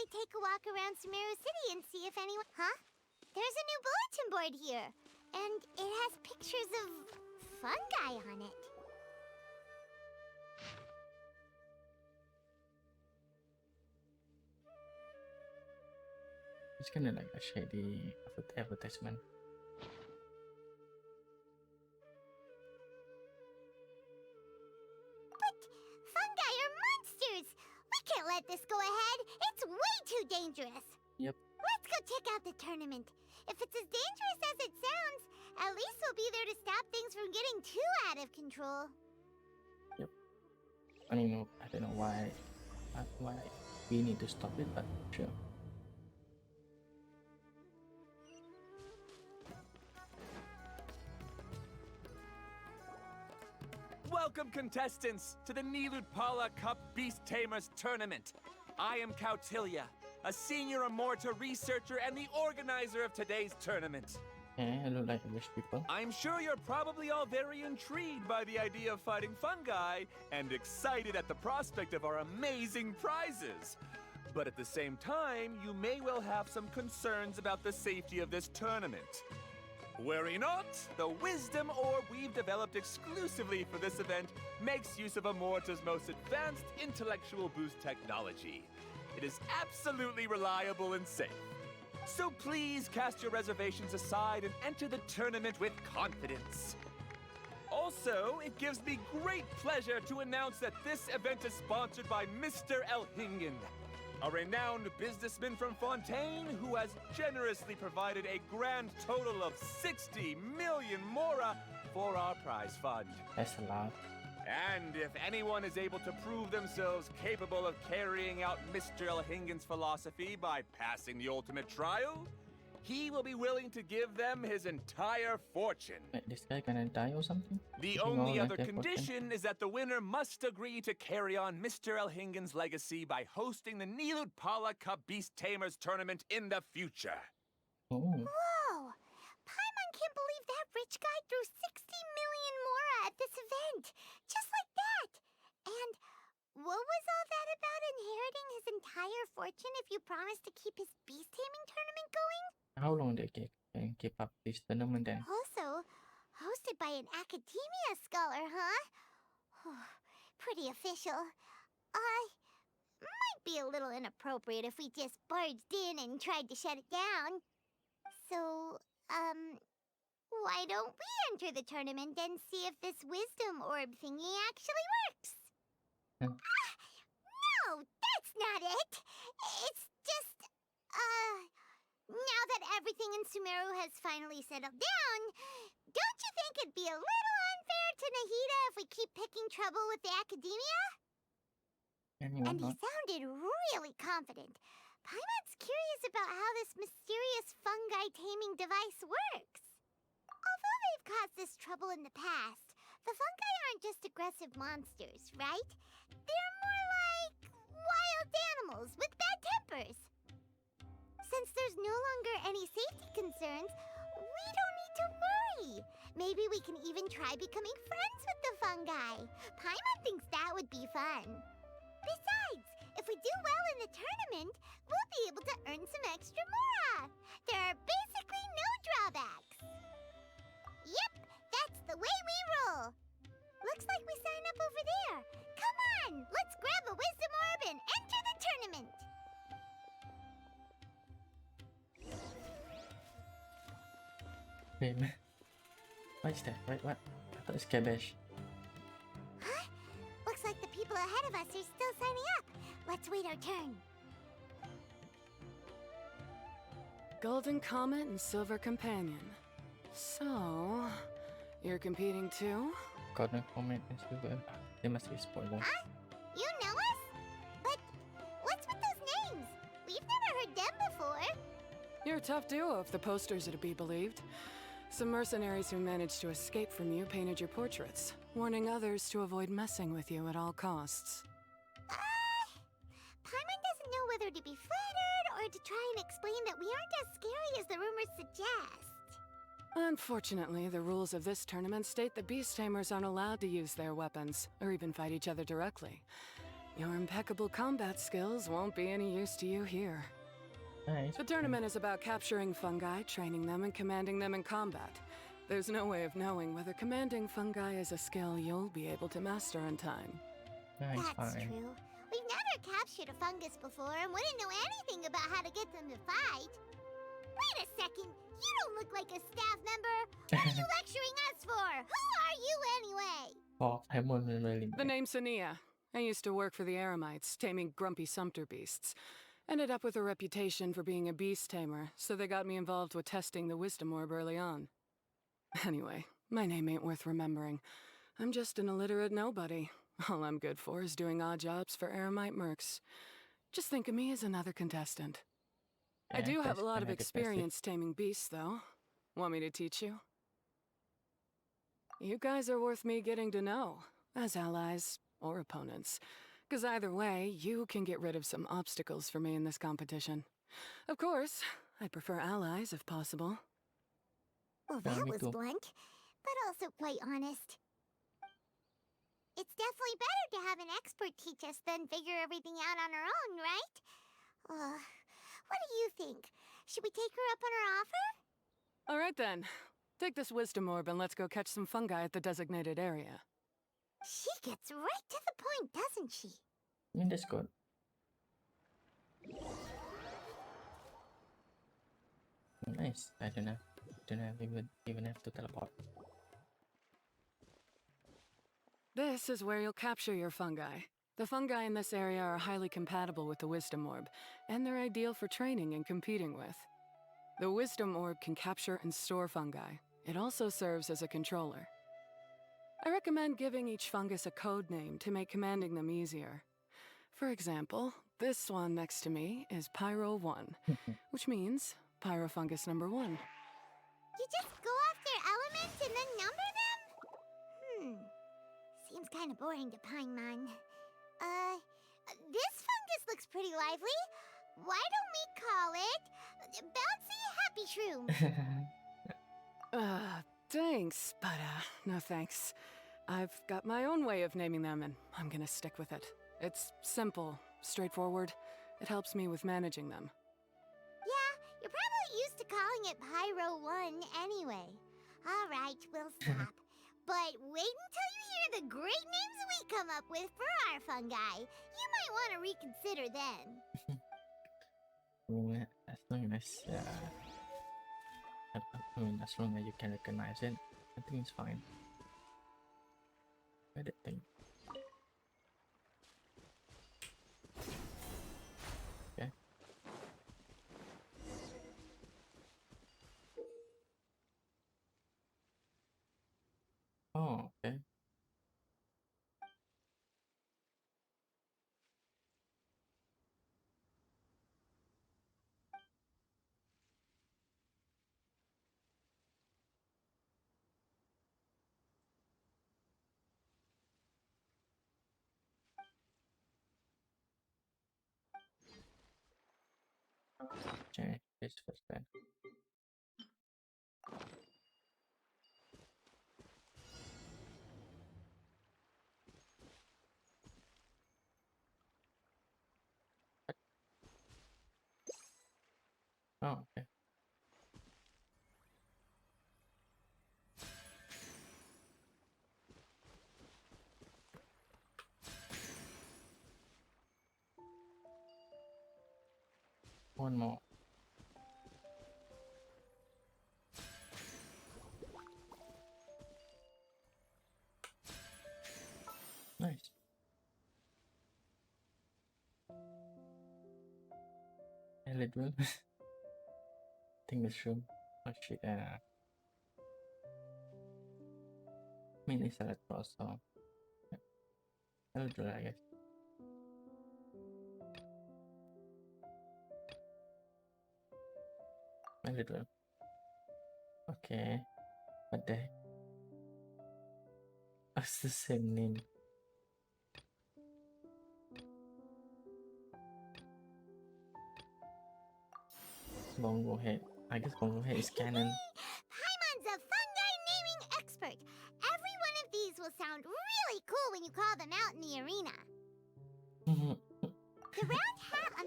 probably take a walk around Sumeru City and see if anyone... Huh? There's a new bulletin board here. And it has pictures of fungi on it. It's kind of like a shady advertisement. But fungi are monsters! We can't let this go ahead. It's way too dangerous. Yep. Let's go check out the tournament. If it's as dangerous as it sounds, at least we'll be there to stop things from getting too out of control. Yep. I mean, I don't know why we need to stop it, but sure. Welcome, contestants, to the Nilotpala Cup Beast Tamers Tournament. I am Cautilia, a senior Amorta researcher and the organizer of today's tournament. I look like English people. I'm sure you're probably all very intrigued by the idea of fighting fungi and excited at the prospect of our amazing prizes. But at the same time, you may well have some concerns about the safety of this tournament. Worry not, the wisdom orb we've developed exclusively for this event makes use of Amorta's most advanced intellectual boost technology. It is absolutely reliable and safe. So please cast your reservations aside and enter the tournament with confidence. Also, it gives me great pleasure to announce that this event is sponsored by Mr. Elhingen, a renowned businessman from Fontaine who has generously provided a grand total of 60 million mora for our prize fund. That's a lot. And if anyone is able to prove themselves capable of carrying out Mr. Elhingen's philosophy by passing the ultimate trial, he will be willing to give them his entire fortune. Wait, this guy gonna die or something? The He only won't other like that condition is that the winner must agree to carry on Mr. Elhingen's legacy by hosting the Nilotpala Cup Beast Tamers Tournament in the future. Oh, Whoa! Paimon can't believe that rich guy threw 60 million mora at this event. Just like that. And what was all that about inheriting his entire fortune if you promise to keep his beast taming tournament going? how long they can keep up this tournament then? Also, hosted by an academia scholar, huh? Pretty official. Might be a little inappropriate if we just barged in and tried to shut it down. So, why don't we enter the tournament and see if this wisdom orb thingy actually works? Huh? No, that's not it! It's just, now that everything in Sumeru has finally settled down, don't you think it'd be a little unfair to Nahida if we keep picking trouble with the academia? Anyone And he not? sounded really confident. Paimon's curious about how this mysterious fungi taming device works. Although they've caused us trouble in the past, the fungi aren't just aggressive monsters, right? They're more like wild animals with bad tempers. Since there's no longer any safety concerns, we don't need to worry. Maybe we can even try becoming friends with the fungi. Paimon thinks that would be fun. Besides, if we do well in the tournament, we'll be able to earn some extra mora. There are basically no drawbacks. Yep, that's the way we roll. Looks like we sign up over there. Come on, let's grab a wisdom orb and enter the tournament. Wait, what is that? What? I thought it's cabbage. Huh? Looks like the people ahead of us are still signing up. Let's wait our turn. Golden Comet and Silver Companion. So, you're competing too? Golden Comet and Silver. They must be spoiler. Huh? You know us? But what's with those names? We've never heard them before. You're a tough duo if the posters are to be believed. Some mercenaries who managed to escape from you painted your portraits, warning others to avoid messing with you at all costs. Paimon doesn't know whether to be flattered or to try and explain that we aren't as scary as the rumors suggest. Unfortunately, the rules of this tournament state that beast tamers aren't allowed to use their weapons, or even fight each other directly. Your impeccable combat skills won't be any use to you here. Nice. The tournament is about capturing fungi, training them, and commanding them in combat. There's no way of knowing whether commanding fungi is a skill you'll be able to master in time. Nice, That's fine. true. We've never captured a fungus before and wouldn't know anything about how to get them to fight. Wait a second. You don't look like a staff member. What are you lecturing us for? Who are you anyway? บอกให้มนต์มันเลยลิง The name's Ania. I used to work for the Eremites, taming grumpy sumpter beasts. Ended up with a reputation for being a beast tamer, so they got me involved with testing the wisdom orb early on. Anyway, my name ain't worth remembering. I'm just an illiterate nobody. All I'm good for is doing odd jobs for Eremite mercs. Just think of me as another contestant. I do have a lot of experience taming beasts, though. Want me to teach you? You guys are worth me getting to know, as allies or opponents. Because either way, you can get rid of some obstacles for me in this competition. Of course, I'd prefer allies if possible. Well, Yeah, that me was too. blunt, but also quite honest. It's definitely better to have an expert teach us than figure everything out on our own, right? What do you think? Should we take her up on her offer? All right then. Take this wisdom orb and let's go catch some fungi at the designated area. She gets right to the point, doesn't she? I mean, that's good. Nice. I don't even have to teleport. This is where you'll capture your fungi. The fungi in this area are highly compatible with the wisdom orb, and they're ideal for training and competing with. The wisdom orb can capture and store fungi. It also serves as a controller. I recommend giving each fungus a code name to make commanding them easier. For example, this one next to me is Pyro 1, which means Pyrofungus number 1. You just go after elements and then number them? Seems kind of boring to Paimon. This fungus looks pretty lively. Why don't we call it Bouncy Happy Shroom? Thanks, but no thanks. I've got my own way of naming them, and I'm gonna stick with it. It's simple, straightforward. It helps me with managing them. Yeah, you're probably used to calling it Pyro 1 anyway. All right, we'll stop. But wait until you hear the great names we come up with for our fungi. You might want to reconsider then. As long as as long as you can recognize it, I think it's fine. I don't think. Okay. Oh, okay. Change this first then. Oh, okay. One more. Nice. A little. I think the shroom. Oh shit. Mini salad also. A little, I guess. A little. Okay. What the heck? It's the same name. Bongo head. I guess Bongo head is canon. Paimon's a fungi naming expert. Every one of these will sound really cool when you call them out in the arena.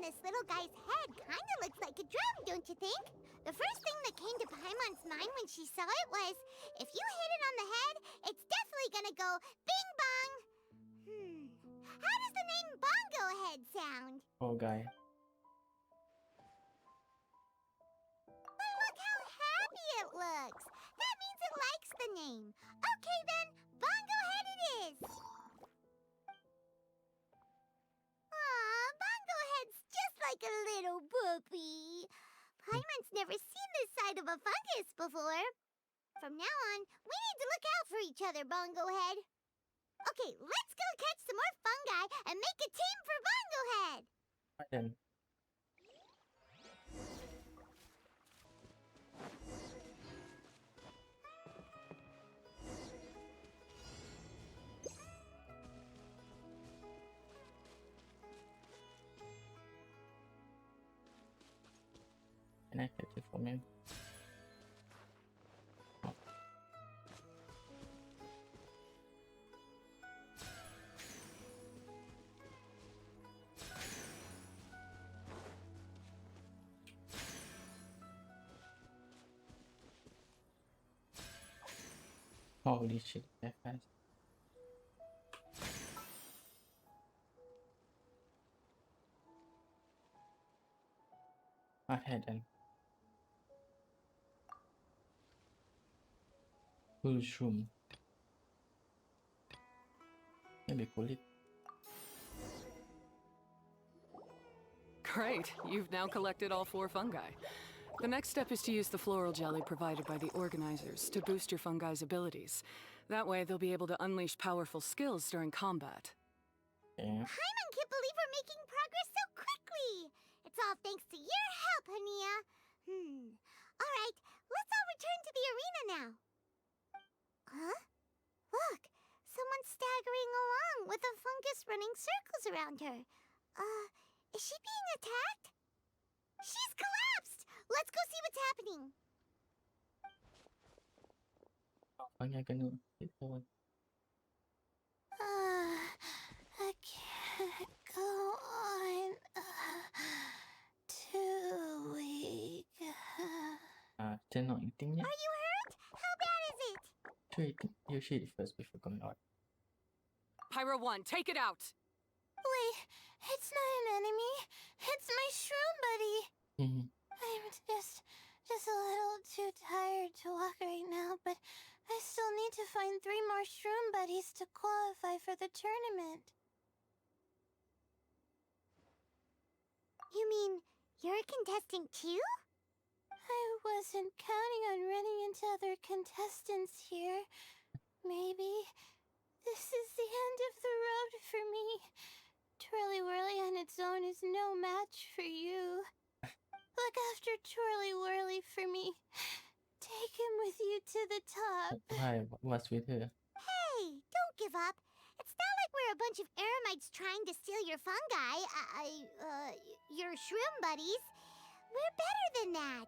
this little guy's head kinda looks like a drum, don't you think? The first thing that came to Paimon's mind when she saw it was, if you hit it on the head, it's definitely gonna go bing bong. How does the name Bongo Head sound? Oh, guy. But look how happy it looks. That means it likes the name. Okay then, Bongo Head it is. Aw, Bongo Head's just like a little puppy. Paimon's never seen this side of a fungus before. From now on, we need to look out for each other, Bongo Head. Okay, let's go catch some more fungi and make a team for Bongo Head. Right then. Can I catch it from him? Oh. Holy shit, that fast. Ahead then. Full Shroom. Maybe pull it. Great, you've now collected all 4 fungi. The next step is to use the floral jelly provided by the organizers to boost your fungi's abilities. That way, they'll be able to unleash powerful skills during combat. Yeah. Paimon can't believe we're making progress so quickly. It's all thanks to your help, Hania. All right, let's all return to the arena now. Huh? Look, someone's staggering along with a fungus running circles around her. Is she being attacked? She's collapsed! Let's go see what's happening. Fungi gonna hit forward. I can't go on. Too weak. Still not eating yet? Are you hurt? How bad is it? Try eating your shit first before going out. Pyro 1, take it out! Wait, it's not an enemy. It's my shroom buddy. I'm just a little too tired to walk right now, but I still need to find 3 more shroom buddies to qualify for the tournament. You mean you're a contestant too? I wasn't counting on running into other contestants here. Maybe this is the end of the road for me. Twirly Whirly on its own is no match for you. Look after Twirly Whirly for me. Take him with you to the top. Why? What's with her? Hey, don't give up. It's not like we're a bunch of eremites trying to steal your fungi. Your shroom buddies. We're better than that.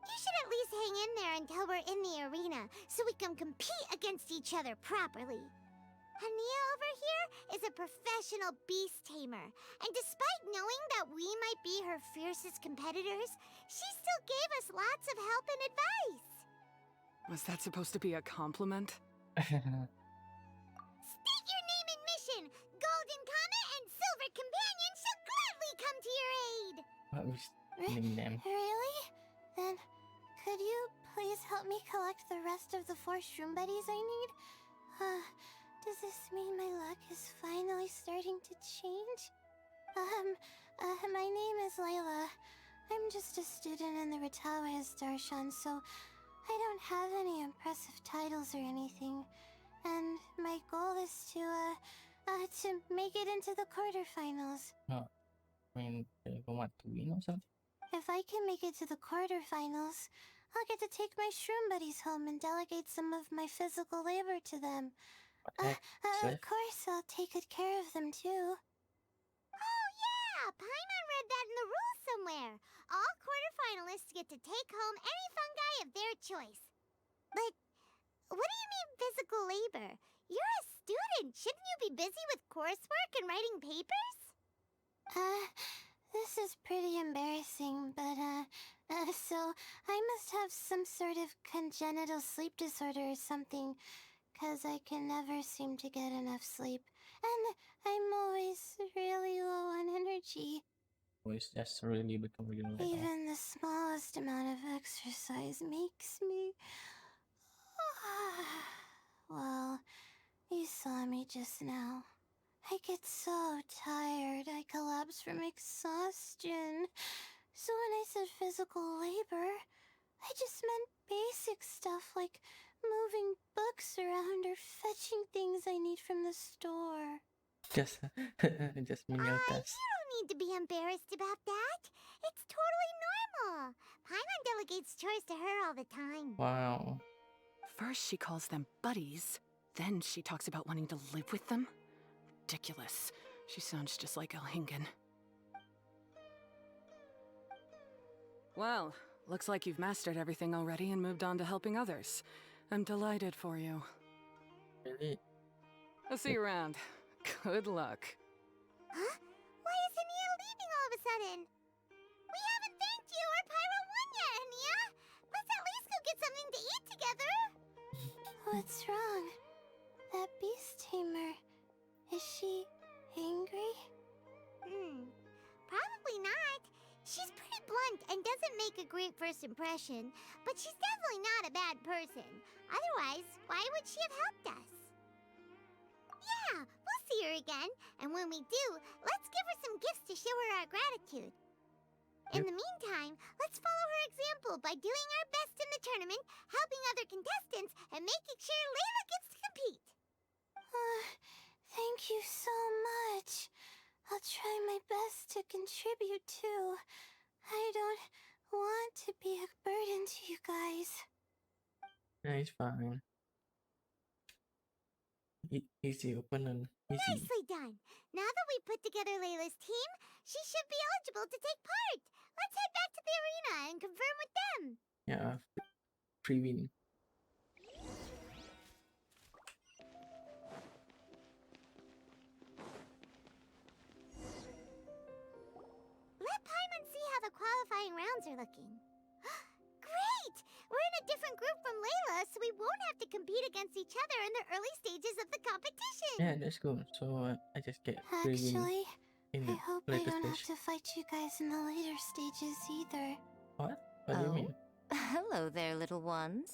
You should at least hang in there until we're in the arena, so we can compete against each other properly. Hania over here is a professional beast tamer, and despite knowing that we might be her fiercest competitors, she still gave us lots of help and advice. Was that supposed to be a compliment? State your name and mission. Golden Comet and Silver Companion shall gladly come to your aid. What was naming them? Really? Then, could you please help me collect the rest of the 4 shroom buddies I need? Does this mean my luck is finally starting to change? My name is Layla. I'm just a student in the Ratawa's Darshan, so I don't have any impressive titles or anything. And my goal is to make it into the quarterfinals. Oh, I mean, they want to win or something? If I can make it to the quarterfinals, I'll get to take my shroom buddies home and delegate some of my physical labor to them. Of course, I'll take good care of them too. Oh yeah! Paimon read that in the rules somewhere. All quarterfinalists get to take home any fungi of their choice. But what do you mean physical labor? You're a student. Shouldn't you be busy with coursework and writing papers? This have some sort of congenital sleep disorder or something, 'cause I can never seem to get enough sleep. And I'm always really low on energy. Voice just really become really right now. Even the smallest amount of exercise makes me... Well, you saw me just now. I get so tired, I collapse from exhaustion. So when I said physical labor, I just meant basic stuff like moving books around or fetching things I need from the store. Just menial test. You don't need to be embarrassed about that. It's totally normal. Paimon delegates chores to her all the time. Wow. First she calls them buddies, then she talks about wanting to live with them. Ridiculous. She sounds just like Elhingen. Well, looks like you've mastered everything already and moved on to helping others. I'm delighted for you. Really? I'll see you around. Good luck. Huh? Why is Ania leaving all of a sudden? We haven't thanked you or Pyro 1 yet, Ania! Let's at least go get something to eat together! What's wrong? That beast tamer... Is she... angry? Probably not. She's pretty blunt and doesn't make a great first impression, but she's definitely not a bad person. Otherwise, why would she have helped us? Yeah, we'll see her again, and when we do, let's give her some gifts to show her our gratitude. In the meantime, let's follow her example by doing our best in the tournament, helping other contestants, and making sure Layla gets to compete. Thank you so much. I'll try my best to contribute too. I don't want to be a burden to you guys. Yeah, it's fine. Easy opponent. Easy. Nicely done. Now that we put together Layla's team, she should be eligible to take part. Let's head back to the arena and confirm with them. Yeah, free win. Let Paimon see how the qualifying rounds are looking. Great! We're in a different group from Layla, so we won't have to compete against each other in the early stages of the competition. Yeah, that's cool. So I just get free win Actually, in I the hope I later don't have stage. to fight you guys in the later stages either. What? What do you mean? Hello there, little ones.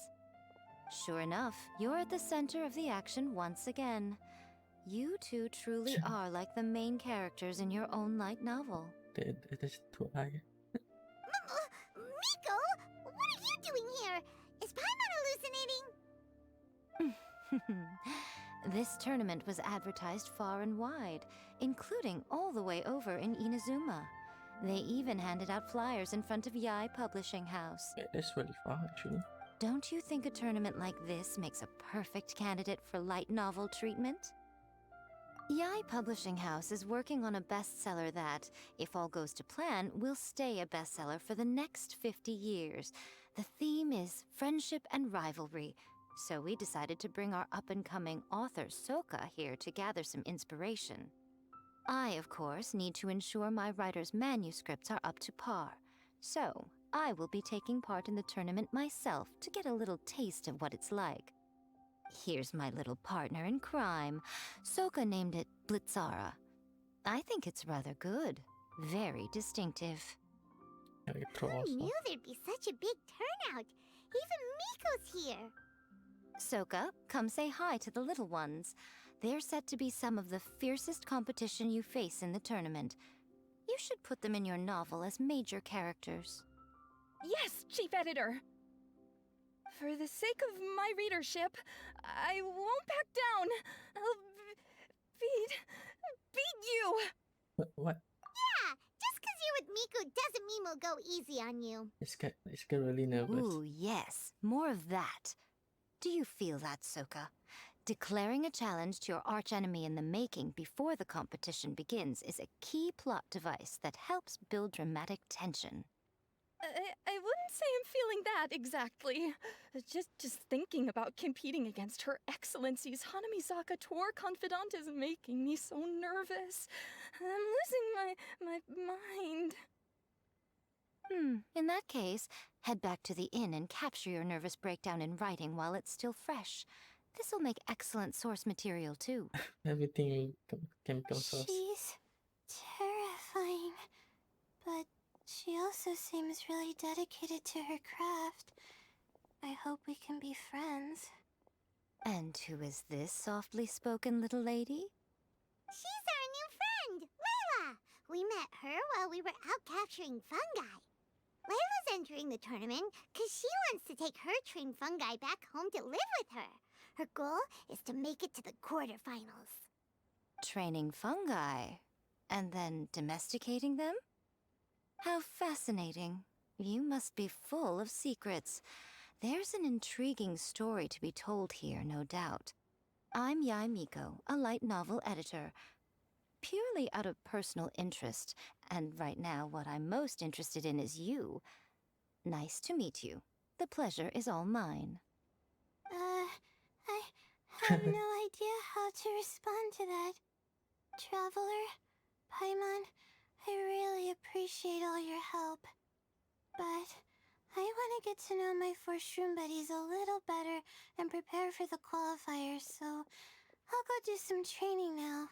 Sure enough, you're at the center of the action once again. You two truly are like the main characters in your own light novel. That is too high. Miko, what are you doing here? Is Paimon hallucinating? This tournament was advertised far and wide, including all the way over in Inazuma. They even handed out flyers in front of Yai Publishing House. Yeah, that's really far actually. Don't you think a tournament like this makes a perfect candidate for light novel treatment? Yai Publishing House is working on a bestseller that, if all goes to plan, will stay a bestseller for the next 50 years. The theme is friendship and rivalry, so we decided to bring our up-and-coming author Soka here to gather some inspiration. I, of course, need to ensure my writer's manuscripts are up to par, so I will be taking part in the tournament myself to get a little taste of what it's like. Here's my little partner in crime. Soka named it Blitzara. I think it's rather good. Very distinctive. Yeah, like throw Who also. knew there'd be such a big turnout? Even Miko's here. Soka, come say hi to the little ones. They're set to be some of the fiercest competition you face in the tournament. You should put them in your novel as major characters. Yes, Chief Editor! For the sake of my readership, I won't back down. I'll beat you! What? Yeah, just 'cause you're with Miko doesn't mean we'll go easy on you. It's get really nervous. Ooh, yes. More of that. Do you feel that, Soka? Declaring a challenge to your archenemy in the making before the competition begins is a key plot device that helps build dramatic tension. I wouldn't say I'm feeling that exactly. Just thinking about competing against Her Excellency's Hanamizaka tour confidant is making me so nervous. I'm losing my mind. In that case, head back to the inn and capture your nervous breakdown in writing while it's still fresh. This'll make excellent source material, too. Everything can become source. She's terrifying, but she also seems really dedicated to her craft. I hope we can be friends. And who is this softly spoken little lady? She's our new friend, Layla! We met her while we were out capturing fungi. Layla's entering the tournament because she wants to take her trained fungi back home to live with her. Her goal is to make it to the quarterfinals. Training fungi, and then domesticating them? How fascinating. You must be full of secrets. There's an intriguing story to be told here, no doubt. I'm Yai Miko, a light novel editor. Purely out of personal interest, and right now what I'm most interested in is you. Nice to meet you. The pleasure is all mine. I have no idea how to respond to that. Traveler, Paimon, I really appreciate all your help. But I want to get to know my four Shroom buddies a little better and prepare for the qualifiers, so I'll go do some training now.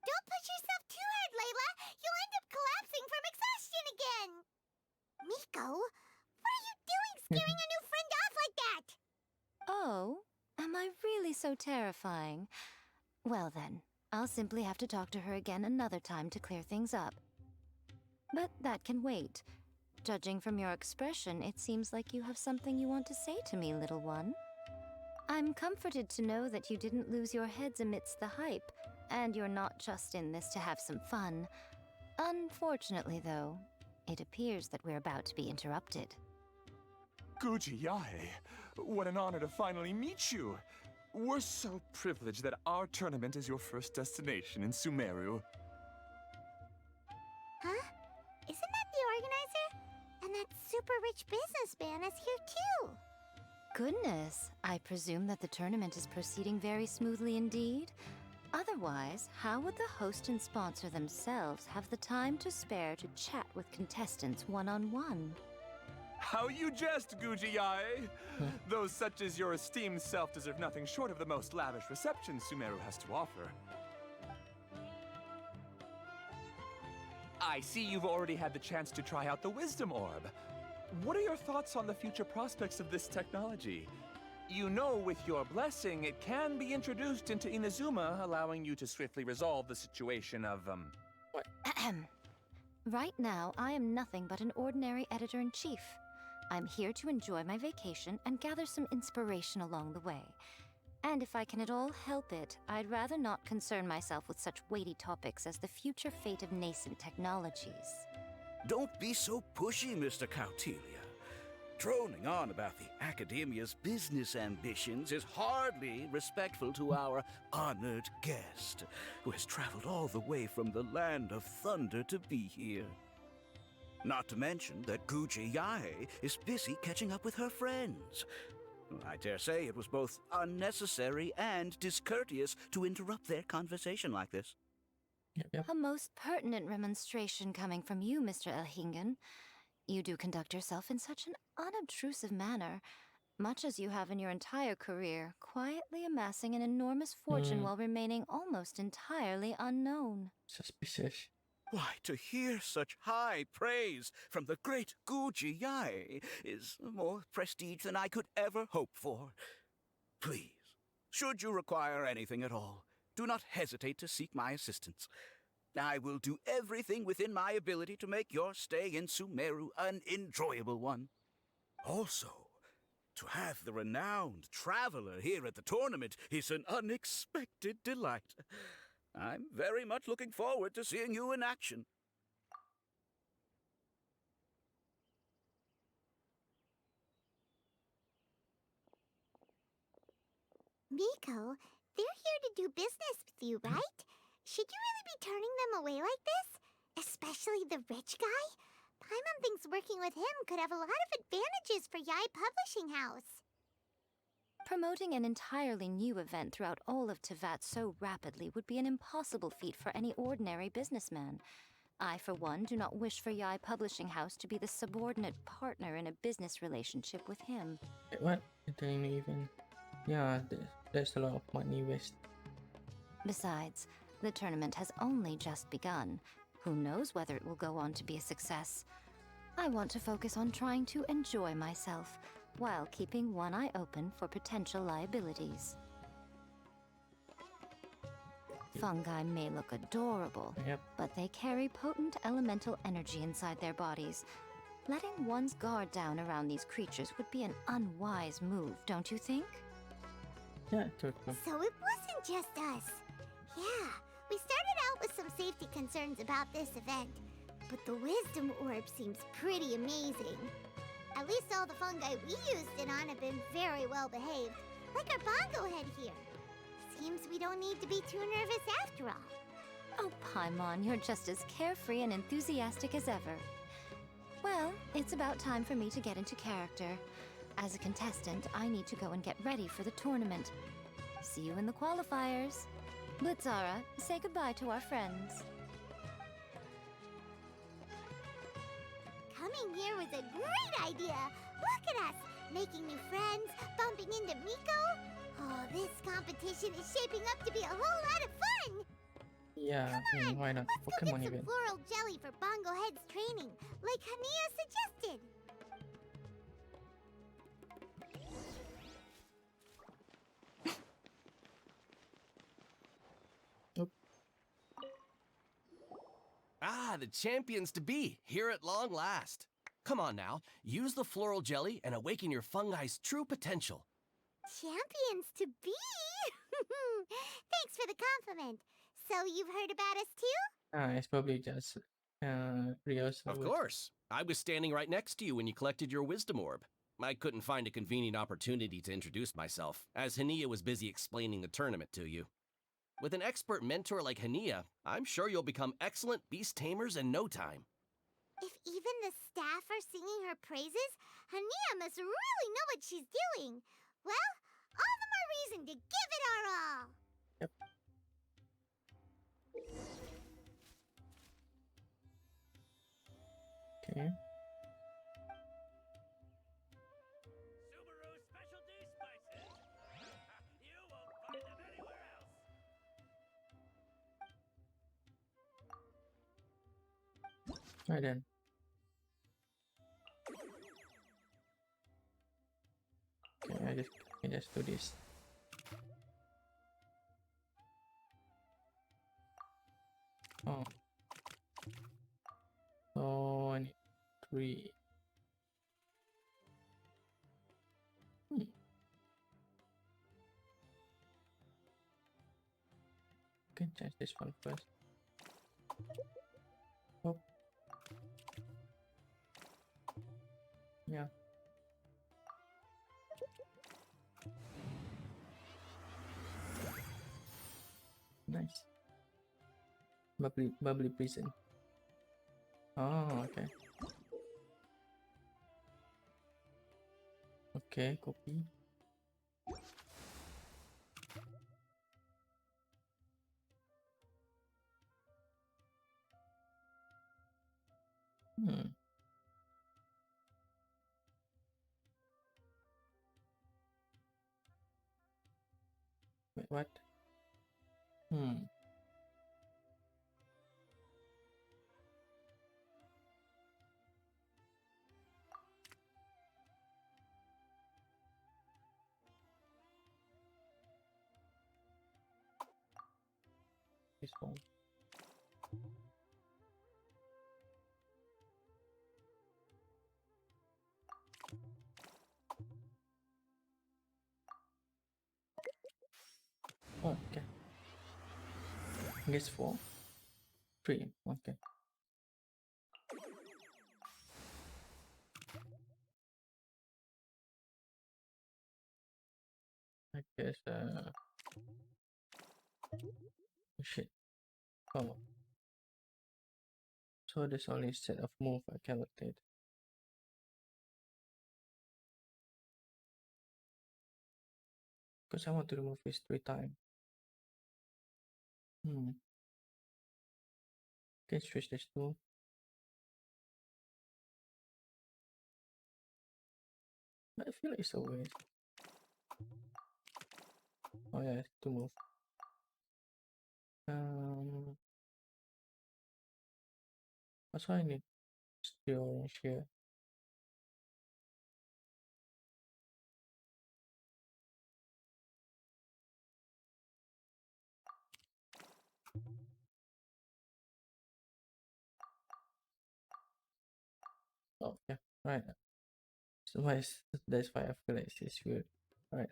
Don't push yourself too hard, Layla! You'll end up collapsing from exhaustion again! Miko, what are you doing scaring a new friend off like that? Oh, am I really so terrifying? Well then, I'll simply have to talk to her again another time to clear things up. But that can wait. Judging from your expression, it seems like you have something you want to say to me, little one. I'm comforted to know that you didn't lose your heads amidst the hype, and you're not just in this to have some fun. Unfortunately, though, it appears that we're about to be interrupted. Guji Yae, what an honor to finally meet you. We're so privileged that our tournament is your first destination in Sumeru. Huh? Isn't that the organizer? And that super rich businessman is here too. Goodness, I presume that the tournament is proceeding very smoothly indeed. Otherwise, how would the host and sponsor themselves have the time to spare to chat with contestants one-on-one? How you jest, Guji Yae! Those such as your esteemed self deserve nothing short of the most lavish reception Sumeru has to offer. I see you've already had the chance to try out the Wisdom Orb. What are your thoughts on the future prospects of this technology? You know, with your blessing, it can be introduced into Inazuma, allowing you to swiftly resolve the situation of, Ahem. Right now, I am nothing but an ordinary editor-in-chief. I'm here to enjoy my vacation and gather some inspiration along the way. And if I can at all help it, I'd rather not concern myself with such weighty topics as the future fate of nascent technologies. Don't be so pushy, Mr. Cautelia. Droning on about the Academia's business ambitions is hardly respectful to our honored guest, who has traveled all the way from the land of thunder to be here. Not to mention that Guji Yae is busy catching up with her friends. I dare say it was both unnecessary and discourteous to interrupt their conversation like this. Yep. A most pertinent remonstration coming from you, Mr. Elhingen. You do conduct yourself in such an unobtrusive manner, much as you have in your entire career, quietly amassing an enormous fortune while remaining almost entirely unknown. Suspicious. Why, to hear such high praise from the great Guji Yae is more prestige than I could ever hope for. Please, should you require anything at all, do not hesitate to seek my assistance. I will do everything within my ability to make your stay in Sumeru an enjoyable one. Also, to have the renowned traveler here at the tournament is an unexpected delight. I'm very much looking forward to seeing you in action. Miko, they're here to do business with you, right? Should you really be turning them away like this? Especially the rich guy? Paimon thinks working with him could have a lot of advantages for Yai Publishing House. Promoting an entirely new event throughout all of Teyvat so rapidly would be an impossible feat for any ordinary businessman. I, for one, do not wish for Yai Publishing House to be the subordinate partner in a business relationship with him. Wait, what? I didn't even. Yeah, there's a lot of money waste. Besides, the tournament has only just begun. Who knows whether it will go on to be a success? I want to focus on trying to enjoy myself, while keeping one eye open for potential liabilities. Fungi may look adorable, Yep. but they carry potent elemental energy inside their bodies. Letting one's guard down around these creatures would be an unwise move, don't you think? Yeah, true. So it wasn't just us. Yeah, we started out with some safety concerns about this event, but the wisdom orb seems pretty amazing. At least all the fungi we used it on have been very well behaved, like our bongo head here. Seems we don't need to be too nervous after all. Oh, Paimon, you're just as carefree and enthusiastic as ever. Well, it's about time for me to get into character. As a contestant, I need to go and get ready for the tournament. See you in the qualifiers. Blitzara, say goodbye to our friends. Coming here was a great idea. Look at us, making new friends, bumping into Miko. Oh, this competition is shaping up to be a whole lot of fun. Yeah, I mean, why not? Let's go Pokemon get some event. floral jelly for Bongo Head's training, like Hania suggested. Ah, the champions to be, here at long last. Come on now, use the floral jelly and awaken your fungi's true potential. Champions to be? Thanks for the compliment. So you've heard about us too? Ah, it's probably just Rio's. Of course. I was standing right next to you when you collected your wisdom orb. I couldn't find a convenient opportunity to introduce myself, as Hania was busy explaining the tournament to you. With an expert mentor like Hania, I'm sure you'll become excellent beast tamers in no time. If even the staff are singing her praises, Hania must really know what she's doing. Well, all the more reason to give it our all. Yep. Okay. Subaru specialty spices. You won't find them anywhere else. Right then. Okay, I just do this. Oh. So I need 3. Can change this one first. Oh. Yeah. Nice. Bubbly prison. Oh, okay. Okay, copy. Wait, what? This one. Oh, okay. I guess 4. 3. Okay. I guess oh shit. Oh. So there's only a set of move I calculated. Because I want to remove this 3 times. can switch this to. But I feel like it's a waste. Oh yeah, to move. Also I need steel here. Oh yeah, right. So that's why I feel like it's weird. Alright,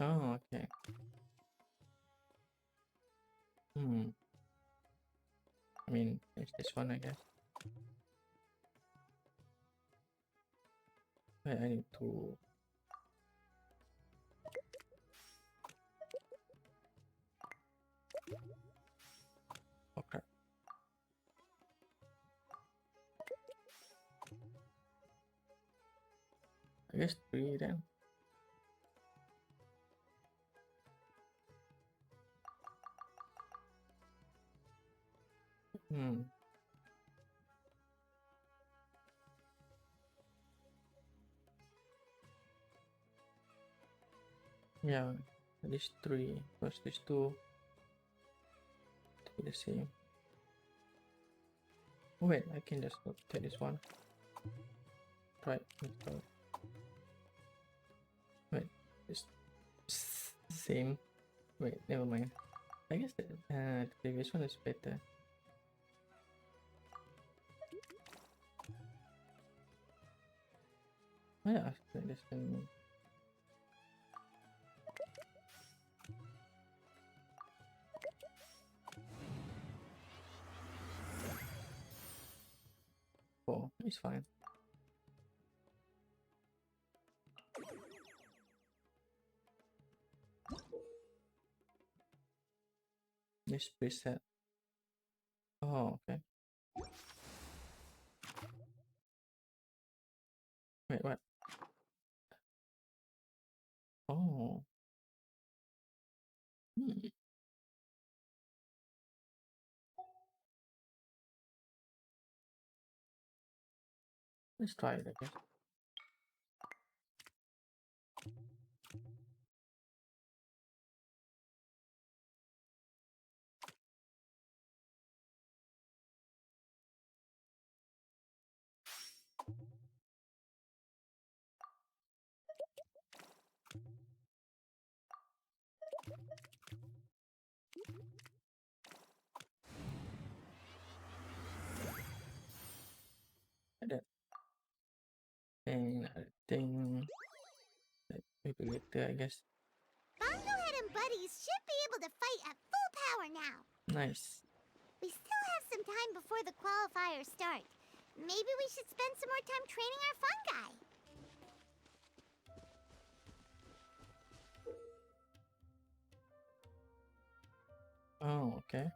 oh okay. I mean there's this one I guess. Wait, I need to okay. I guess 3 then. Yeah, at least 3 plus these 2 to be the same. Oh, wait, I can just take this one. Right, let's go. Wait, it's same. Wait, never mind. I guess the previous one is better. Oh yeah, after this can. Oh, it's fine. This preset. Oh, okay. Wait, what? Oh. Let's try it, I guess. That thing, maybe later, I guess. Bongohead and buddies should be able to fight at full power now. Nice. We still have some time before the qualifiers start. Maybe we should spend some more time training our fungi. Oh, okay.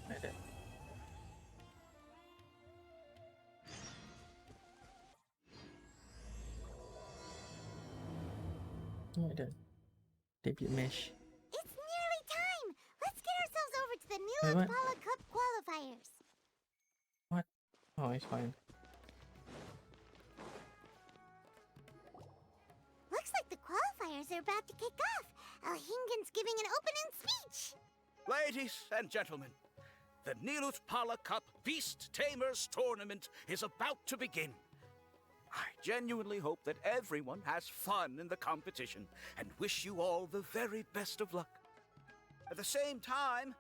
Like that. Like that. Debut mesh. It's nearly time. Let's get ourselves over to the Wait, what? Nilotpala Cup qualifiers. What? Oh, it's fine. Looks like the qualifiers are about to kick off. Alhingan's giving an opening speech. Ladies and gentlemen, the Nilotpala Cup Beast Tamers Tournament is about to begin. I genuinely hope that everyone has fun in the competition and wish you all the very best of luck. At the same time,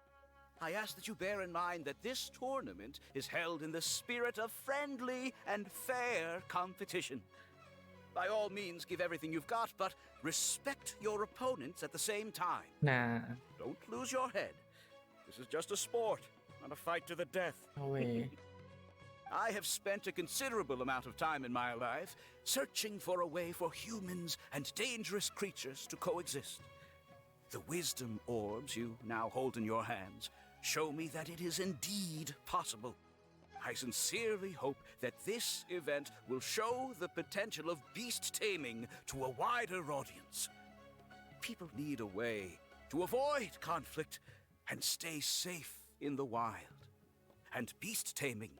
I ask that you bear in mind that this tournament is held in the spirit of friendly and fair competition. By all means, give everything you've got, but respect your opponents at the same time. Nah, Don't lose your head. This is just a sport, not a fight to the death. no way. I have spent a considerable amount of time in my life searching for a way for humans and dangerous creatures to coexist. The wisdom orbs you now hold in your hands show me that it is indeed possible. I sincerely hope that this event will show the potential of beast taming to a wider audience. People need a way to avoid conflict and stay safe in the wild. And beast taming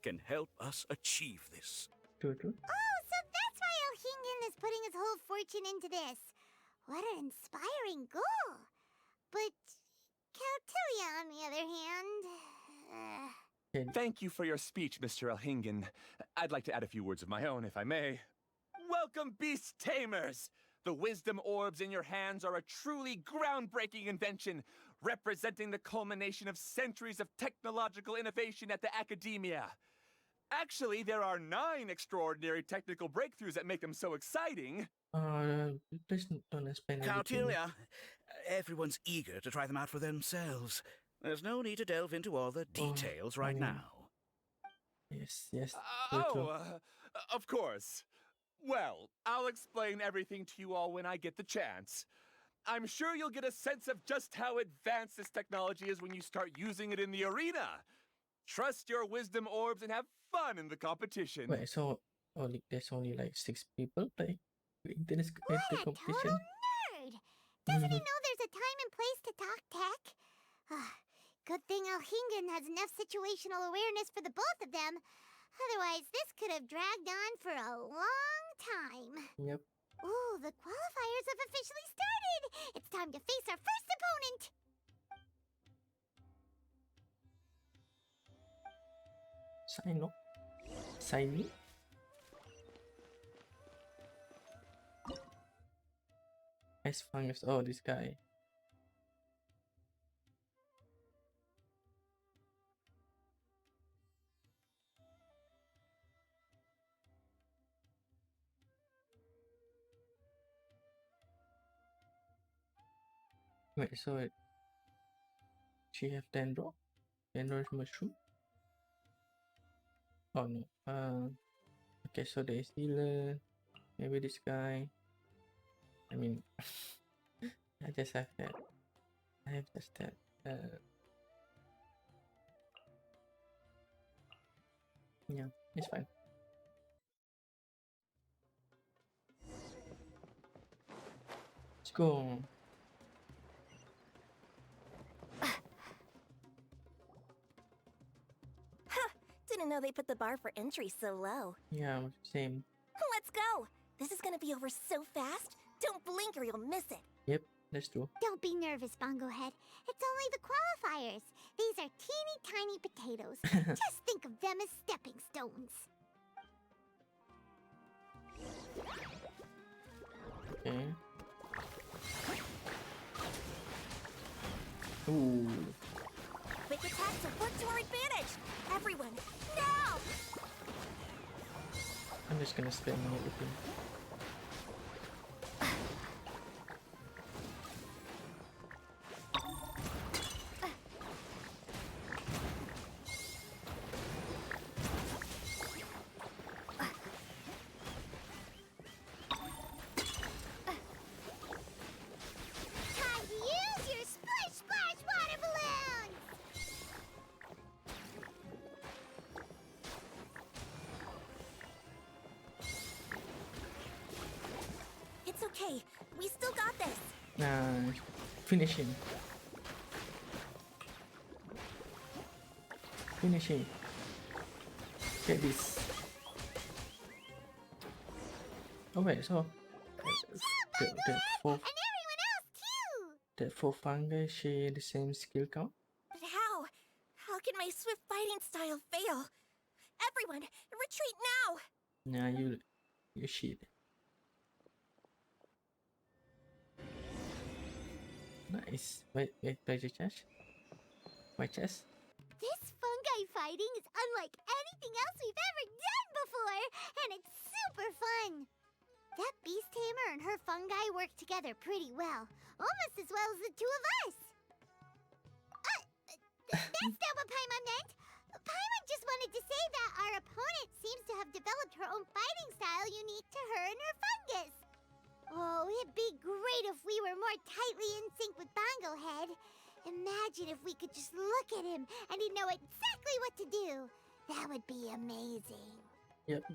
can help us achieve this. True, true. Oh, so that's why Elhingen is putting his whole fortune into this. What an inspiring goal. But Caltilia, on the other hand... Thank you for your speech, Mr. Elhingen. I'd like to add a few words of my own, if I may. Welcome, Beast Tamers! The wisdom orbs in your hands are a truly groundbreaking invention, representing the culmination of centuries of technological innovation at the academia. Actually, there are 9 extraordinary technical breakthroughs that make them so exciting. Please don't explain everything. Caltilia, everyone's eager to try them out for themselves. There's no need to delve into all the details right now. Yes, yes. True. Of course. Well, I'll explain everything to you all when I get the chance. I'm sure you'll get a sense of just how advanced this technology is when you start using it in the arena. Trust your wisdom orbs and have fun in the competition. Wait, so there's only like 6 people like in this What the a competition? total nerd! Doesn't he know there's a time and place to talk tech? Good thing Elhingen has enough situational awareness for the both of them. Otherwise, this could have dragged on for a long time. Yep. Ooh, the qualifiers have officially started! It's time to face our first opponent! Sign me? Ice Fungus. Oh, this guy. Wait, so she have Dendro? Dendro is mushroom? Oh no. Okay, so there is healer. Maybe this guy. I mean, I just have that. I have just that. Yeah, it's fine. Let's go. Didn't know they put the bar for entry so low. Yeah, same. Let's go! This is gonna be over so fast. Don't blink or you'll miss it. Yep, that's true. Don't be nervous, Bongo Head. It's only the qualifiers. These are teeny tiny potatoes. Just think of them as stepping stones. Okay. Ooh. Quick attacks will work to our advantage! Everyone, now! I'm just gonna spam everything. Time to use your splish splash water balloons! It's okay. We still got this. Finish him. Finish him. Get this. Oh wait, so the four And everyone else, too! the 4 fungi share the same skill count? But how? How can my swift fighting style fail? Everyone, retreat now! Nah, you shit. Nice. Wait, play your chest. My chest. This fungi fighting is unlike anything else we've ever done before, and it's super fun. That beast tamer and her fungi work together pretty well, almost as well as the two of us. That's not what Paimon meant. Paimon just wanted to say that our opponent seems to have developed her own fighting style unique to her and her fungus. Oh, it'd be great if we were more tightly in sync with Bongo Head. Imagine if we could just look at him and he'd know exactly what to do. That would be amazing.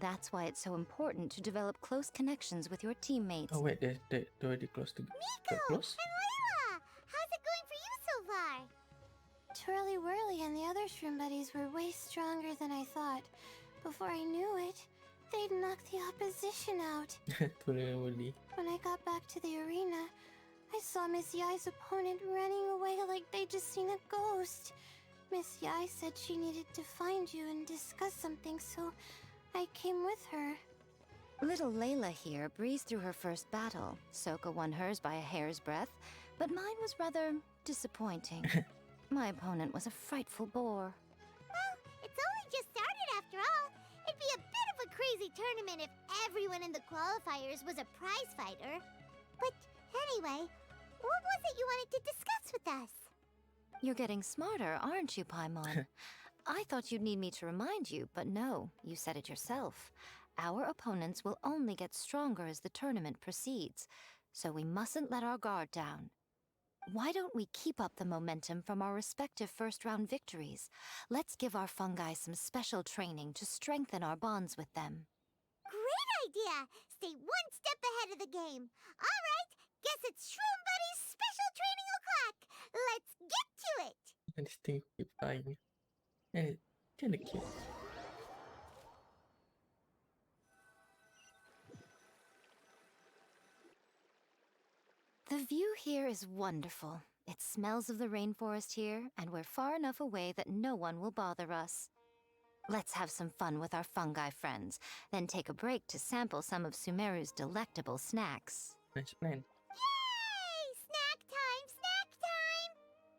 That's why it's so important to develop close connections with your teammates. Oh wait, they're already close to Miko get close. and Layla, how's it going for you so far? Twirly Whirly and the other Shroom buddies were way stronger than I thought. Before I knew it, they'd knocked the opposition out. Totally. When I got back to the arena, I saw Miss Yai's opponent running away like they'd just seen a ghost. Miss Yai said she needed to find you and discuss something, so I came with her. Little Layla here breezed through her first battle. Soka won hers by a hair's breadth, but mine was rather disappointing. My opponent was a frightful bore. Well, it's only just started after all. It'd be a bit of a crazy tournament if everyone in the qualifiers was a prize fighter. But anyway, what was it you wanted to discuss with us? You're getting smarter, aren't you, Paimon? I thought you'd need me to remind you, but no, you said it yourself. Our opponents will only get stronger as the tournament proceeds, so we mustn't let our guard down. Why don't we keep up the momentum from our respective first-round victories? Let's give our fungi some special training to strengthen our bonds with them. Great idea! Stay one step ahead of the game. All right, guess it's Shroom Buddy's special training o'clock. Let's get to it! And this thing keep flying. And it's kinda cute. The view here is wonderful. It smells of the rainforest here, and we're far enough away that no one will bother us. Let's have some fun with our fungi friends, then take a break to sample some of Sumeru's delectable snacks. Nice plan. Yay! Snack time! Snack time!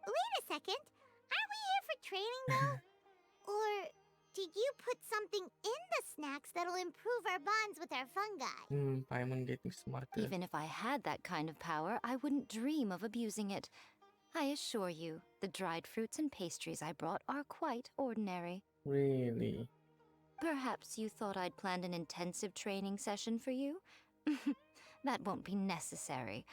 Wait a second. Aren't we here for training, though? Or did you put something in the snacks that'll improve our bonds with our fungi? Paimon getting smarter. Even if I had that kind of power, I wouldn't dream of abusing it. I assure you, the dried fruits and pastries I brought are quite ordinary. Really? Perhaps you thought I'd planned an intensive training session for you? That won't be necessary.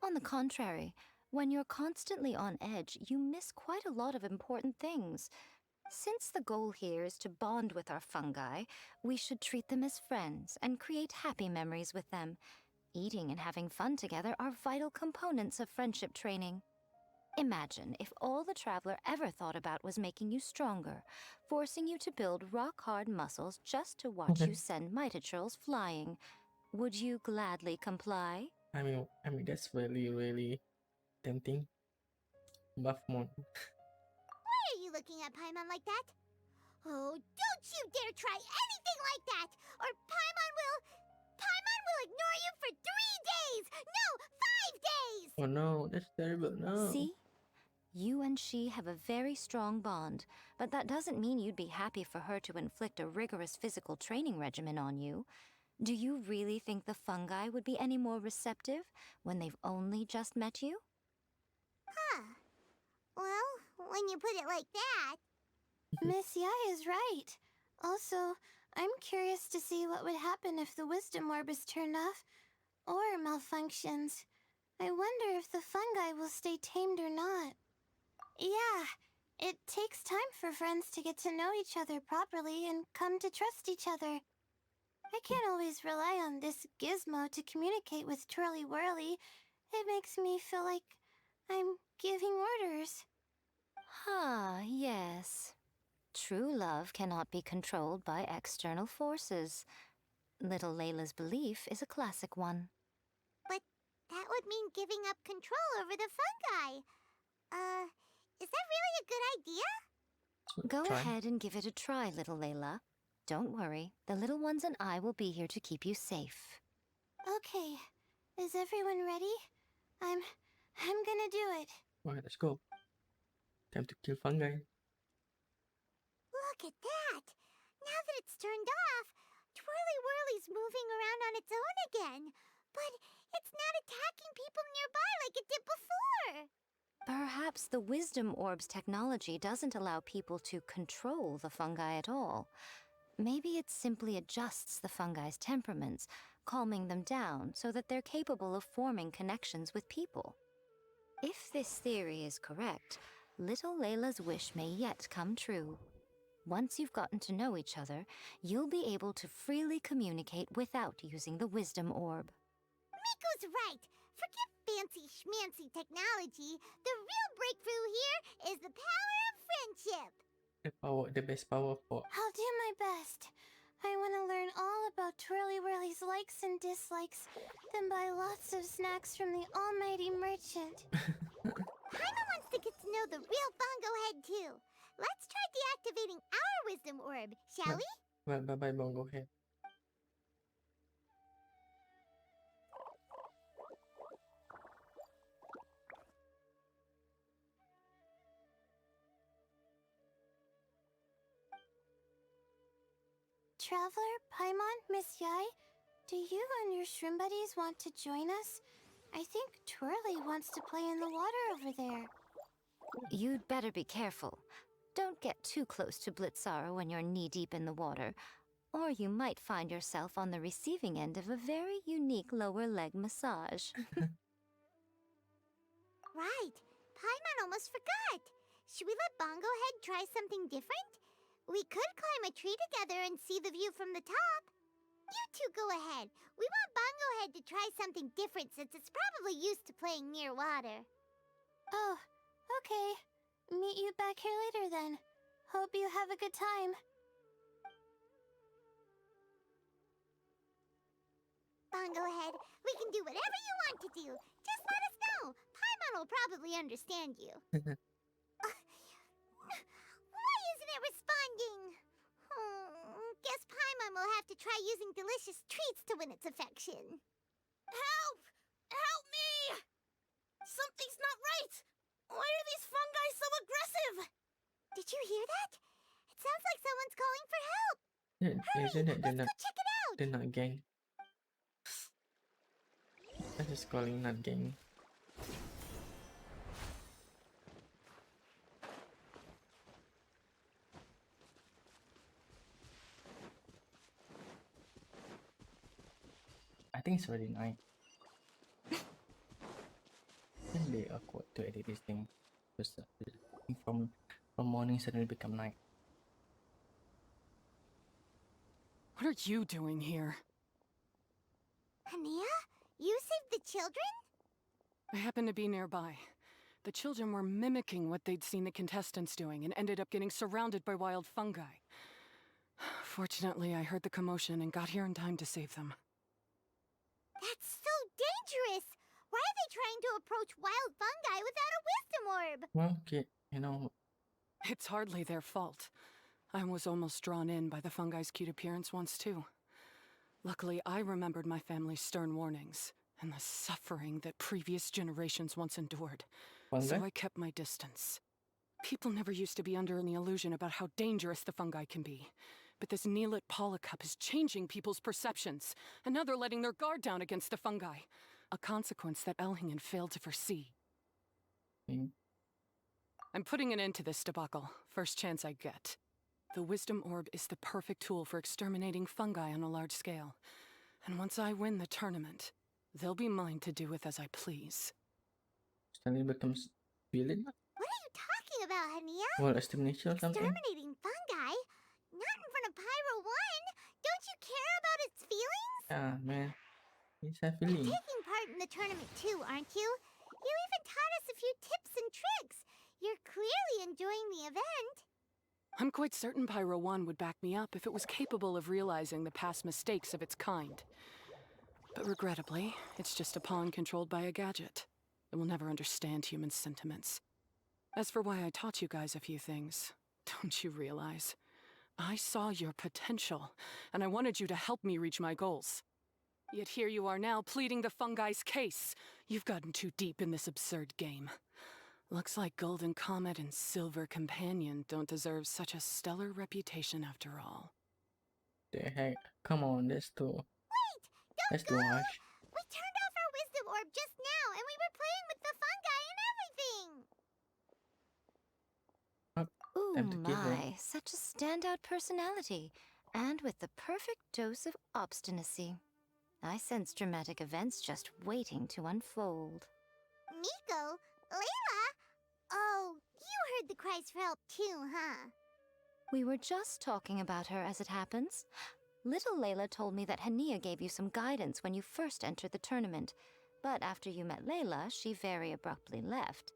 On the contrary, when you're constantly on edge, you miss quite a lot of important things. Since the goal here is to bond with our fungi, we should treat them as friends and create happy memories with them. Eating and having fun together are vital components of friendship training. Imagine if all the Traveler ever thought about was making you stronger, forcing you to build rock-hard muscles just to watch you send Mitatrolls flying. Would you gladly comply? I mean that's really tempting. Buff mode. Why are you looking at Paimon like that? Oh, don't you dare try anything like that! Or Paimon will ignore you for 3 days! No, 5 days! Oh no, that's terrible. No. See? You and she have a very strong bond, but that doesn't mean you'd be happy for her to inflict a rigorous physical training regimen on you. Do you really think the fungi would be any more receptive when they've only just met you? Huh. Well, when you put it like that... Miss Yai is right. Also, I'm curious to see what would happen if the wisdom orb is turned off or malfunctions. I wonder if the fungi will stay tamed or not. Yeah, it takes time for friends to get to know each other properly and come to trust each other. I can't always rely on this gizmo to communicate with Twirly Whirly. It makes me feel like I'm giving orders. Ah, yes. True love cannot be controlled by external forces. Little Layla's belief is a classic one. But that would mean giving up control over the fungi. Is that really a good idea? Go Try. ahead and give it a try, little Layla. Don't worry, the little ones and I will be here to keep you safe. Okay, is everyone ready? I'm gonna do it. Alright, let's go. Time to kill fungi. Look at that! Now that it's turned off, Twirly Whirly's moving around on its own again. But it's not attacking people nearby like it did before. Perhaps the Wisdom Orb's technology doesn't allow people to control the fungi at all. Maybe it simply adjusts the fungi's temperaments, calming them down so that they're capable of forming connections with people. If this theory is correct, little Layla's wish may yet come true. Once you've gotten to know each other, you'll be able to freely communicate without using the Wisdom Orb. Miko's right. Forget fancy schmancy technology. The real breakthrough here is the power of friendship. The best power for I'll do my best. I want to learn all about Twirly Whirly's likes and dislikes, then buy lots of snacks from the almighty merchant. Paimon wants to get to know the real Bongo Head too. Let's try deactivating our Wisdom Orb, shall we? Well, bye-bye, Bongo Head. Traveler, Paimon, Miss Yai, do you and your shroom buddies want to join us? I think Twirly wants to play in the water over there. You'd better be careful. Don't get too close to Blitzara when you're knee-deep in the water, or you might find yourself on the receiving end of a very unique lower leg massage. Right. Paimon almost forgot. Should we let Bongo Head try something different? We could climb a tree together and see the view from the top. You two go ahead. We want Bongo Head to try something different since it's probably used to playing near water. Oh, okay. Meet you back here later then. Hope you have a good time. Bongo Head, we can do whatever you want to do. Just let us know. Paimon will probably understand you. Why isn't it responding? Guess Paimon will have to try using delicious treats to win its affection. Help! Help me! Something's not right! Why are these fungi so aggressive? Did you hear that? It sounds like someone's calling for help. Isn't it? Let's go check it out. They're not gang. I'm just calling not gang. I think it's already night. Can be awkward to edit this thing. Because from morning suddenly become night. What are you doing here? Hania, you saved the children? I happened to be nearby. The children were mimicking what they'd seen the contestants doing and ended up getting surrounded by wild fungi. Fortunately, I heard the commotion and got here in time to save them. That's so dangerous! Why are they trying to approach wild fungi without a wisdom orb? Well, okay, you know. It's hardly their fault. I was almost drawn in by the fungi's cute appearance once too. Luckily, I remembered my family's stern warnings and the suffering that previous generations once endured. So I kept my distance. People never used to be under any illusion about how dangerous the fungi can be. But this Nilotpala cup is changing people's perceptions, and now they're letting their guard down against the fungi. A consequence that Elhingen failed to foresee. I'm putting an end to this debacle, first chance I get. The Wisdom Orb is the perfect tool for exterminating fungi on a large scale. And once I win the tournament, they'll be mine to do with as I please. Suddenly becomes villain? What are you talking about, Hania? Well, extermination or something? Exterminating fungi? Not in front of Pyro 1! Don't you care about its feelings? Ah, man. It's a You're feeling. taking part in the tournament too, aren't you? You even taught us a few tips and tricks. You're clearly enjoying the event. I'm quite certain Pyro 1 would back me up if it was capable of realizing the past mistakes of its kind. But regrettably, it's just a pawn controlled by a gadget. It will never understand human sentiments. As for why I taught you guys a few things, don't you realize? I saw your potential, and I wanted you to help me reach my goals. Yet here you are now pleading the fungi's case. You've gotten too deep in this absurd game. Looks like Golden Comet and Silver Companion don't deserve such a stellar reputation after all. The heck? Come on, that's too. Wait! That's Don't too go! harsh. We turned off our wisdom orb just now, and we were playing with the fungi and everything! Time to kill her. my, such a standout personality, and with the perfect dose of obstinacy. I sense dramatic events just waiting to unfold. Miko? Layla? Oh, you heard the cries for help too, huh? We were just talking about her as it happens. Little Layla told me that Hania gave you some guidance when you first entered the tournament, but after you met Layla, she very abruptly left.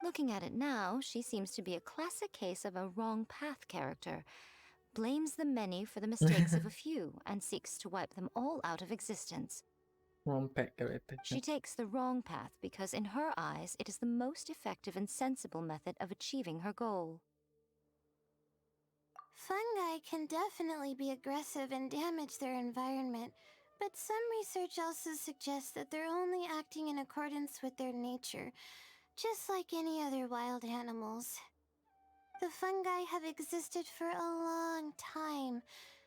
Looking at it now, she seems to be a classic case of a wrong path character. Blames the many for the mistakes of a few and seeks to wipe them all out of existence. Wrong pack character. She takes the wrong path because in her eyes it is the most effective and sensible method of achieving her goal. Fungi can definitely be aggressive and damage their environment, but some research also suggests that they're only acting in accordance with their nature, just like any other wild animals. The fungi have existed for a long time.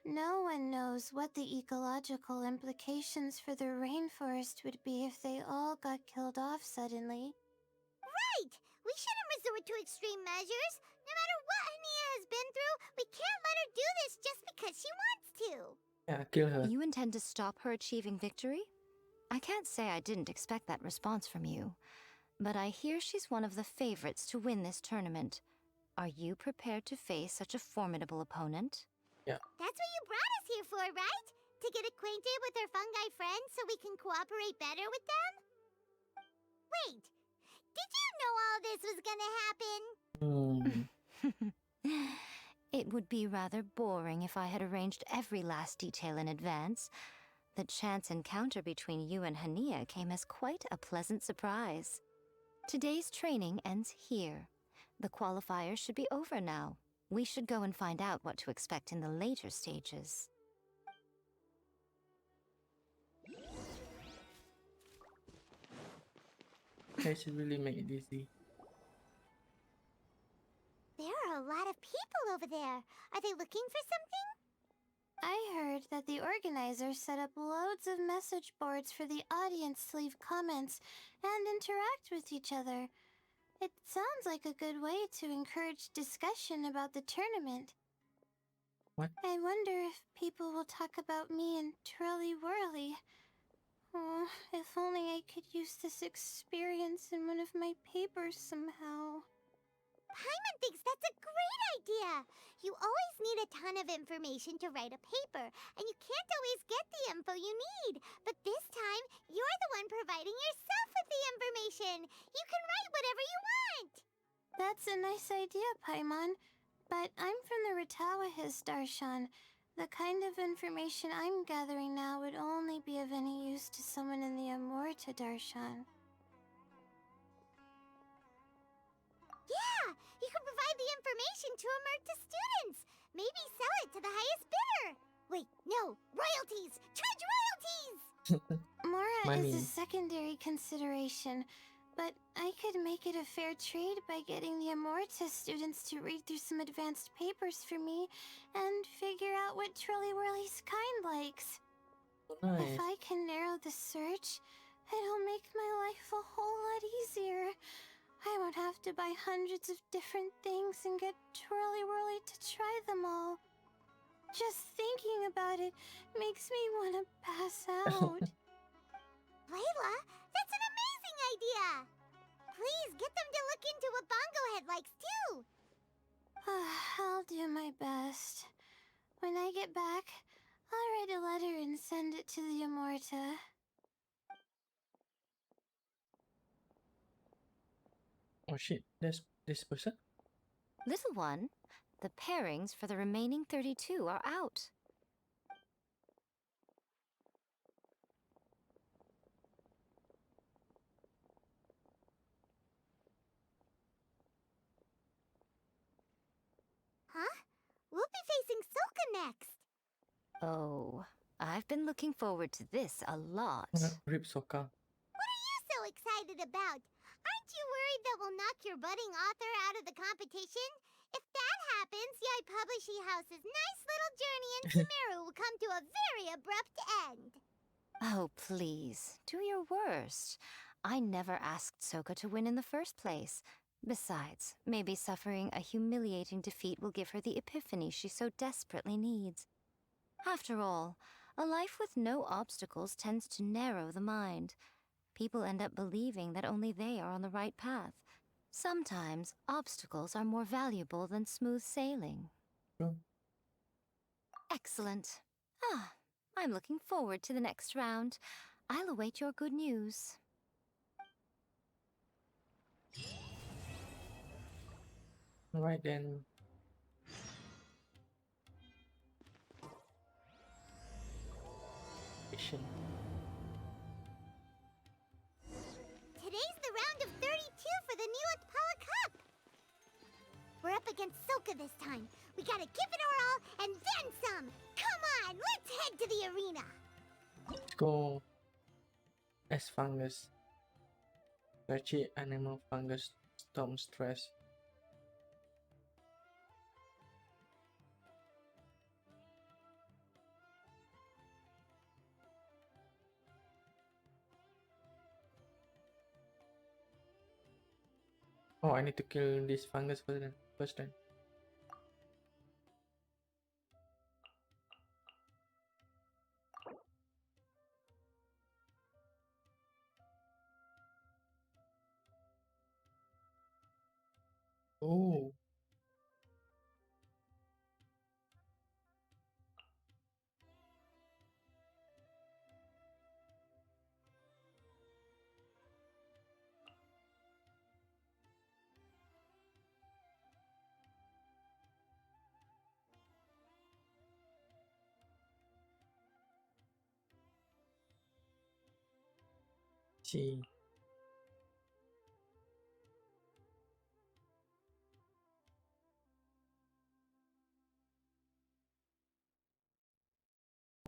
No one knows what the ecological implications for the rainforest would be if they all got killed off suddenly. Right! We shouldn't resort to extreme measures. No matter what Hania has been through, we can't let her do this just because she wants to. Yeah, kill her. You intend to stop her achieving victory? I can't say I didn't expect that response from you, but I hear she's one of the favorites to win this tournament. Are you prepared to face such a formidable opponent? Yeah. That's what you brought us here for, right? To get acquainted with our fungi friends so we can cooperate better with them? Wait, did you know all this was gonna happen? It would be rather boring if I had arranged every last detail in advance. The chance encounter between you and Hania came as quite a pleasant surprise. Today's training ends here. The qualifiers should be over now. We should go and find out what to expect in the later stages. I should really make it easy. There are a lot of people over there. Are they looking for something? I heard that the organizers set up loads of message boards for the audience to leave comments and interact with each other. It sounds like a good way to encourage discussion about the tournament. What? I wonder if people will talk about me and Twirly Whirly. Oh, if only I could use this experience in one of my papers somehow. Paimon thinks that's a great idea. You always need a ton of information to write a paper, and you can't always get the info you need. But this time, you're the one providing yourself with the information. You can write whatever you want. That's a nice idea, Paimon. But I'm from the Ratawahiz, Darshan. The kind of information I'm gathering now would only be of any use to someone in the Amorta, Darshan. Yeah, you can provide the information to Amurta students. Maybe sell it to the highest bidder. Wait, no, royalties! Charge royalties! Mora Money. is a secondary consideration, but I could make it a fair trade by getting the Amorta students to read through some advanced papers for me and figure out what Twirly Whirly's kind likes. Nice. If I can narrow the search, it'll make my life a whole lot easier. I won't have to buy hundreds of different things and get Twirly Whirly to try them all. Just thinking about it makes me want to pass out. Layla, that's an amazing idea! Please get them to look into what Bongo Head likes too! I'll do my best. When I get back, I'll write a letter and send it to the Amorta. Oh shit, that's this person? Little one, the pairings for the remaining 32 are out. Huh? We'll be facing Silka next. Oh, I've been looking forward to this a lot. Rip Soka. What are you so excited about? Aren't you worried that we'll knock your budding author out of the competition? If that happens, Yai Publishing House's nice little journey in Sumeru will come to a very abrupt end. Oh, please, do your worst. I never asked Soka to win in the first place. Besides, maybe suffering a humiliating defeat will give her the epiphany she so desperately needs. After all, a life with no obstacles tends to narrow the mind. People end up believing that only they are on the right path. Sometimes, obstacles are more valuable than smooth sailing. True. Excellent. I'm looking forward to the next round. I'll await your good news. Alright then. Mission. Today's the round of 32 for the Nilotpala Cup. We're up against Soka this time. We gotta give it our all and then some. Come on, let's head to the arena. Let's go. S Fungus. Searchy animal fungus storm stress. Oh, I need to kill this fungus first then. Oh. See.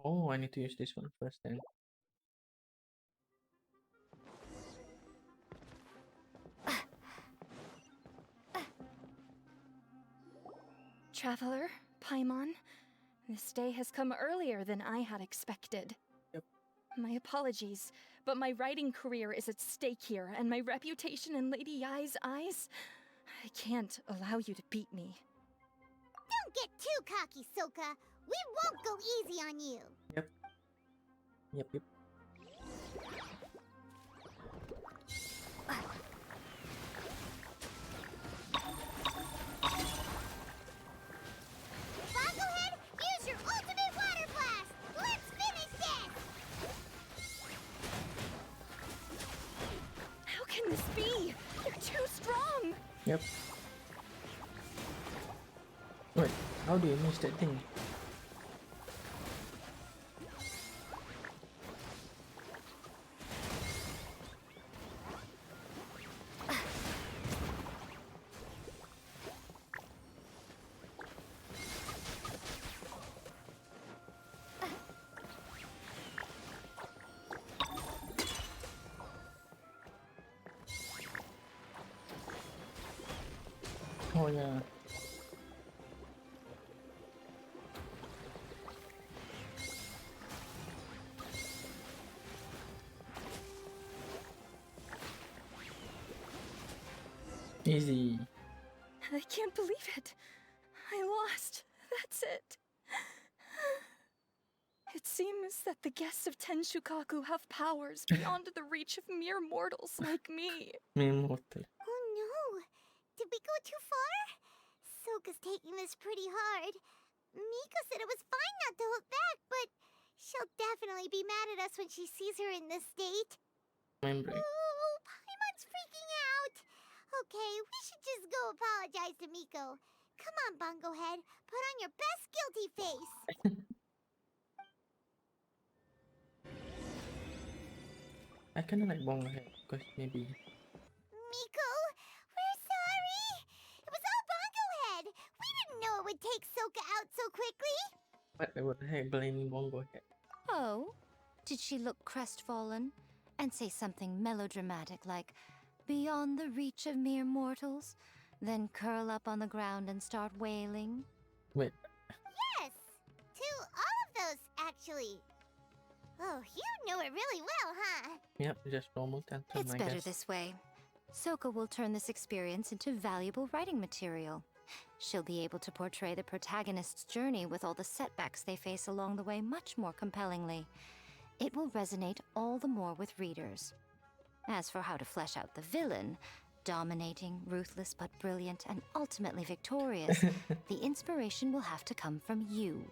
Oh, I need to use this one first then. Traveler, Paimon, this day has come earlier than I had expected. Yep. My apologies, but my writing career is at stake here, and my reputation in Lady Yai's eyes. I can't allow you to beat me. Don't get too cocky, Soka. We won't go easy on you. Yep. Bogglehead, use your ultimate water blast. Let's finish this. How can this be? You're too strong! Yep. Wait, how do you miss that thing? Oh yeah. Easy. I can't believe it. I lost. That's it. It seems that the guests of Tenshukaku have powers beyond the reach of mere mortals like me. Immortal. Oh no! Did we go too far? Soka's taking this pretty hard. Miko said it was fine not to hold back, but she'll definitely be mad at us when she sees her in this state. Remember. Oh, Paimon's freaking out. Okay, we should just go apologize to Miko. Come on, Bungo Head. Put on your best guilty face. I kinda like Bongo Head because maybe. Miko, we're sorry. It was all Bungo Head. We didn't know it would take Soka out so quickly. But I would hate blaming Bongo Head. Oh? Did she look crestfallen and say something melodramatic like, beyond the reach of mere mortals, then curl up on the ground and start wailing? Wait. Yes, to all of those, actually. Oh, you know it really well, huh? Yep, just normal tantrum, It's I better guess. this way. Soka will turn this experience into valuable writing material. She'll be able to portray the protagonist's journey with all the setbacks they face along the way much more compellingly. It will resonate all the more with readers. As for how to flesh out the villain, dominating, ruthless but brilliant, and ultimately victorious, the inspiration will have to come from you.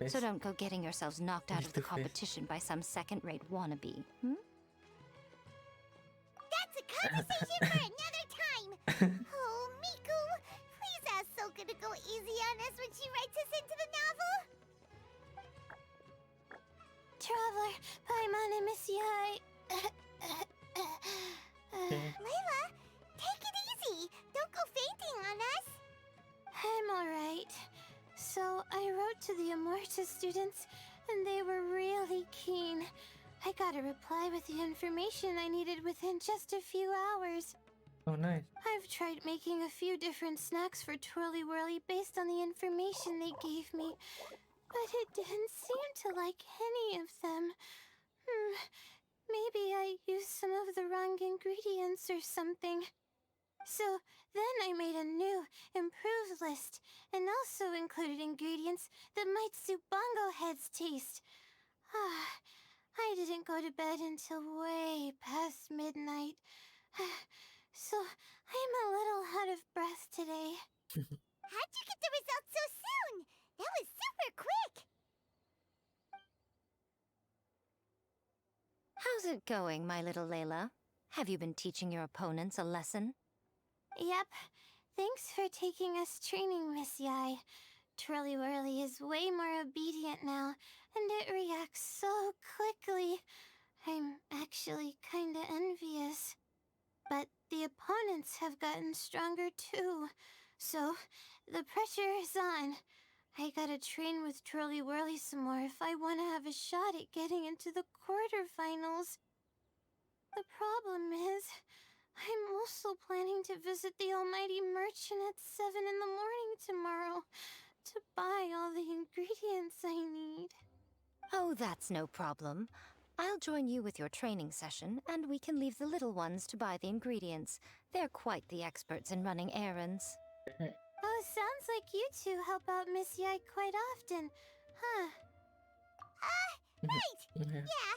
So don't go getting yourselves knocked out of the competition by some second-rate wannabe, That's a conversation for another time! Oh, Miku, please ask Soka to go easy on us when she writes us into the novel! Traveler, Paimon, and Miss Yai. Layla, take it easy! Don't go fainting on us! I'm alright. So, I wrote to the Amorta students, and they were really keen. I got a reply with the information I needed within just a few hours. Oh, nice. I've tried making a few different snacks for Twirly Whirly based on the information they gave me, but it didn't seem to like any of them. Maybe I used some of the wrong ingredients or something. So then I made a new, improved list, and also included ingredients that might suit Bongo Head's taste. I didn't go to bed until way past midnight. So I'm a little out of breath today. How'd you get the results so soon? That was super quick! How's it going, my little Layla? Have you been teaching your opponents a lesson? Yep. Thanks for taking us training, Miss Yai. Twirly Whirly is way more obedient now, and it reacts so quickly. I'm actually kinda envious. But the opponents have gotten stronger too, so the pressure is on. I gotta train with Twirly Whirly some more if I want to have a shot at getting into the quarterfinals. The problem is, I'm also planning to visit the Almighty Merchant at 7 in the morning tomorrow to buy all the ingredients I need. Oh, that's no problem. I'll join you with your training session, and we can leave the little ones to buy the ingredients. They're quite the experts in running errands. Oh, sounds like you two help out Miss Yai quite often, huh? Right! Yeah. Yeah.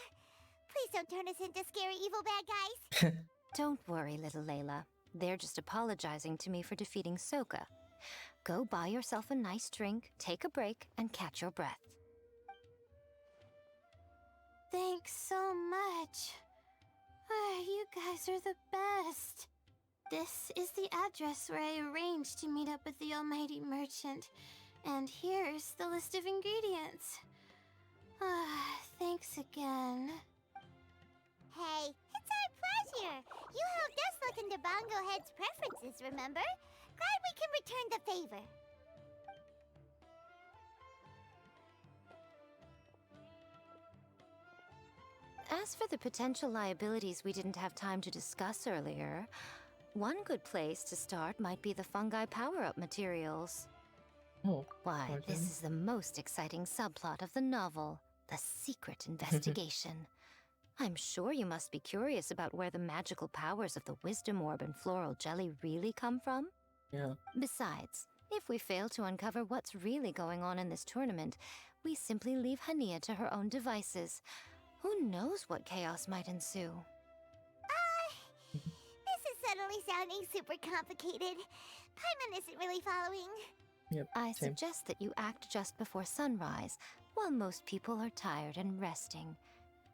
Please don't turn us into scary evil bad guys. Don't worry, little Layla. They're just apologizing to me for defeating Soka. Go buy yourself a nice drink, take a break, and catch your breath. Thanks so much. You guys are the best. This is the address where I arranged to meet up with the Almighty Merchant. And here's the list of ingredients. Thanks again. Hey, it's our pleasure. You helped us look into Bongo Head's preferences, remember? Glad we can return the favor. As for the potential liabilities we didn't have time to discuss earlier, one good place to start might be the fungi power-up materials. Oh, Why, okay. this is the most exciting subplot of the novel, the secret investigation. I'm sure you must be curious about where the magical powers of the Wisdom Orb and Floral Jelly really come from. Yeah. Besides, if we fail to uncover what's really going on in this tournament, we simply leave Hania to her own devices. Who knows what chaos might ensue? This is suddenly sounding super complicated. Paimon isn't really following. Yep. I same. suggest that you act just before sunrise, while most people are tired and resting.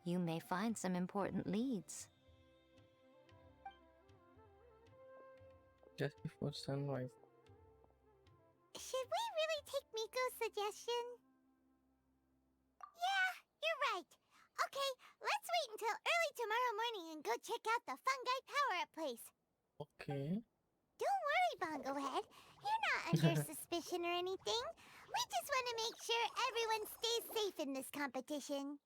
You may find some important leads. Just before sunrise. Should we really take Miko's suggestion? Yeah, you're right. Okay, let's wait until early tomorrow morning and go check out the fungi power-up place. Okay. Don't worry, Bongo Head. You're not under suspicion or anything. We just want to make sure everyone stays safe in this competition.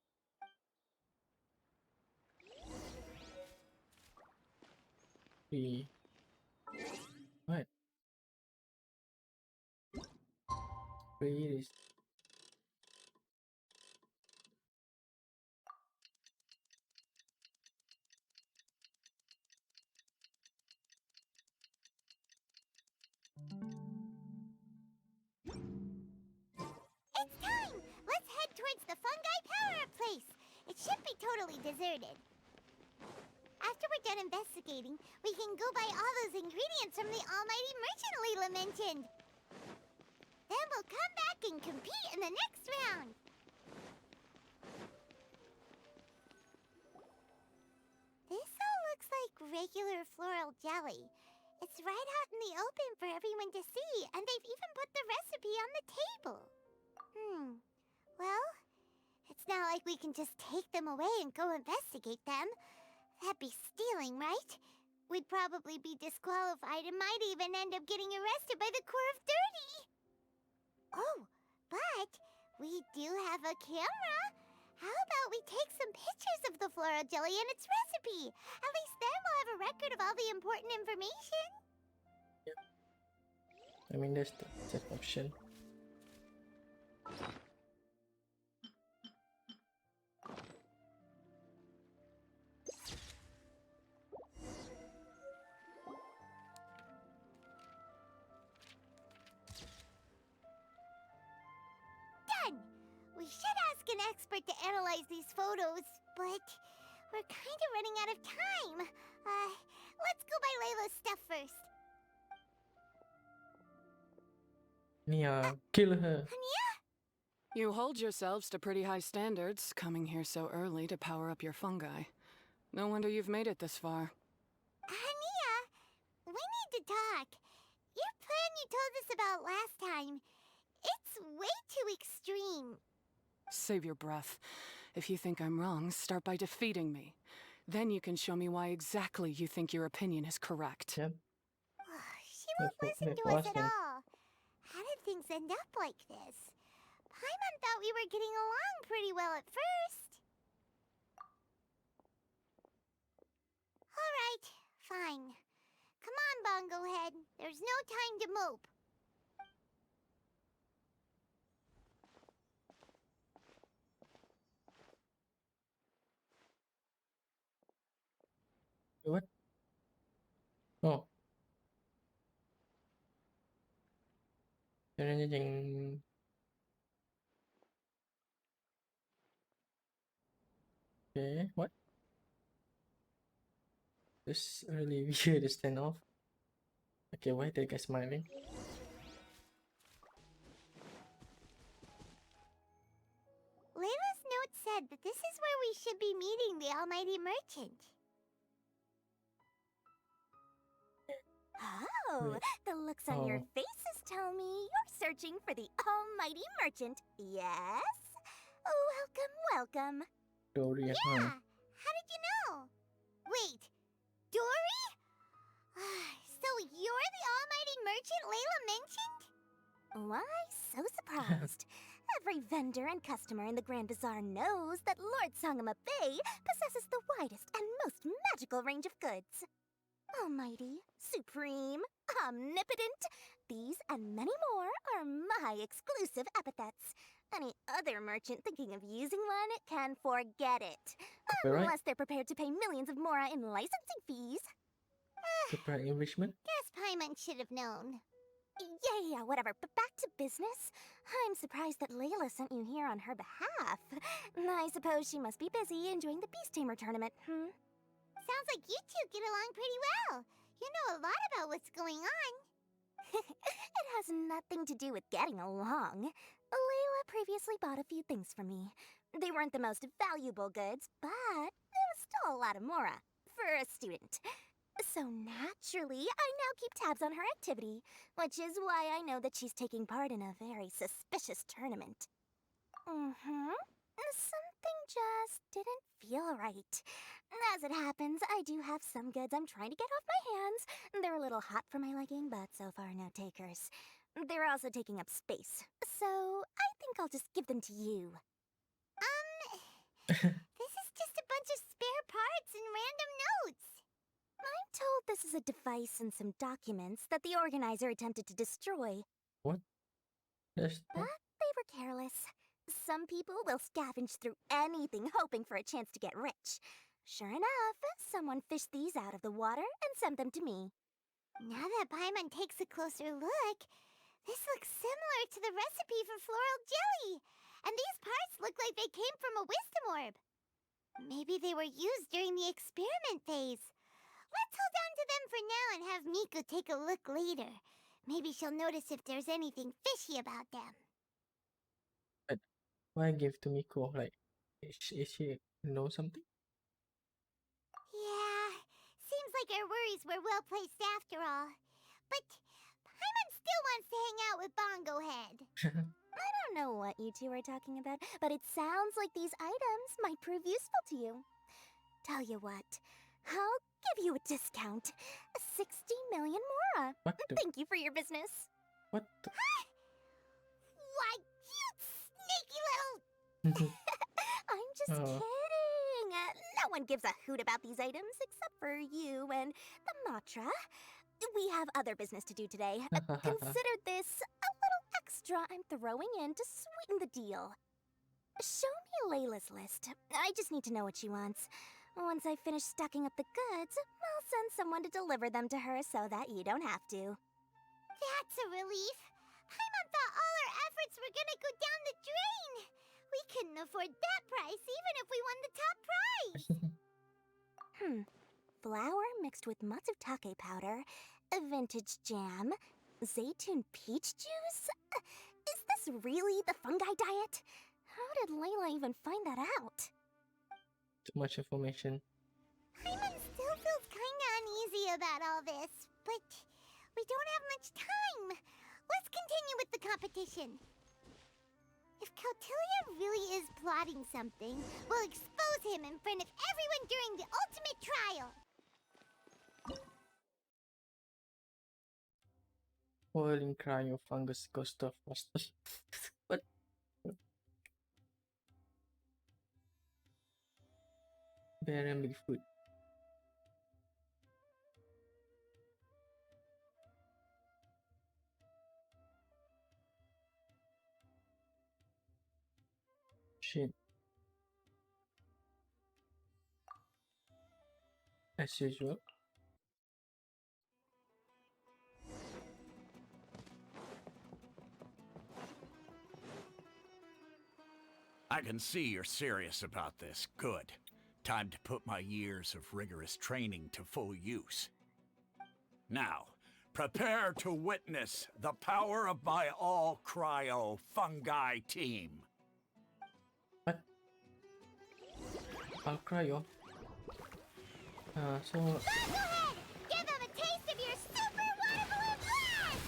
What? Please. the fungi power-up place. It should be totally deserted. After we're done investigating, we can go buy all those ingredients from the almighty merchant Layla mentioned. Then we'll come back and compete in the next round. This all looks like regular floral jelly. It's right out in the open for everyone to see, and they've even put the recipe on the table. Well, it's not like we can just take them away and go investigate them. That'd be stealing, right? We'd probably be disqualified and might even end up getting arrested by the Corps of 30. Oh, but we do have a camera. How about we take some pictures of the floral jelly and its recipe? At least then we'll have a record of all the important information. I mean, that's an option. Done! We should ask an expert to analyze these photos, but we're kind of running out of time. Let's go buy Layla's stuff first. Nia, kill her. Ania? You hold yourselves to pretty high standards, coming here so early to power up your fungi. No wonder you've made it this far. Ania, we need to talk. Your plan you told us about last time, it's way too extreme. Save your breath. If you think I'm wrong, start by defeating me. Then you can show me why exactly you think your opinion is correct. Yep. She won't Let's listen to us at him. all. How did things end up like this? Paimon thought we were getting along pretty well at first. All right, fine. Come on, Bongo Head. There's no time to mope. What? Oh. Caranya yang... Okay, what? This really weird standoff. Okay, why the guy smiling? Layla's note said that this is where we should be meeting the almighty merchant. Oh, the looks on your Oh. faces tell me you're searching for the almighty merchant, yes? Welcome, welcome. Dory, Yeah, huh? how did you know? Wait, Dory? So you're the almighty merchant Layla mentioned? Why so surprised? Every vendor and customer in the Grand Bazaar knows that Lord Sangama Bay possesses the widest and most magical range of goods. Almighty, supreme, omnipotent, these and many more are my exclusive epithets. Any other merchant thinking of using one can forget it. Copyright? Unless they're prepared to pay millions of mora in licensing fees. Copyright infringement? Guess Paimon should have known. Yeah, whatever. But back to business. I'm surprised that Layla sent you here on her behalf. I suppose she must be busy enjoying the Beast Tamer tournament, Sounds like you two get along pretty well. You know a lot about what's going on. It has nothing to do with getting along. Layla previously bought a few things from me. They weren't the most valuable goods, but it was still a lot of mora for a student. So naturally, I now keep tabs on her activity, which is why I know that she's taking part in a very suspicious tournament. Something just didn't feel right. As it happens, I do have some goods I'm trying to get off my hands. They're a little hot for my liking, but so far no takers. They're also taking up space, so I think I'll just give them to you. This is just a bunch of spare parts and random notes. I'm told this is a device and some documents that the organizer attempted to destroy, That's but they were careless. Some people will scavenge through anything hoping for a chance to get rich. Sure enough, someone fished these out of the water and sent them to me. Now that Paimon takes a closer look, this looks similar to the recipe for floral jelly. and these parts look like they came from a wisdom orb. Maybe they were used during the experiment phase. Let's hold on to them for now and have Miku take a look later. Maybe she'll notice if there's anything fishy about them. But why give to Miko? Like, is she know something? Yeah, seems like our worries were well placed after all. But Paimon still wants to hang out with Bongo Head. I don't know what you two are talking about, but it sounds like these items might prove useful to you. Tell you what, I'll give you a discount. 60 million mora. What the? Thank you for your business. What the? Why, you sneaky little... I'm just kidding. No one gives a hoot about these items except for you and the Matra. We have other business to do today. Consider this a little extra I'm throwing in to sweeten the deal. Show me Layla's list. I just need to know what she wants. Once I finish stacking up the goods, I'll send someone to deliver them to her so that you don't have to. That's a relief. Paimon thought all our efforts were gonna go down the drain. We couldn't afford that price even if we won the top prize. Flour mixed with matsutake powder, a vintage jam, zaytun peach juice? Is this really the fungi diet? How did Layla even find that out? Too much information. Paimon still feels kinda uneasy about all this, but we don't have much time. Let's continue with the competition. If Kautilya really is plotting something, we'll expose him in front of everyone during the ultimate trial. Boiling cryo fungus ghost of hostel. What? Bear and Bigfoot. Shit. As usual. I can see you're serious about this. Good. Time to put my years of rigorous training to full use. Now, prepare to witness the power of my all-cryo fungi team. What? I'll cryo. So Bongo Head! Give him a taste of your super water balloon blast!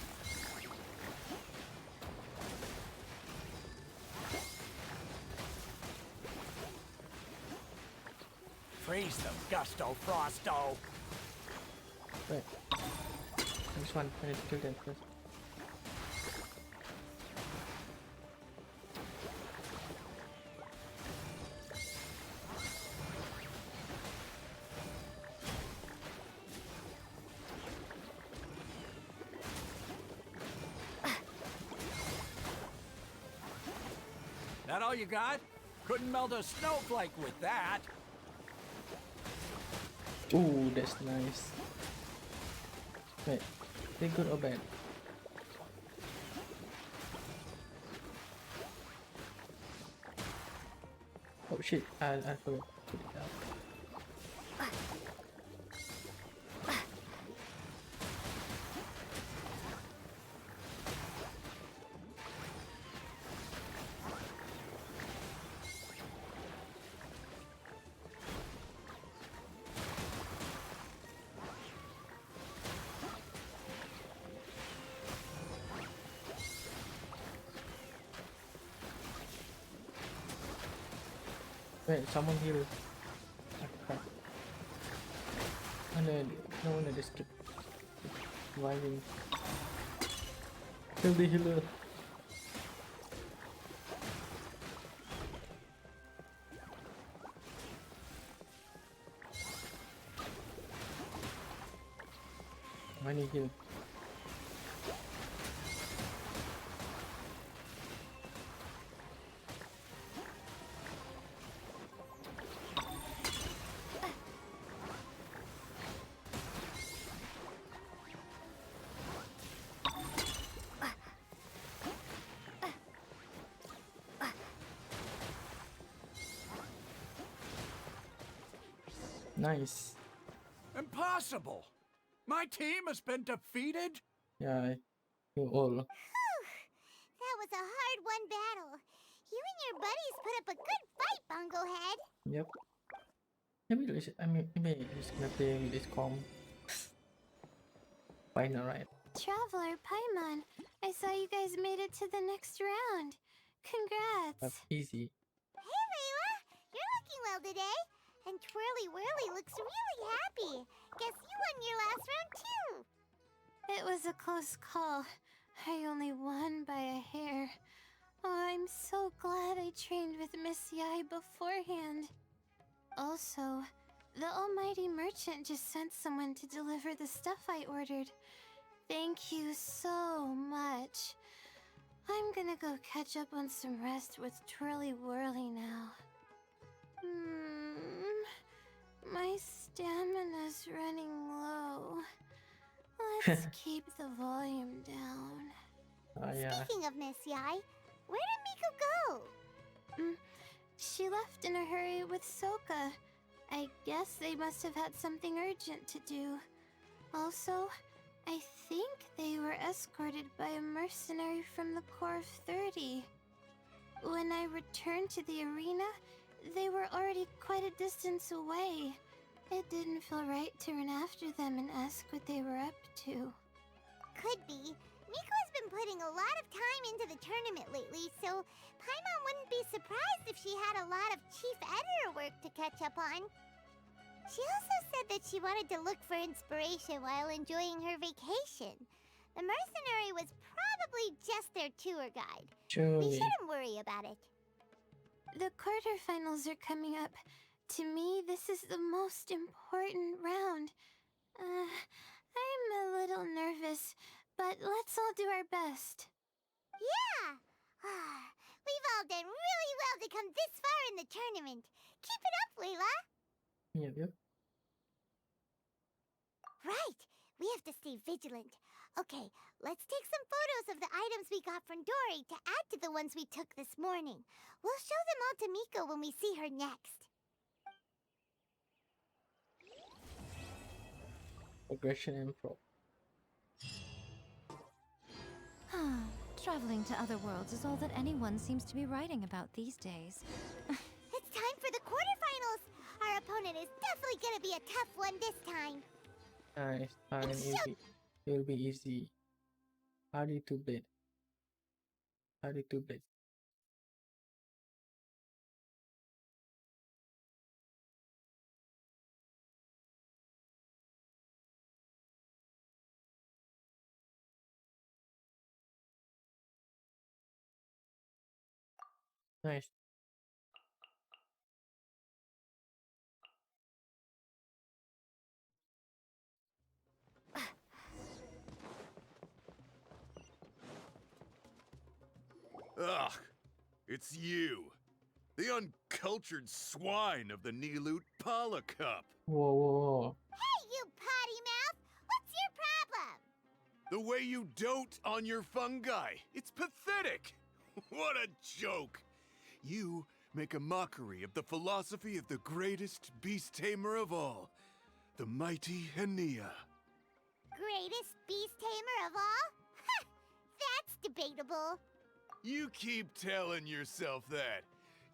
Freeze them, Gusto Frosto! wait. This one, I need to kill them first. That all you got? Couldn't melt a snowflake with that. Ooh, that's nice. Wait, they good or bad? Oh shit, I forgot to put it out. Wait, someone heal. Ah, crap. Oh no one just keep reviving. Kill the healer. I need heal. Nice. Impossible! My team has been defeated? Yeah, you all. That was a hard-won battle. You and your buddies put up a good fight, Bungo Head. Yep. Maybe he's gonna play with this comp. Final, right? Traveler, Paimon, I saw you guys made it to the next round. Congrats. That's easy. Hey, Layla! You're looking well today. And Twirly Whirly looks really happy. Guess you won your last round, too. It was a close call. I only won by a hair. Oh, I'm so glad I trained with Miss Yai beforehand. Also, the almighty merchant just sent someone to deliver the stuff I ordered. Thank you so much. I'm gonna go catch up on some rest with Twirly Whirly now. My stamina's running low. Let's keep the volume down. Oh yeah. Speaking of Miss Yai, where did Miko go? She left in a hurry with Soka. I guess they must have had something urgent to do. Also, I think they were escorted by a mercenary from the Corps of 30. When I returned to the arena, they were already quite a distance away. It didn't feel right to run after them and ask what they were up to. Could be. Miko's been putting a lot of time into the tournament lately, so Paimon wouldn't be surprised if she had a lot of chief editor work to catch up on. She also said that she wanted to look for inspiration while enjoying her vacation. The mercenary was probably just their tour guide. We Surely. shouldn't worry about it. The quarterfinals are coming up. To me, this is the most important round. I'm a little nervous, but let's all do our best. Yeah! We've all done really well to come this far in the tournament. Keep it up, Layla! Yep. Right! We have to stay vigilant. Okay, let's take some photos of the items we got from Dory to add to the ones we took this morning. We'll show them all to Miko when we see her next. Progression and pro. Traveling to other worlds is all that anyone seems to be writing about these days. It's time for the quarterfinals! Our opponent is definitely gonna be a tough one this time. Nice. Fine. It will be easy. Hardy to blade. Nice. Ugh, it's you. The uncultured swine of the Nilotpala Cup. Whoa. Hey, you potty mouth! What's your problem? The way you dote on your fungi. It's pathetic. What a joke. You make a mockery of the philosophy of the greatest beast tamer of all, the mighty Hania. Greatest beast tamer of all? Ha! That's debatable. You keep telling yourself that.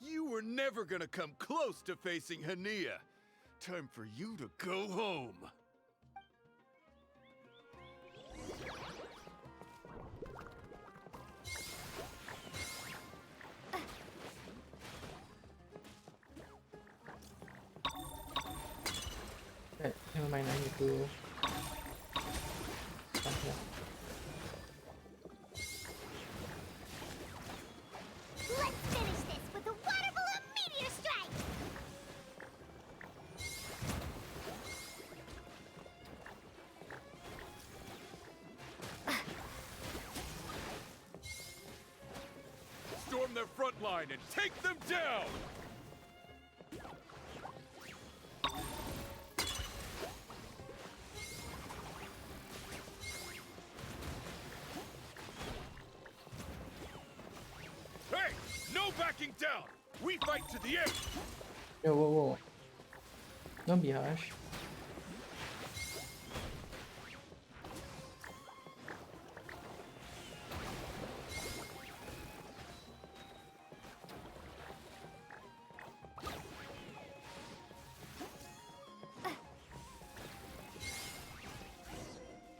You were never gonna come close to facing Hania. Time for you to go home. Never mind, I need to come here. Let's finish this with a water balloon meteor strike! Storm their front line and take them down! Hey! No backing down! We fight to the end! Yo, whoa. Don't be harsh.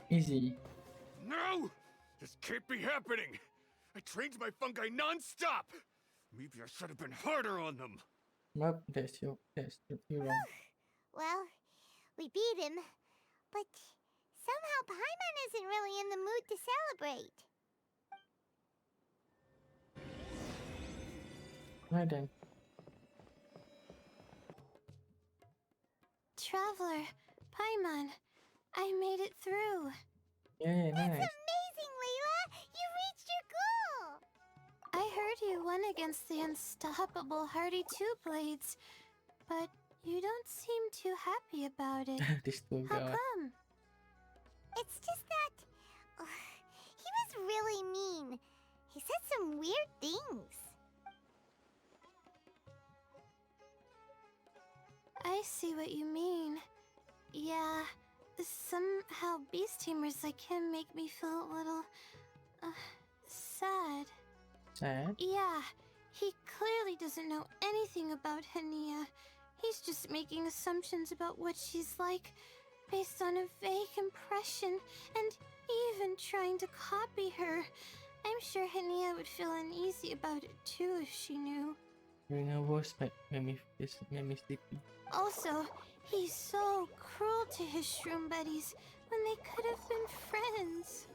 Easy. No! This can't be happening! I trained my fungi non-stop! Maybe I should have been harder on them. Nope, that's you wrong. Well, we beat him, but somehow Paimon isn't really in the mood to celebrate. Right then. Traveler, Paimon, I made it through. Yeah, That's nice. amazing, Layla! You reached your goal! I heard you won against the unstoppable Hardy Two Blades, but you don't seem too happy about it. This two How girl. come? It's just that... he was really mean. He said some weird things. I see what you mean. Yeah, somehow beast tamers like him make me feel a little... sad. Sad? Yeah, he clearly doesn't know anything about Hania. He's just making assumptions about what she's like, based on a vague impression, and even trying to copy her. I'm sure Hania would feel uneasy about it too if she knew. You're nervous, but made me sleepy. Also, he's so cruel to his Shroom buddies when they could have been friends.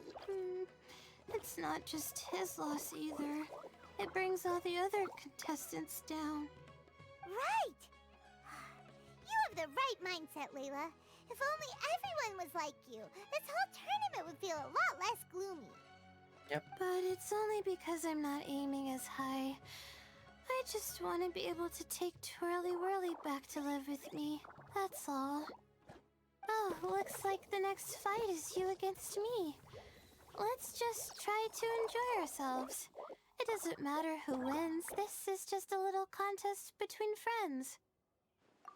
It's not just his loss either. It brings all the other contestants down. Right! You have the right mindset, Layla. If only everyone was like you, this whole tournament would feel a lot less gloomy. But it's only because I'm not aiming as high. I just want to be able to take Twirly Whirly back to live with me. That's all. Oh, looks like the next fight is you against me. Let's just try to enjoy ourselves. It doesn't matter who wins. This is just a little contest between friends.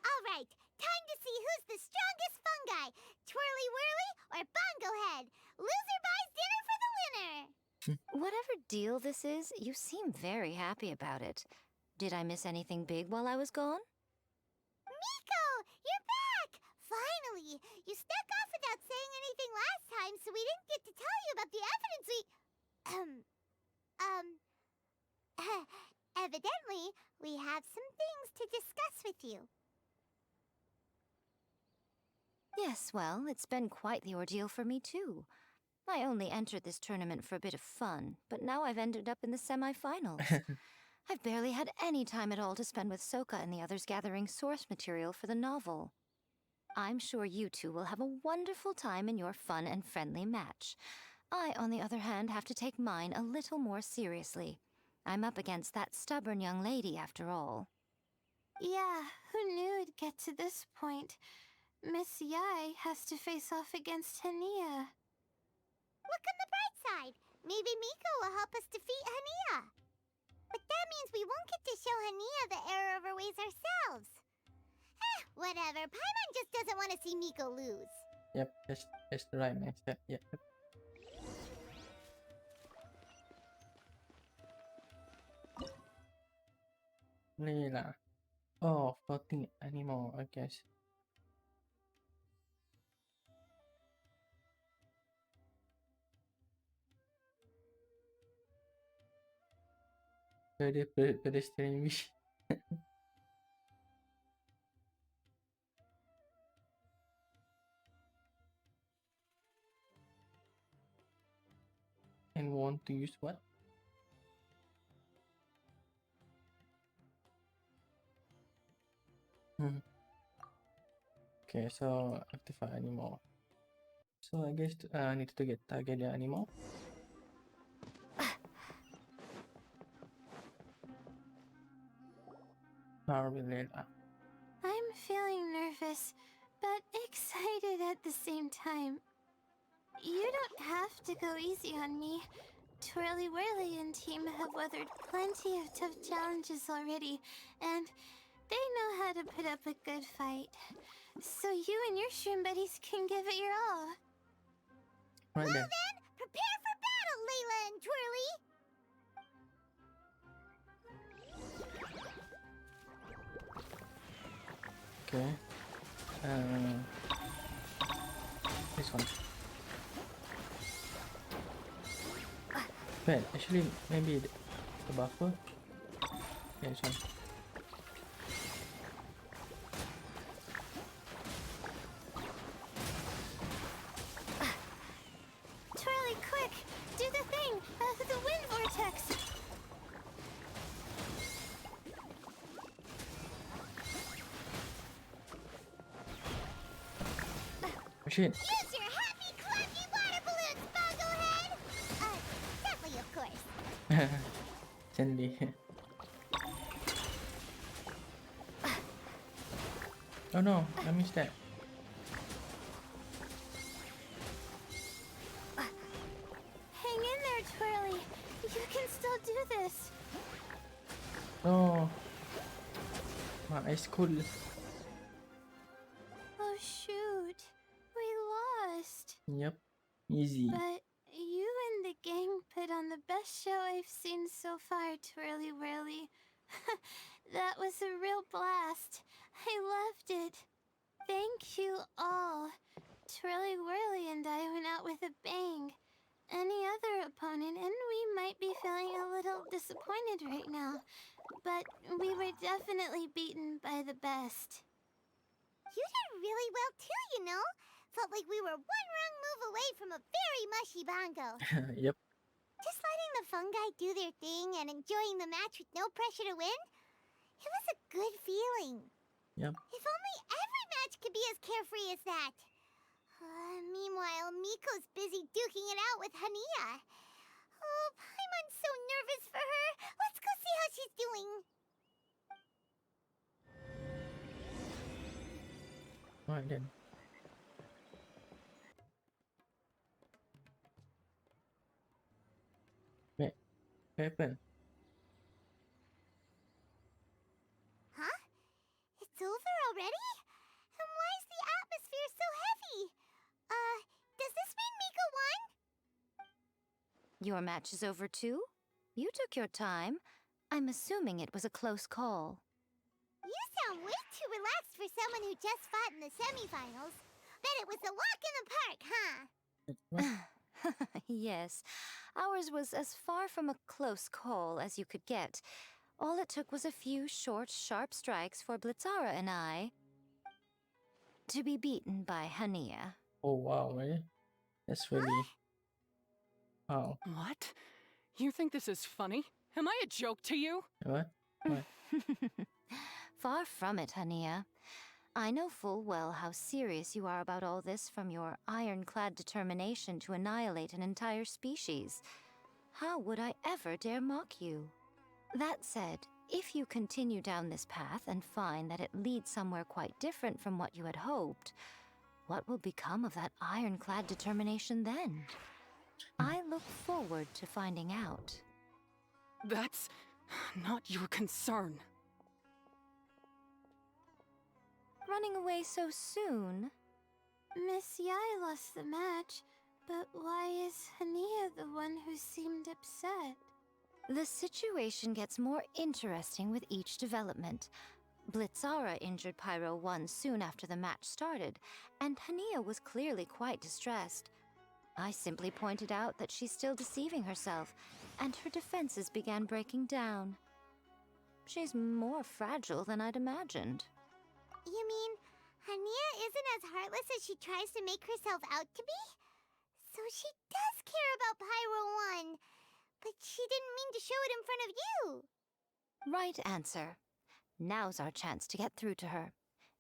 All right, time to see who's the strongest fungi, Twirly Whirly or Bongo Head. Loser buys dinner for the winner. Whatever deal this is, you seem very happy about it. Did I miss anything big while I was gone? Miko, you're back! Finally! You snuck off without saying anything last time, so we didn't get to tell you about the evidence we... Evidently, we have some things to discuss with you. Yes, well, it's been quite the ordeal for me too. I only entered this tournament for a bit of fun, but now I've ended up in the semi-finals. I've barely had any time at all to spend with Soka and the others gathering source material for the novel. I'm sure you two will have a wonderful time in your fun and friendly match. I, on the other hand, have to take mine a little more seriously. I'm up against that stubborn young lady, after all. Yeah, who knew it'd get to this point? Miss Yai has to face off against Hania. Look on the bright side. Maybe Miko will help us defeat Hania. But that means we won't get to show Hania the error of her ways ourselves. Whatever. Paimon just doesn't want to see Miko lose. Yep, that's the right mindset. Yep. Layla. Oh, floating animal, I guess. Pedestrian wish. And want to use what? Okay, so activate animal. So I guess I need to get target the animal. Layla. I'm feeling nervous, but excited at the same time. You don't have to go easy on me. Twirly Whirly and team have weathered plenty of tough challenges already, and They know how to put up a good fight. So you and your shroom buddies can give it your all. Right Well then. then, prepare for battle, Layla and Twirly! Okay. This one. Wait, actually, maybe the buffer. Yeah, this one. Twirly, quick! Do the thing! The wind vortex! Oh shit. Use your happy, clunky water balloons, Bongo Head! Sadly, of course. Sandy. Oh no, I missed that. Hang in there, Twirly. You can still do this. No. My ice cool. Oh shoot. We lost. Yep. Easy. But you and the gang put on the best show I've seen so far, Twirly Whirly. That was a real blast. I loved it. Thank you all. Twirly Whirly and I went out with a bang. Any other opponent, and we might be feeling a little disappointed right now, but we were definitely beaten by the best. You did really well too, you know. Felt like we were one wrong move away from a very mushy bongo. Yep. Just letting the fungi do their thing and enjoying the match with no pressure to win, it was a good feeling. Yep. If only every match could be as carefree as that. Meanwhile, Miko's busy duking it out with Hania. Oh, Paimon's so nervous for her. Let's go see how she's doing. Alright then. Wait, what happened? Huh? It's over already? And why is the atmosphere so heavy? Does this mean Miko won? Your match is over too? You took your time. I'm assuming it was a close call. You sound way too relaxed for someone who just fought in the semifinals. Bet it was a walk in the park, huh? What? Yes, ours was as far from a close call as you could get. All it took was a few short, sharp strikes for Blitzara and I to be beaten by Hania. Oh wow, man. That's really... Wow. What? You think this is funny? Am I a joke to you? What? What? Far from it, Hania. I know full well how serious you are about all this, from your ironclad determination to annihilate an entire species. How would I ever dare mock you? That said, if you continue down this path and find that it leads somewhere quite different from what you had hoped, what will become of that ironclad determination then? I look forward to finding out. That's not your concern. Running away so soon? Miss Yai lost the match, but why is Hania the one who seemed upset? The situation gets more interesting with each development. Blitzara injured Pyro 1 soon after the match started, and Hania was clearly quite distressed. I simply pointed out that she's still deceiving herself, and her defenses began breaking down. She's more fragile than I'd imagined. You mean Hania isn't as heartless as she tries to make herself out to be? So she does care about Pyro 1, but she didn't mean to show it in front of you. Right answer. Now's our chance to get through to her.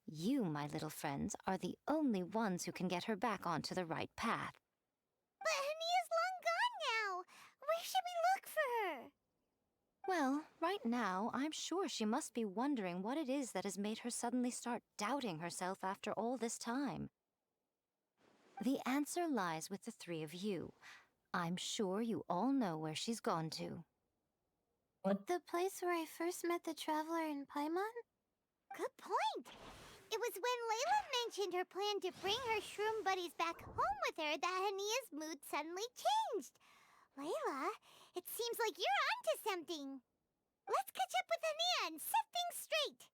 You, my little friends, are the only ones who can get her back onto the right path. But Hania's long gone now. Where should we look for her? Well, right now, I'm sure she must be wondering what it is that has made her suddenly start doubting herself after all this time. The answer lies with the three of you. I'm sure you all know where she's gone to. What? The place where I first met the traveler in Paimon? Good point. It was when Layla mentioned her plan to bring her shroom buddies back home with her that Hania's mood suddenly changed. Layla, it seems like you're onto something. Let's catch up with Hania and set things straight.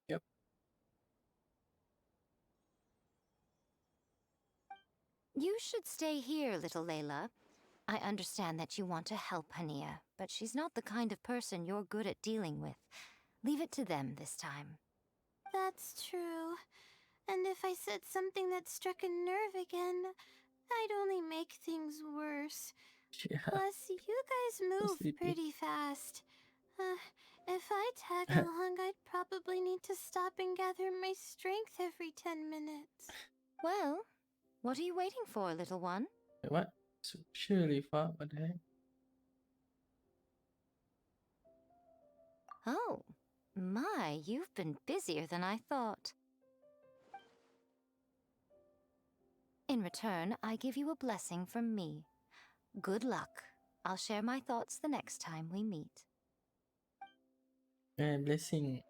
Yep. You should stay here, little Layla. I understand that you want to help Hania, but she's not the kind of person you're good at dealing with. Leave it to them this time. That's true. And if I said something that struck a nerve again, I'd only make things worse. Yeah. Plus, you guys move sleepy. pretty fast. If I tag along, I'd probably need to stop and gather my strength every 10 minutes. Well, what are you waiting for, little one? Wait, what? Surely far, what the heck? Oh, my, you've been busier than I thought. In return, I give you a blessing from me. Good luck. I'll share my thoughts the next time we meet. Blessing.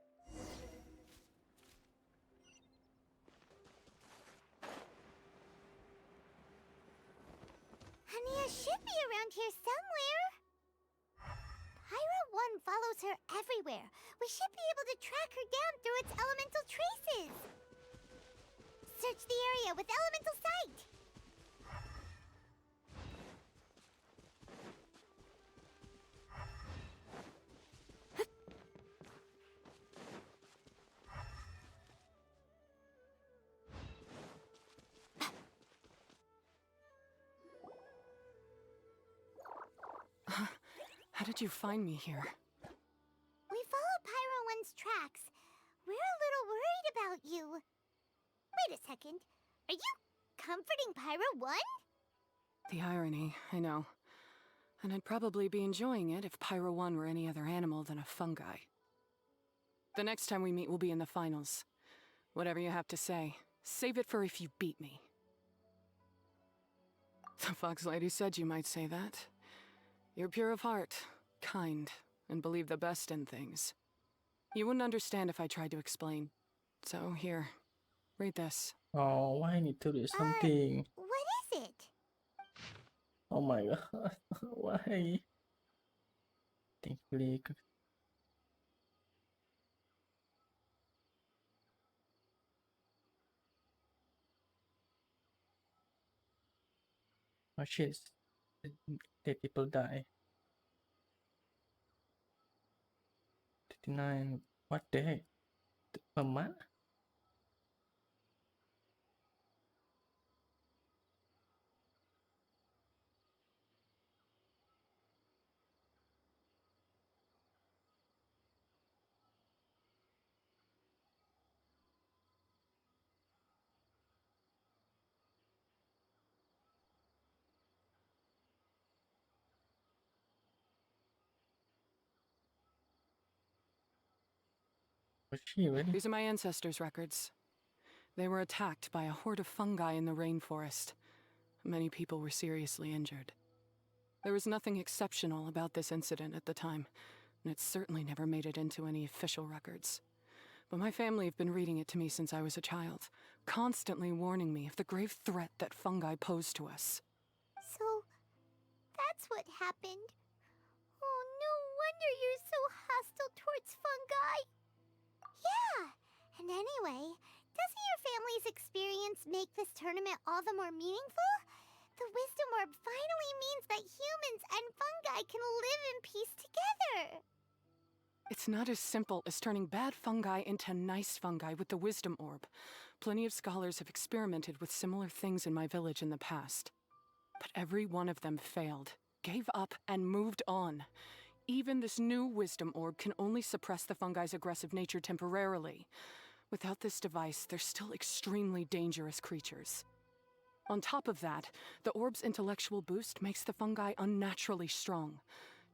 Hania should be around here somewhere. Pyro 1 follows her everywhere. We should be able to track her down through its elemental traces. Search the area with elemental sight. How did you find me here? We followed Pyro 1's tracks. We're a little worried about you. Wait a second. Are you comforting Pyro 1? The irony, I know. And I'd probably be enjoying it if Pyro 1 were any other animal than a fungi. The next time we meet will be in the finals. Whatever you have to say, save it for if you beat me. The Fox Lady said you might say that. You're pure of heart, kind, and believe the best in things. You wouldn't understand if I tried to explain. So here, read this. Oh, why I need to do something? What is it? Oh my god, why? Thankfully, oh shit, dead people die. 39, what the heck? Per month? Was she really? These are my ancestors' records. They were attacked by a horde of fungi in the rainforest. Many people were seriously injured. There was nothing exceptional about this incident at the time, and it certainly never made it into any official records. But my family have been reading it to me since I was a child, constantly warning me of the grave threat that fungi pose to us. So, that's what happened. Oh, no wonder you're so hostile towards fungi. Yeah, and anyway, doesn't your family's experience make this tournament all the more meaningful? The Wisdom Orb finally means that humans and fungi can live in peace together. It's not as simple as turning bad fungi into nice fungi with the Wisdom Orb. Plenty of scholars have experimented with similar things in my village in the past. But every one of them failed, gave up, and moved on. Even this new Wisdom Orb can only suppress the fungi's aggressive nature temporarily. Without this device, they're still extremely dangerous creatures. On top of that, the orb's intellectual boost makes the fungi unnaturally strong.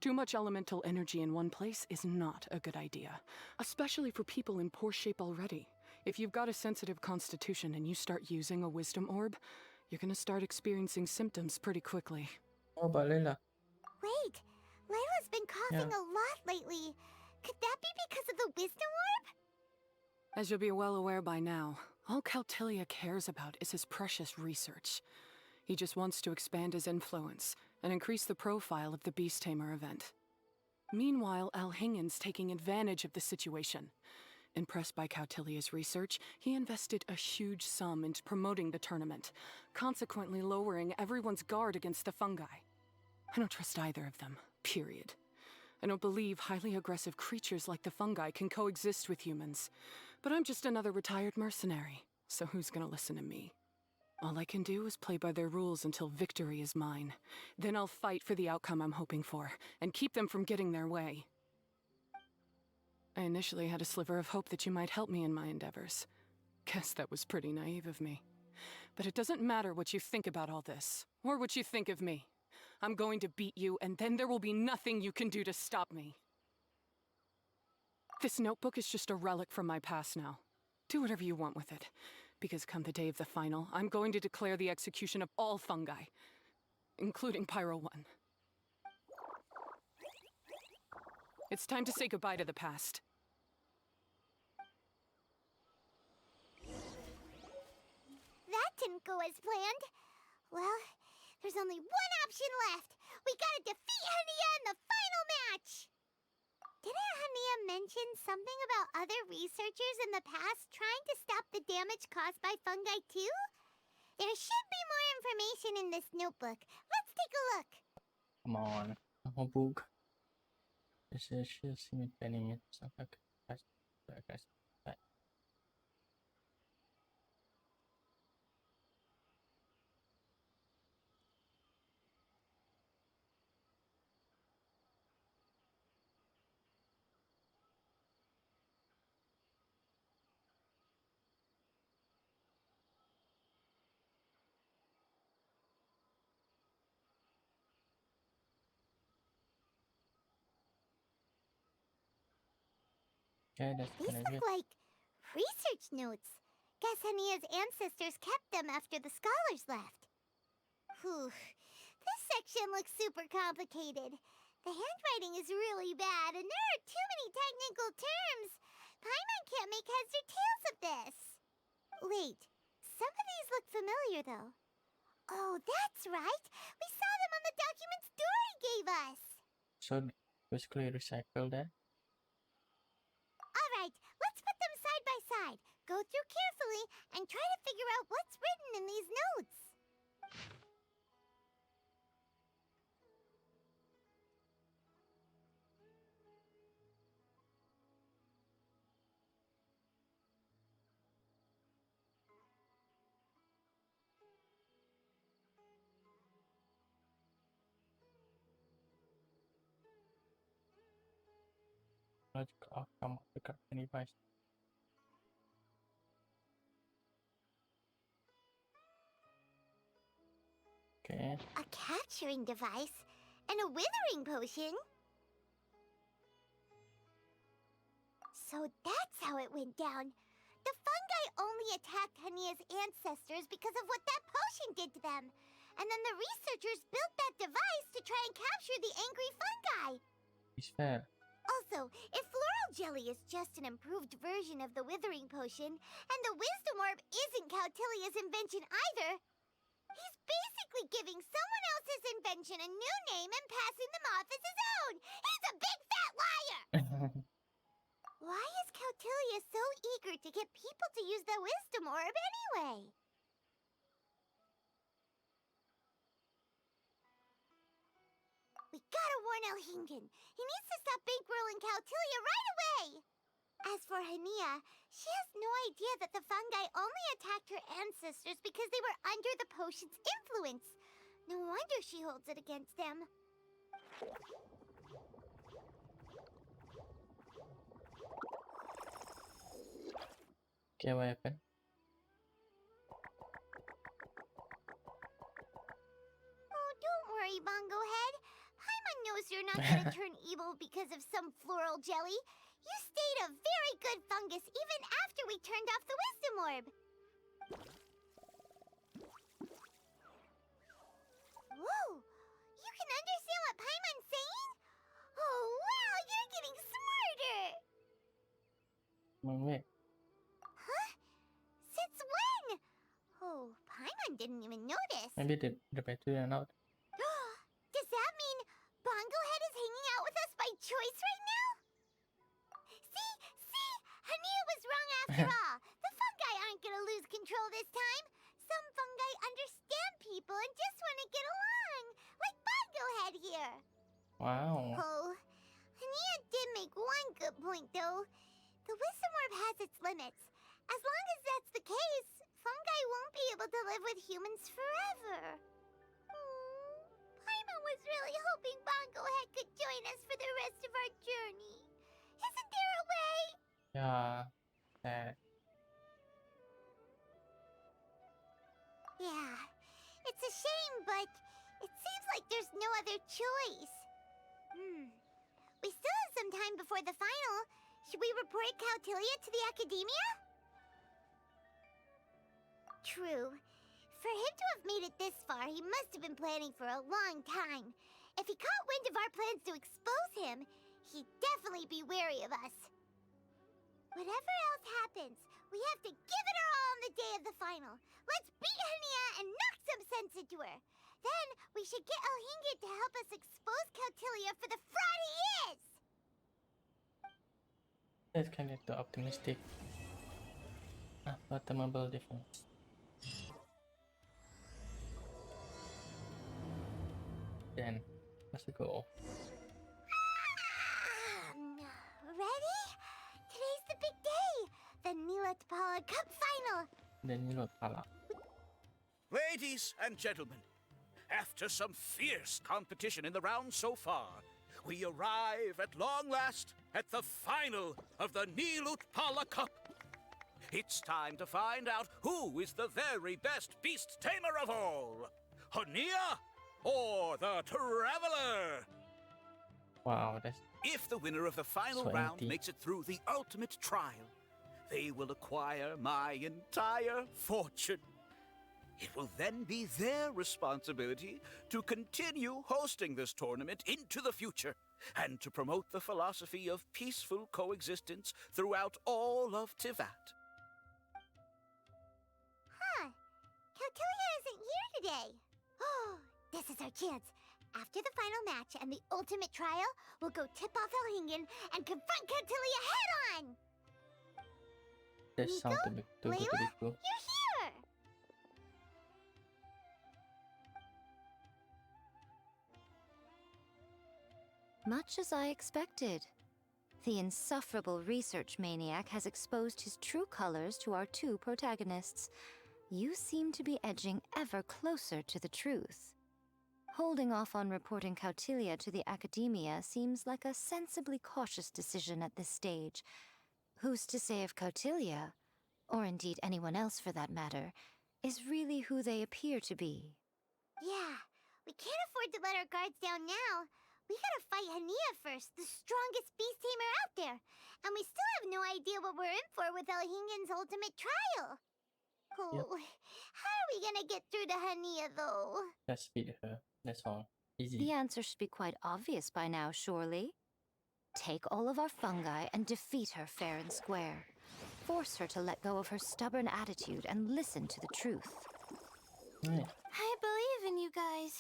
Too much elemental energy in one place is not a good idea, especially for people in poor shape already. If you've got a sensitive constitution and you start using a Wisdom Orb, you're gonna start experiencing symptoms pretty quickly. How about Layla? Wait, Layla's been coughing a lot lately. Could that be because of the Wisdom Orb? As you'll be well aware by now, all Caltilia cares about is his precious research. He just wants to expand his influence and increase the profile of the Beast Tamer event. Meanwhile, Alhingen's taking advantage of the situation. Impressed by Cautilia's research, he invested a huge sum into promoting the tournament, consequently lowering everyone's guard against the fungi. I don't trust either of them, period. I don't believe highly aggressive creatures like the fungi can coexist with humans. But I'm just another retired mercenary, so who's gonna listen to me? All I can do is play by their rules until victory is mine. Then I'll fight for the outcome I'm hoping for, and keep them from getting their way. I initially had a sliver of hope that you might help me in my endeavors. Guess that was pretty naive of me. But it doesn't matter what you think about all this, or what you think of me. I'm going to beat you, and then there will be nothing you can do to stop me. This notebook is just a relic from my past now. Do whatever you want with it. Because come the day of the final, I'm going to declare the execution of all fungi, including Pyro 1. It's time to say goodbye to the past. That didn't go as planned. Well, there's only one option left. We gotta defeat Hania in the final match! Didn't Hania mention something about other researchers in the past trying to stop the damage caused by fungi too? There should be more information in this notebook. Let's take a look. Come on. Oh, book. This is just planning it. So okay, that's These kind of look it. like research notes. Guess Hania's ancestors kept them after the scholars left. Whew. This section looks super complicated. The handwriting is really bad, and there are too many technical terms. Paimon can't make heads or tails of this. Wait, some of these look familiar, though. Oh, that's right. We saw them on the documents Dory gave us. So basically recycle that. All right, let's put them side by side. Go through carefully and try to figure out what's written in these notes. Logical outcome of the current device. Okay. A capturing device and a withering potion? So that's how it went down. The fungi only attacked Hania's ancestors because of what that potion did to them. And then the researchers built that device to try and capture the angry fungi. It's fair. Also, if floral jelly is just an improved version of the withering potion, and the wisdom orb isn't Cautilia's invention either, he's basically giving someone else's invention a new name and passing them off as his own. He's a big fat liar! Why is Cautilia so eager to get people to use the wisdom orb anyway? We gotta warn Alhingen. He needs to stop bankrolling Cautilia right away! As for Hania, she has no idea that the fungi only attacked her ancestors because they were under the potion's influence. No wonder she holds it against them. Okay, what happened? Oh, don't worry, Bongo Head. Paimon knows you're not gonna turn evil because of some floral jelly. You stayed a very good fungus even after we turned off the wisdom orb. Whoa! You can understand what Paimon's saying? Oh, wow! You're getting smarter! Wait. didn't even notice. Maybe the battery ran out. Does that mean Bongo Head is hanging out with us by choice right now? See? Hania was wrong after all. The fungi aren't gonna lose control this time. Some fungi understand people and just want to get along, like Bongo Head here. Wow. Oh, Hania did make one good point, though. The wisdom orb has its limits. As long as that's the case, fungi won't be able to live with humans forever. Paimon was really hoping Bongo Head could join us for the rest of our journey. Isn't there a way? Yeah. Sad. Yeah, it's a shame, but it seems like there's no other choice. We still have some time before the final. Should we report Cautilia to the Academia? True. For him to have made it this far, he must have been planning for a long time. If he caught wind of our plans to expose him, he'd definitely be wary of us. Whatever else happens, we have to give it our all on the day of the final. Let's beat Hania and knock some sense into her. Then we should get Elhingid to help us expose Cautilia for the fraud he is! That's kind of the optimistic. Unfathomable defense. Then, let's go. Ready? Today's the big day! The Nilotpala Cup Final! The Nilotpala. Ladies and gentlemen, after some fierce competition in the round so far, we arrive at long last at the final of the Nilotpala Cup. It's time to find out who is the very best beast tamer of all, Hania or the Traveler. Wow, that's If the winner of the final round makes it through the ultimate trial, they will acquire my entire fortune. It will then be their responsibility to continue hosting this tournament into the future and to promote the philosophy of peaceful coexistence throughout all of Tivat. Huh. Cautilia isn't here today. Oh, this is our chance. After the final match and the ultimate trial, we'll go tip off Elhingen and confront Cautilia head-on! that sounds too good to be Layla, true. you're here! Much as I expected. The insufferable research maniac has exposed his true colors to our two protagonists. You seem to be edging ever closer to the truth. Holding off on reporting Cautilia to the Academia seems like a sensibly cautious decision at this stage. Who's to say if Cautilia, or indeed anyone else for that matter, is really who they appear to be? Yeah, we can't afford to let our guards down now. We gotta fight Hania first, the strongest beast tamer out there. And we still have no idea what we're in for with Elhingen's ultimate trial. Oh, how are we gonna get through to Hania, though? Just beat her. That's all. Easy. The answer should be quite obvious by now, surely. Take all of our fungi and defeat her fair and square. Force her to let go of her stubborn attitude and listen to the truth. Right. I believe in you guys.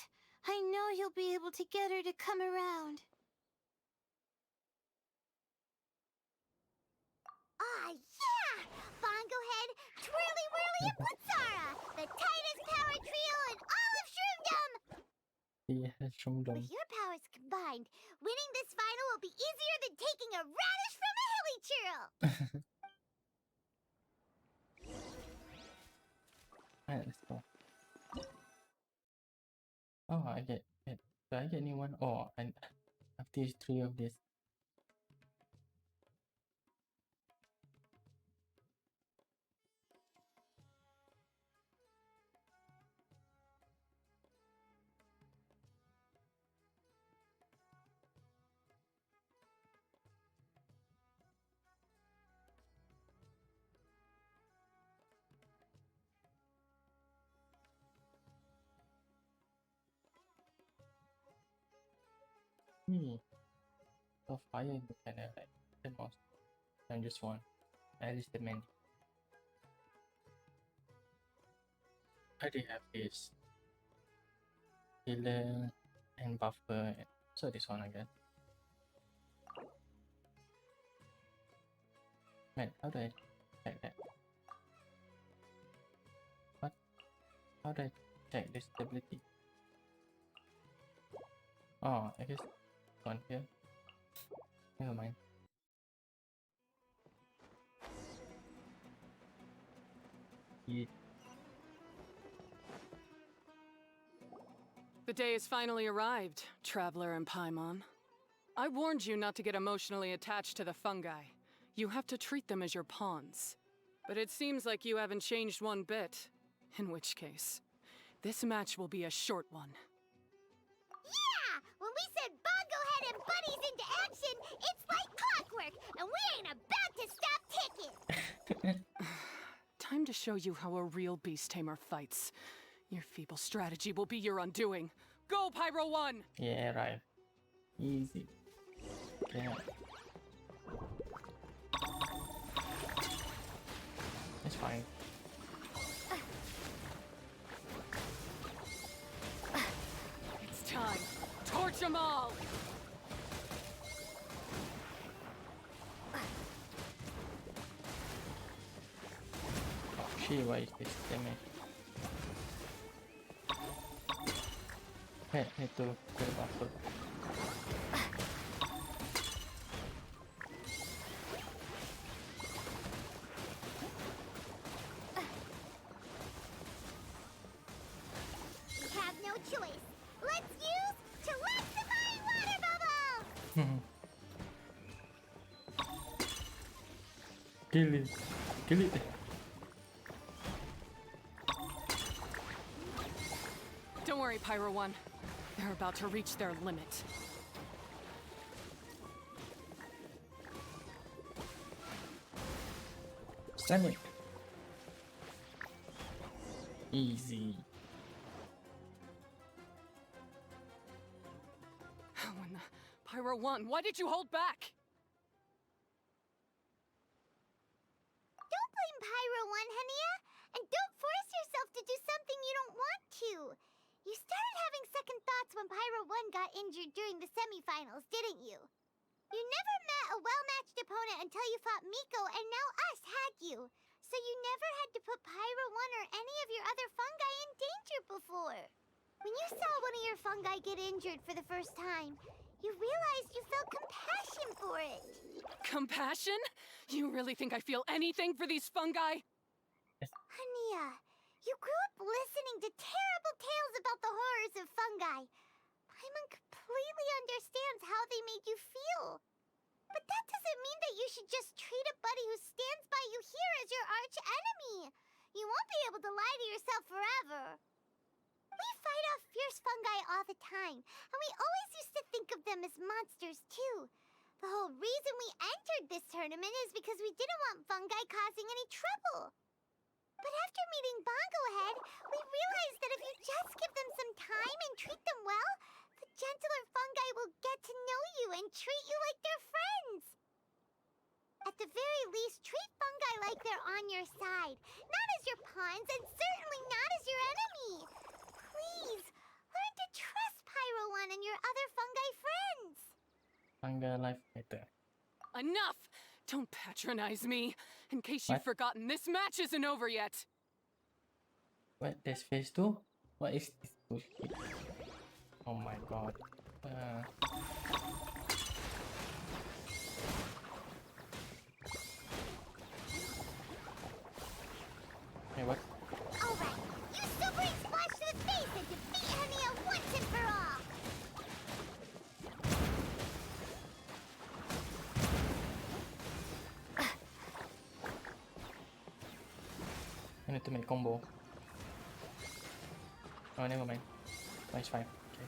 I know you'll be able to get her to come around. Ah, yeah! Bongo Head, Twirly Whirly, and Blitzara! The tightest power trio in all of Shroomdom! Yeah, Shroom. With your powers combined, winning this final will be easier than taking a radish from a hilly churl! Alright, let's go. Oh, I get it. Do I get anyone? Oh, I have these three of this. So fire is the kind of like the most than just one. At least the many. already have this healer and buffer, so this one again. Man, how do I check that? What? How do I check this stability? Oh, I guess one here. Never mind. Yeah. The day has finally arrived, Traveler and Paimon. I warned you not to get emotionally attached to the fungi. You have to treat them as your pawns. But it seems like you haven't changed one bit. In which case, this match will be a short one. Yeah! When we send Bongo Head and buddies into action, it's like clockwork, and we ain't about to stop ticking! Time to show you how a real beast tamer fights. Your feeble strategy will be your undoing. Go, Pyro 1! Yeah, right. Easy. Yeah. It's fine. It's time. Torch them all! Oh, shit, why is this damage? Hey, need to kill buffer. We have no choice. Let's use Terrestrifying Water Bubbles! Kill it. Kill it. Don't worry, Pyro 1. They're about to reach their limit. Send it. Easy. When the Pyro 1, why did you hold back? Don't blame Pyro 1, Hania, and don't force yourself to do something you don't want to. You started having second thoughts when Pyro 1 got injured during the semifinals, didn't you? You never met a well-matched opponent until you fought Miko, and now us had you. So you never had to put Pyro 1 or any of your other fungi in danger before. When you saw one of your fungi get injured for the first time, you realized you felt compassion for it. Compassion? You really think I feel anything for these fungi? Hania, you grew up listening to terrible tales about the horrors of fungi. Paimon completely understands how they made you feel. But that doesn't mean that you should just treat a buddy who stands by you here as your arch enemy. You won't be able to lie to yourself forever. We fight off fierce fungi all the time, and we always used to think of them as monsters too. The whole reason we entered this tournament is because we didn't want fungi causing any trouble. But after meeting Bongo Head, we realized that if you just give them some time and treat them well, the gentler fungi will get to know you and treat you like their friends. At the very least, treat fungi like they're on your side, not as your pawns and certainly not as your enemy. Please, learn to trust Pyro 1 and your other fungi friends. Fungi life fighter. Enough! Don't patronize me. In case you've What? forgotten, this match isn't over yet. What? There's phase 2? What is this bullshit? Oh my god. Hey, what? Alright, use Super Splash to the face and defeat Hania once and for all! I need to make combo. Oh, never mind. Oh, it's fine. Okay.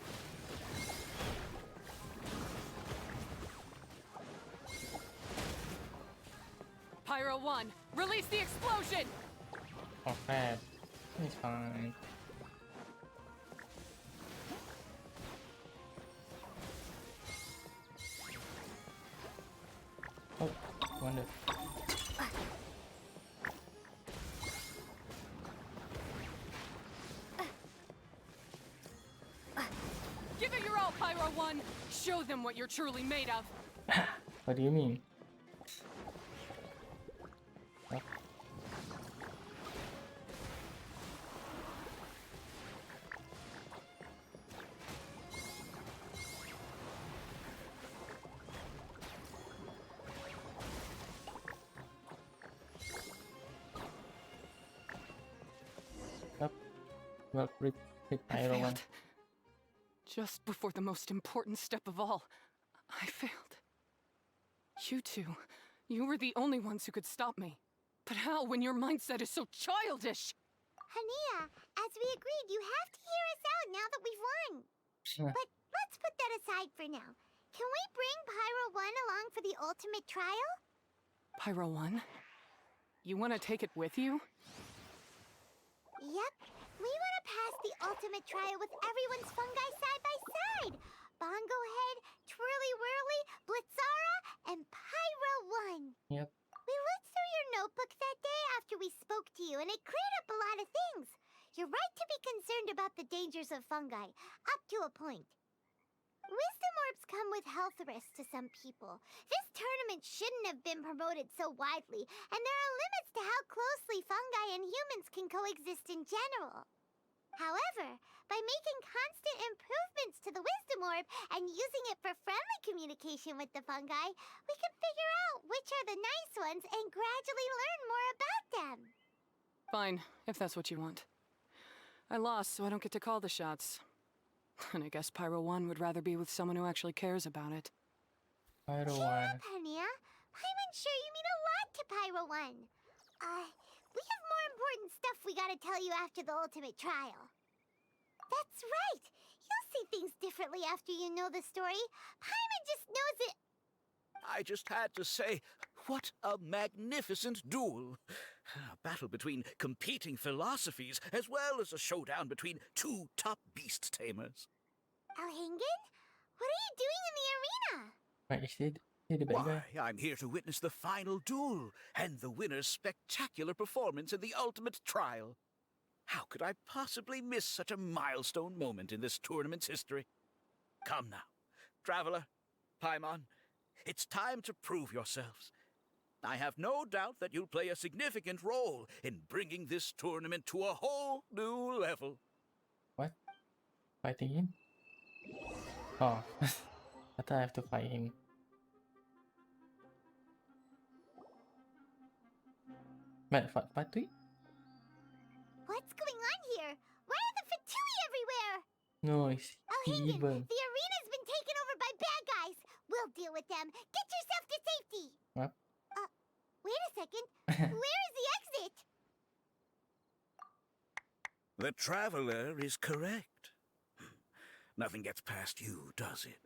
Pyro 1, release the explosion! Oh crap. It's fine. Oh, wonder. now, Pyro 1! Show them what you're truly made of! What do you mean? Well, hit I Pyro 1. failed. Just before the most important step of all, I failed. You two, you were the only ones who could stop me. But how when your mindset is so childish? Hania, as we agreed, you have to hear us out now that we've won. But let's put that aside for now. Can we bring Pyro 1 along for the ultimate trial? Pyro 1? You want to take it with you? Yep. We want to pass the ultimate trial with everyone's fungi side by side. Bongo Head, Twirly Whirly, Blitzara, and Pyro 1. Yep. We looked through your notebook that day after we spoke to you, and it cleared up a lot of things. You're right to be concerned about the dangers of fungi, up to a point. Wisdom orbs come with health risks to some people. This tournament shouldn't have been promoted so widely, and there are limits to how closely fungi and humans can coexist in general. However, by making constant improvements to the Wisdom Orb and using it for friendly communication with the fungi, we can figure out which are the nice ones and gradually learn more about them. Fine, if that's what you want. I lost, so I don't get to call the shots. And I guess Pyro 1 would rather be with someone who actually cares about it. Pyro 1. Cheer up, Hania. I'm sure you mean a lot to Pyro 1. We have more important stuff we gotta tell you after the ultimate trial. That's right. You'll see things differently after you know the story. Paimon just knows it. I just had to say, what a magnificent duel. A battle between competing philosophies, as well as a showdown between two top beast tamers. Alhingen? What are you doing in the arena? Right, is he the bad guy? Why, I'm here to witness the final duel and the winner's spectacular performance in the ultimate trial. How could I possibly miss such a milestone moment in this tournament's history? Come now, Traveler, Paimon, it's time to prove yourselves. I have no doubt that you'll play a significant role in bringing this tournament to a whole new level. What? Fighting him? Oh, I thought I have to fight him. Wait, fight to it? What's going on here? Why are the Fatui everywhere? No, it's Alhingen, evil. the arena's been taken over by bad guys. We'll deal with them. Get yourself to safety. What? Wait a second. Where is the exit? The Traveler is correct. Nothing gets past you, does it?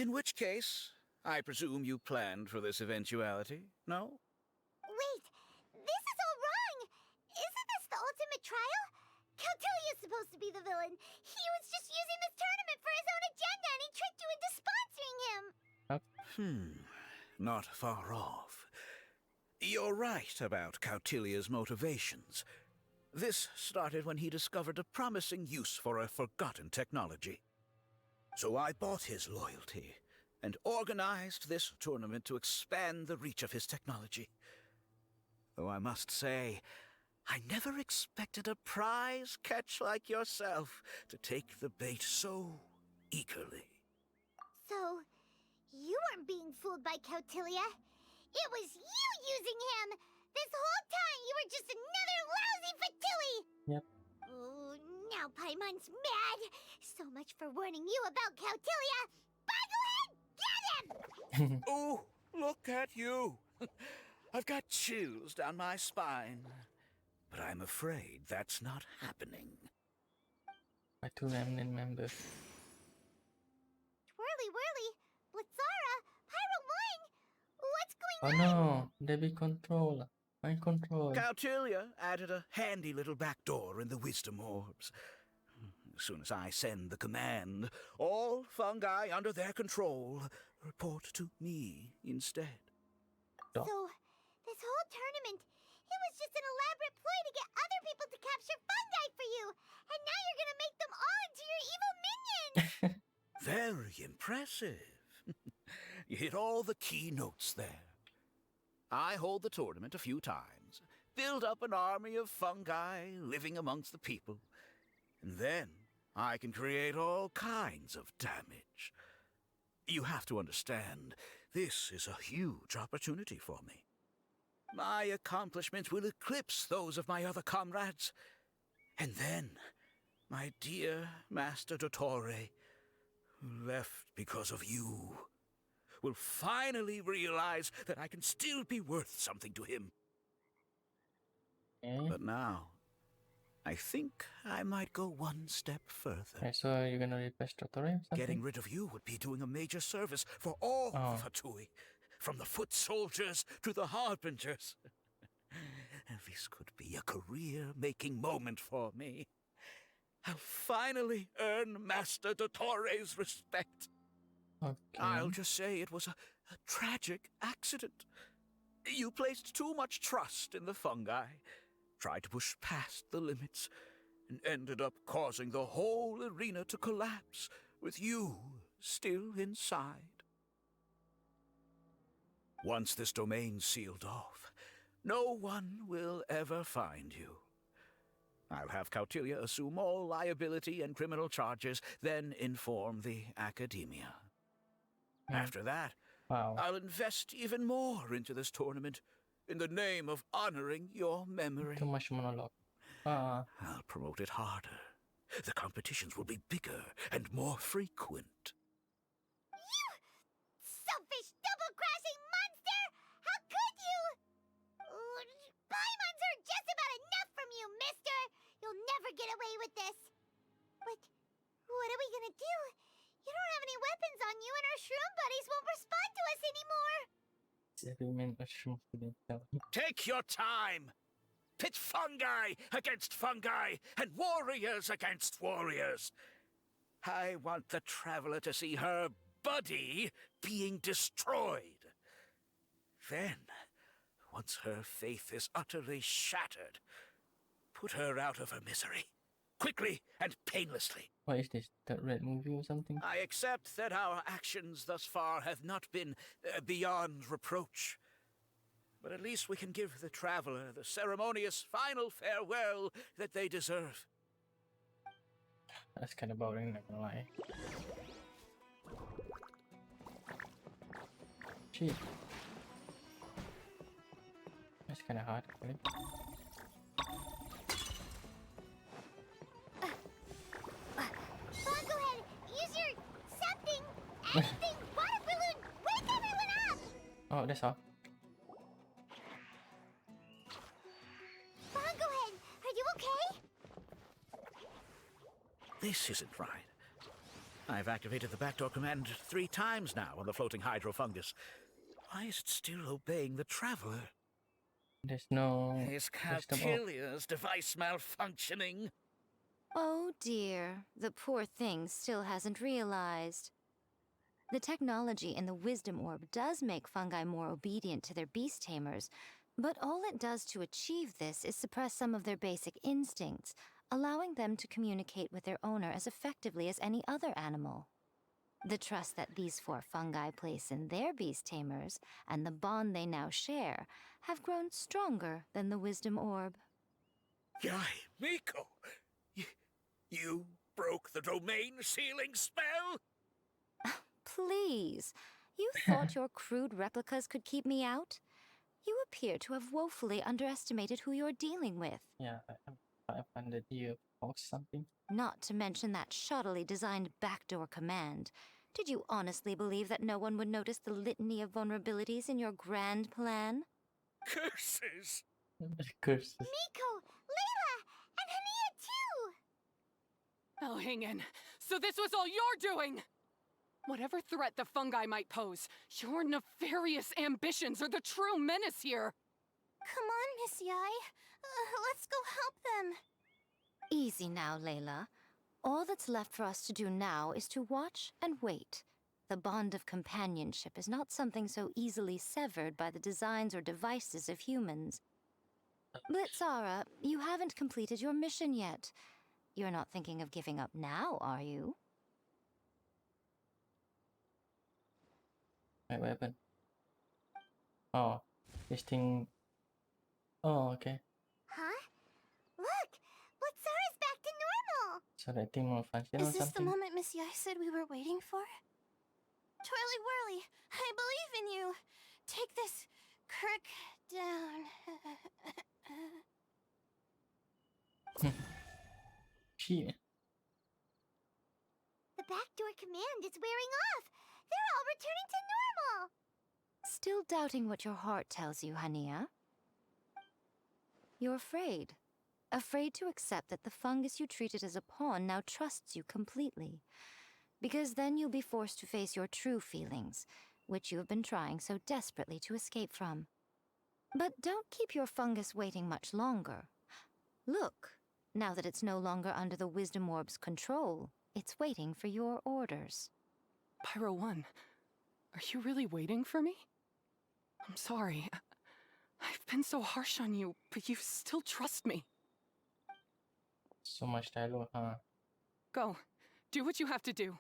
In which case, I presume you planned for this eventuality, no? Wait, this is all wrong. Isn't this the ultimate trial? Cautilia's supposed to be the villain. He was just using this tournament for his own agenda, and he tricked you into sponsoring him. Not far off. You're right about Cautilia's motivations. This started when he discovered a promising use for a forgotten technology. So I bought his loyalty and organized this tournament to expand the reach of his technology. Though I must say, I never expected a prize catch like yourself to take the bait so eagerly. So, you weren't being fooled by Cautilia. It was you using him. This whole time you were just another lousy Fatui. Yep. Oh, now Paimon's mad. So much for warning you about Cautilia. Boglehead, get him! Oh, look at you. I've got chills down my spine. But I'm afraid that's not happening. My two remnant members. Twirly Whirly, Blitzara, Pyro 1. What's Oh going on? no, they be control. Mind control. Cautilia added a handy little back door in the wisdom orbs. As soon as I send the command, all fungi under their control report to me instead. Dog. So, this whole tournament, it was just an elaborate ploy to get other people to capture fungi for you. And now you're gonna make them all into your evil minions. Very impressive. You hit all the key notes there. I hold the tournament a few times, build up an army of fungi living amongst the people, and then I can create all kinds of damage. You have to understand, this is a huge opportunity for me. My accomplishments will eclipse those of my other comrades. And then, my dear Master Dottore, who left because of you, will finally realize that I can still be worth something to him. Okay. But now, I think I might go one step further. Okay, so you're gonna replace Totoro or something? Getting rid of you would be doing a major service for all Oh. of Hatui, from the foot soldiers to the harbingers. And this could be a career-making moment for me. I'll finally earn Master Dottore's respect. Okay. I'll just say it was a tragic accident. You placed too much trust in the fungi, tried to push past the limits, and ended up causing the whole arena to collapse, with you still inside. Once this domain's sealed off, no one will ever find you. I'll have Cautilia assume all liability and criminal charges, then inform the academia. After that, Wow. I'll invest even more into this tournament in the name of honoring your memory. Too much monologue. I'll promote it harder. The competitions will be bigger and more frequent. You selfish, double-crashing monster! How could you? Paimons are just about enough from you, mister! You'll never get away with this. But what are we gonna do? You don't have any weapons on you, and our shroom buddies won't respond to us anymore. Every man a shroom student. Take your time! Pit fungi against fungi and warriors against warriors. I want the traveler to see her buddy being destroyed. Then, once her faith is utterly shattered, put her out of her misery, quickly and painlessly. What is this? The red movie or something? I accept that our actions thus far have not been beyond reproach. But at least we can give the traveler the ceremonious final farewell that they deserve. That's kind of boring, not gonna lie. Shit. That's kind of hard, actually. Bongohead, use your something, anything, water balloon, wake everyone up! Oh, that's all. Bongohead, are you okay? This isn't right. I've activated the backdoor command 3 times now on the floating hydrofungus. Why is it still obeying the traveler? There's no Is system. Oh, Cautilia's device malfunctioning? Oh dear, the poor thing still hasn't realized. The technology in the Wisdom Orb does make fungi more obedient to their beast tamers, but all it does to achieve this is suppress some of their basic instincts, allowing them to communicate with their owner as effectively as any other animal. The trust that these 4 fungi place in their beast tamers, and the bond they now share, have grown stronger than the Wisdom Orb. Yai, Miko! You broke the domain sealing spell? Please, you thought your crude replicas could keep me out? You appear to have woefully underestimated who you're dealing with. yeah, 500 year or something. Not to mention that shoddily designed backdoor command. Did you honestly believe that no one would notice the litany of vulnerabilities in your grand plan? Curses! Curses. Miko, Layla, and Hania too! Oh, hang in. So this was all you're doing! Whatever threat the fungi might pose, your nefarious ambitions are the true menace here! Come on, Miss Yai. Let's go help them. Easy now, Layla. All that's left for us to do now is to watch and wait. The bond of companionship is not something so easily severed by the designs or devices of humans. Blitzara, you haven't completed your mission yet. You're not thinking of giving up now, are you? Wait, what happened? Oh, this thing. Oh, okay. Huh? Look! Luxara's back to normal! So that thing malfunction or Is this the something? moment Miss Yai said we were waiting for? Twirly Whirly, I believe in you. Take this crook down. Shit. The backdoor command is wearing off! They're all returning to normal! Still doubting what your heart tells you, Hania? You're afraid. Afraid to accept that the fungus you treated as a pawn now trusts you completely. Because then you'll be forced to face your true feelings, which you have been trying so desperately to escape from. But don't keep your fungus waiting much longer. Look, now that it's no longer under the Wisdom Orb's control, it's waiting for your orders. Pyro 1, are you really waiting for me? I'm sorry. I've been so harsh on you, but you still trust me. So much dialogue, huh? Go. Do what you have to do.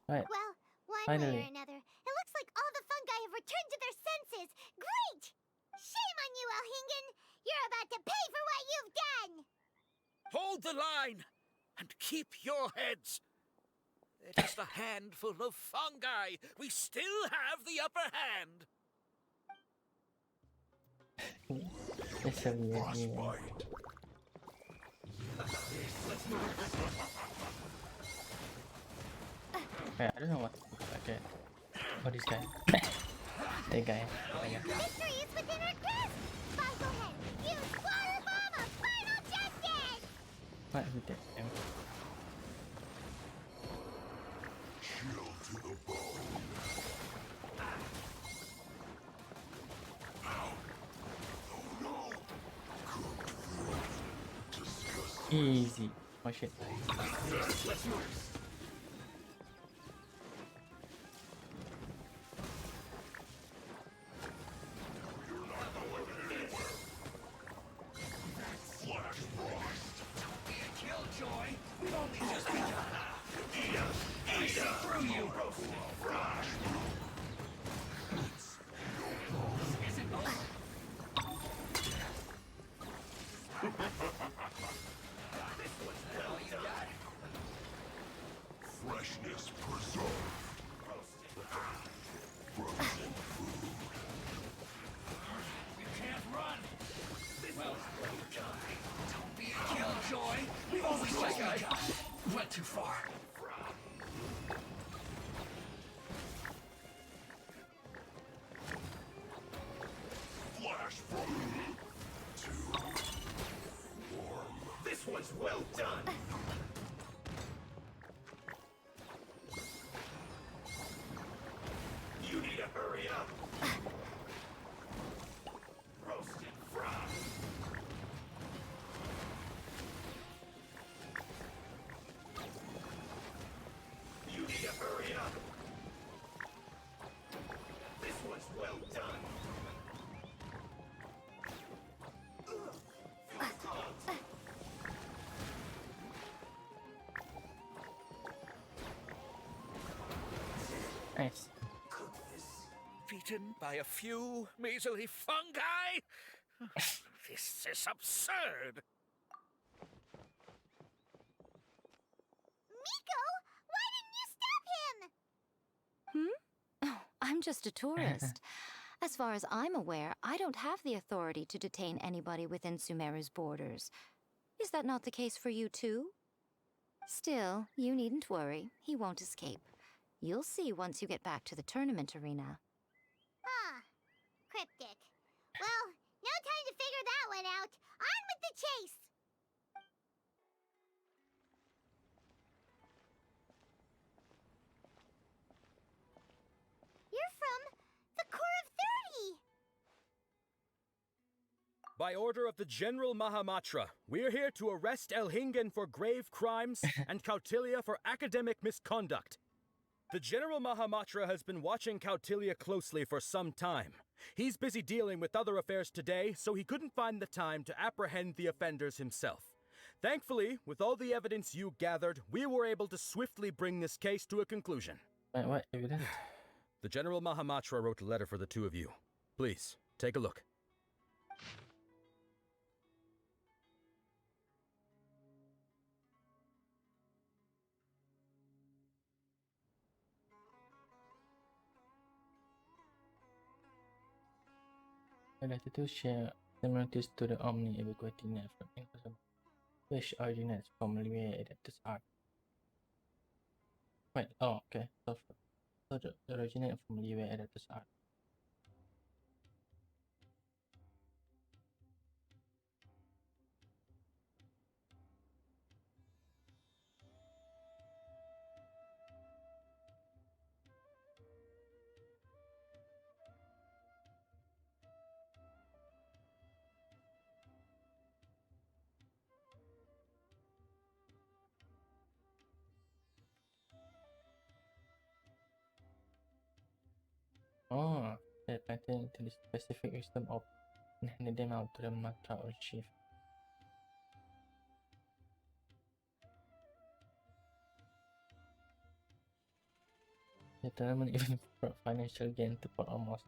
Right. Well, one way Finally. or another, it looks like all the fungi have returned to their senses! Great! Shame on you, Elhingen! You're about to pay for what you've done! Hold the line and keep your heads. It is the handful of fungi. We still have the upper hand. It's so weird. Yeah. Okay, I don't know what. Okay. Oh, this guy. That guy. Victory is within our grasp! Go ahead! Use Water Bomb of Final Justice! What with that? Easy. Oh shit. Freshness preserved. Frozen food. You can't run. Well, don't be a killjoy. We've always just went too far. Flash from too warm. This one's well done. You need to hurry up. Roasted frog. You need to hurry up. This one's well done. Nice. Beaten by a few measly fungi? This is absurd. Miko! Why didn't you stop him? Oh, I'm just a tourist. As far as I'm aware, I don't have the authority to detain anybody within Sumeru's borders. Is that not the case for you too? Still, you needn't worry. He won't escape. You'll see once you get back to the tournament arena. Ah, cryptic. Well, no time to figure that one out. On with the chase! You're from the Corps of 30! By order of the General Mahamatra, we're here to arrest Elhingen for grave crimes and Kautilya for academic misconduct. The General Mahamatra has been watching Kautilya closely for some time. He's busy dealing with other affairs today, so he couldn't find the time to apprehend the offenders himself. Thankfully, with all the evidence you gathered, we were able to swiftly bring this case to a conclusion. Wait, what evidence? The General Mahamatra wrote a letter for the two of you. Please, take a look. Related to share similarities to the Omni Ubiquity net from Unfathomable, which originates from Livier Adapters art. Wait, oh, okay. So the originate from Livier Adapters art. Oh, they patent into the specific wisdom of and handed them out to the Matra or Chief. The tournament even brought financial gain to for almost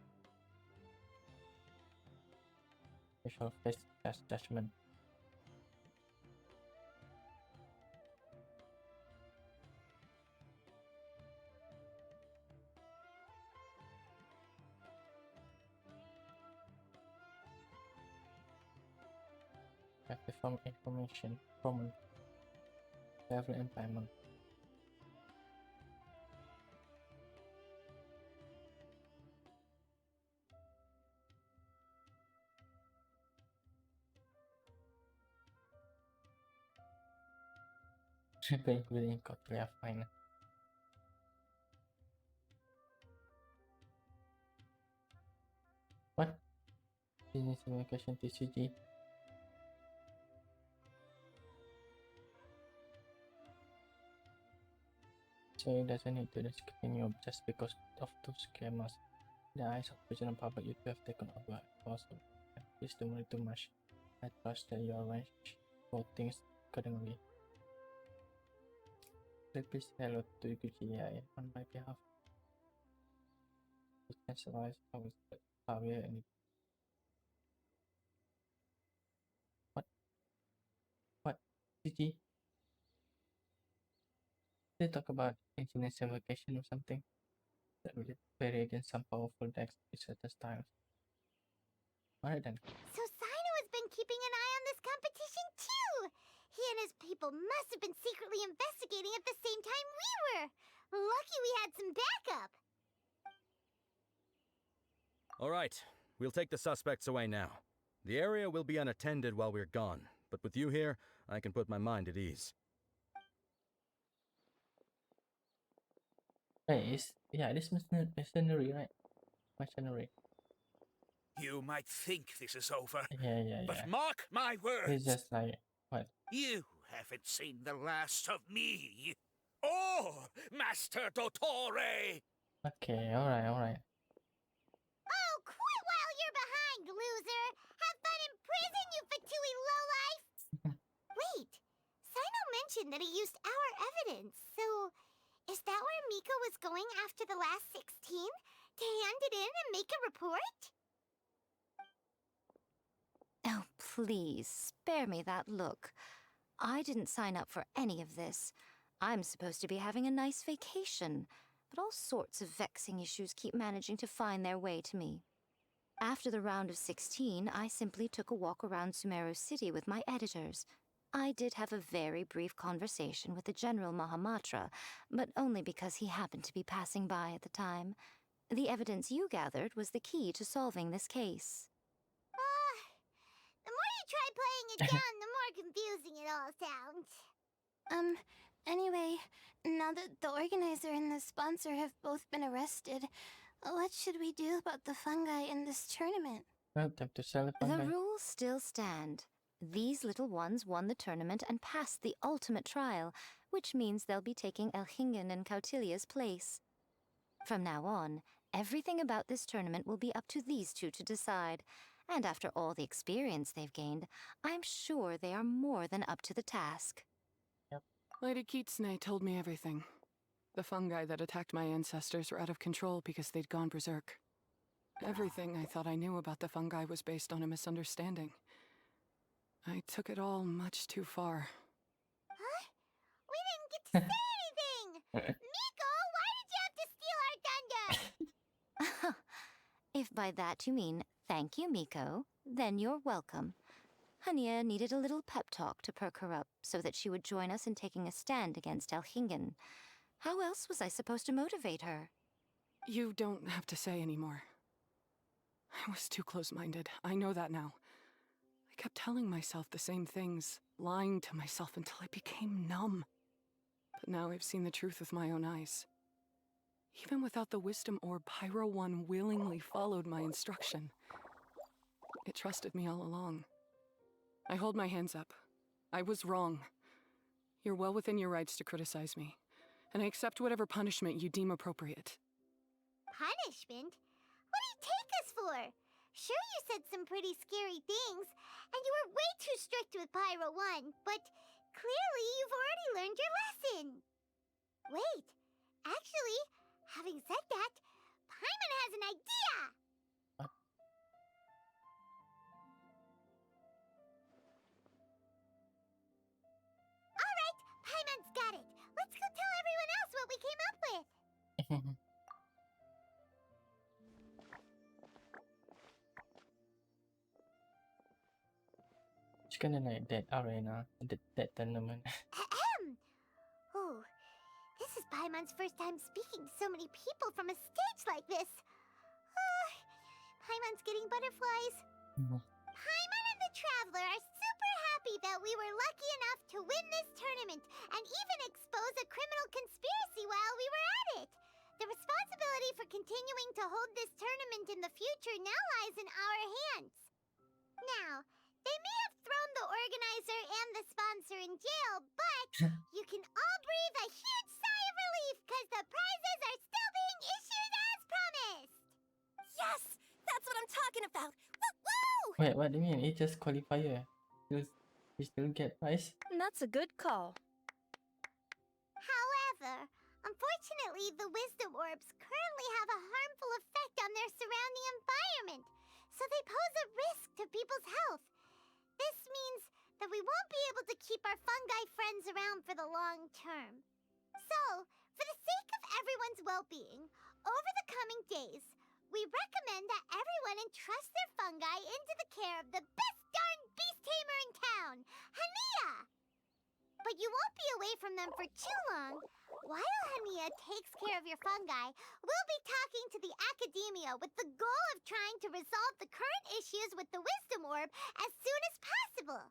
special face as judgment. Have the form information from level employment. Going within Kotlea fine. What? Business communication TCG. So it doesn't need to discipline you just because of those scammers. In the eyes of the general public, you have taken over. Also, please don't worry too much. I trust that you arrange for things accordingly. Please say hello to GGI on my behalf. You can survive Javier and what? GG? They talk about infinite invocation or something that will vary against some powerful decks with certain styles. Alright then. So Sino has been keeping an eye on this competition too! He and his people must have been secretly investigating at the same time we were! Lucky we had some backup! All right, we'll take the suspects away now. The area will be unattended while we're gone, but with you here, I can put my mind at ease. Hey, this mercenary, right? Mercenary. You might think this is over, Yeah. but mark my words. It's just like, what? You haven't seen the last of me. Oh, Master Dottore! Okay, alright. Oh, quit while you're behind, loser! Have fun in prison, you Fatui lowlife! Wait, Sino mentioned that he used our evidence, so is that where Mika was going after the last 16? To hand it in and make a report? Oh, please, spare me that look. I didn't sign up for any of this. I'm supposed to be having a nice vacation, but all sorts of vexing issues keep managing to find their way to me. After the round of 16, I simply took a walk around Sumeru City with my editors. I did have a very brief conversation with the General Mahamatra, but only because he happened to be passing by at the time. The evidence you gathered was the key to solving this case. The more you try playing it down, the more confusing it all sounds. Anyway, now that the organizer and the sponsor have both been arrested, what should we do about the fungi in this tournament? Well, time to sell the The fungi. rules still stand. These little ones won the tournament and passed the ultimate trial, which means they'll be taking Elhingen and Cautilia's place. From now on, everything about this tournament will be up to these two to decide, and after all the experience they've gained, I'm sure they are more than up to the task. Lady Kitsune told me everything. The fungi that attacked my ancestors were out of control because they'd gone berserk. Everything I thought I knew about the fungi was based on a misunderstanding. I took it all much too far. Huh? We didn't get to say anything! Miko, why did you have to steal our thunder? If by that you mean thank you, Miko, then you're welcome. Hania needed a little pep talk to perk her up so that she would join us in taking a stand against Elhingen. How else was I supposed to motivate her? You don't have to say anymore. I was too close-minded. I know that now. I kept telling myself the same things, lying to myself until I became numb. But now I've seen the truth with my own eyes. Even without the wisdom orb, Pyro 1 willingly followed my instruction. It trusted me all along. I hold my hands up. I was wrong. You're well within your rights to criticize me, and I accept whatever punishment you deem appropriate. Punishment? What do you take us for? Sure, you said some pretty scary things, and you were way too strict with Pyro 1, but clearly you've already learned your lesson. Wait, actually, having said that, Paimon has an idea! Alright, Paimon's got it. Let's go tell everyone else what we came up with. It's kinda like that arena, that tournament. Ahem! Oh, this is Paimon's first time speaking to so many people from a stage like this. Paimon's getting butterflies. Paimon and the Traveler are super happy that we were lucky enough to win this tournament and even expose a criminal conspiracy while we were at it. The responsibility for continuing to hold this tournament in the future now lies in our hands. Now, they may have thrown the organizer and the sponsor in jail, but you can all breathe a huge sigh of relief because the prizes are still being issued as promised. Yes! That's what I'm talking about! Woo-woo! Wait, what do you mean? It's just qualifier. You still get prize? That's a good call. However, unfortunately, the wisdom orbs currently have a harmful effect on their surrounding environment, so they pose a risk to people's health. This means that we won't be able to keep our fungi friends around for the long term. So, for the sake of everyone's well-being, over the coming days, we recommend that everyone entrust their fungi into the care of the best darn beast tamer in town, Hania! But you won't be away from them for too long. While Hania takes care of your fungi, we'll be talking to the academia with the goal of trying to resolve the current issues with the wisdom orb as soon as possible.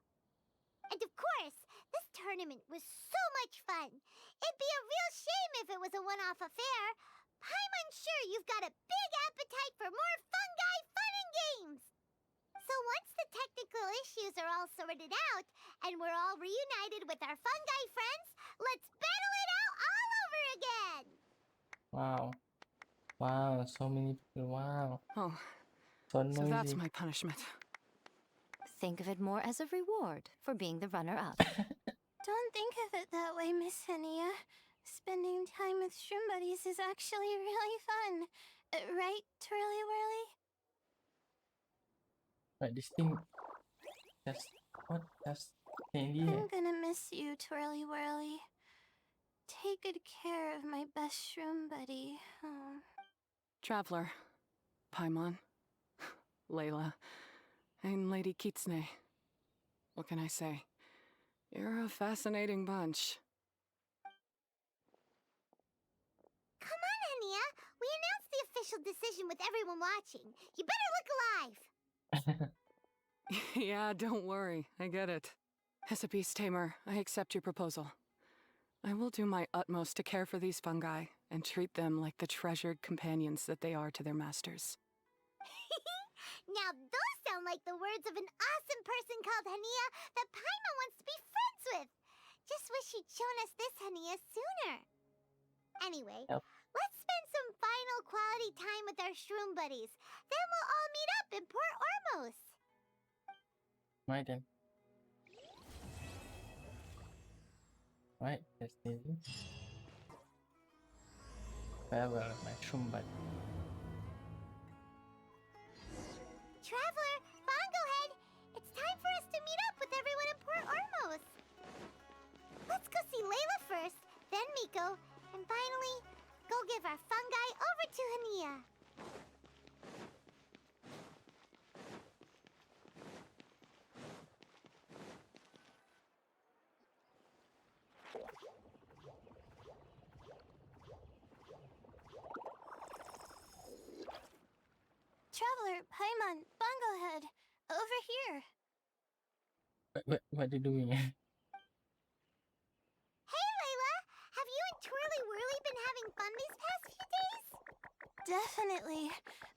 And of course, this tournament was so much fun. It'd be a real shame if it was a one-off affair. I'm sure you've got a big appetite for more fungi fun and games. So once the technical issues are all sorted out, and we're all reunited with our fungi friends, let's battle it out all over again! Wow. Wow, so many people. Wow. Oh, So so that's noisy. my punishment. Think of it more as a reward for being the runner-up. Don't think of it that way, Miss Hania. Spending time with Shroom buddies is actually really fun. Right, Twirly Whirly? Right, this thing. Just what? Just candy. I'm gonna miss you, Twirly Whirly. Take good care of my best Shroom buddy. Oh. Traveler, Paimon, Layla, and Lady Kitsune. What can I say? You're a fascinating bunch. Come on, Hania. We announced the official decision with everyone watching. You better look alive. Yeah, don't worry. I get it. As a beast tamer, I accept your proposal. I will do my utmost to care for these fungi and treat them like the treasured companions that they are to their masters. Now those sound like the words of an awesome person called Hania that Paimon wants to be friends with. Just wish you'd shown us this Hania sooner. Anyway, Yep. let's spend some final quality time with our Shroom buddies. Then we'll all meet up in Port Ormos. Right then. Right, that's easy. Farewell, my Shroom buddy. Traveler, Bongohead, it's time for us to meet up with everyone in Port Ormos. Let's go see Layla first, then Miko, and finally, go give our fungi over to Hania. Traveler, Paimon, Bongohead, over here. What are you doing? Hey, Layla! Have you and Twirly Whirly been having fun these past few days? Definitely.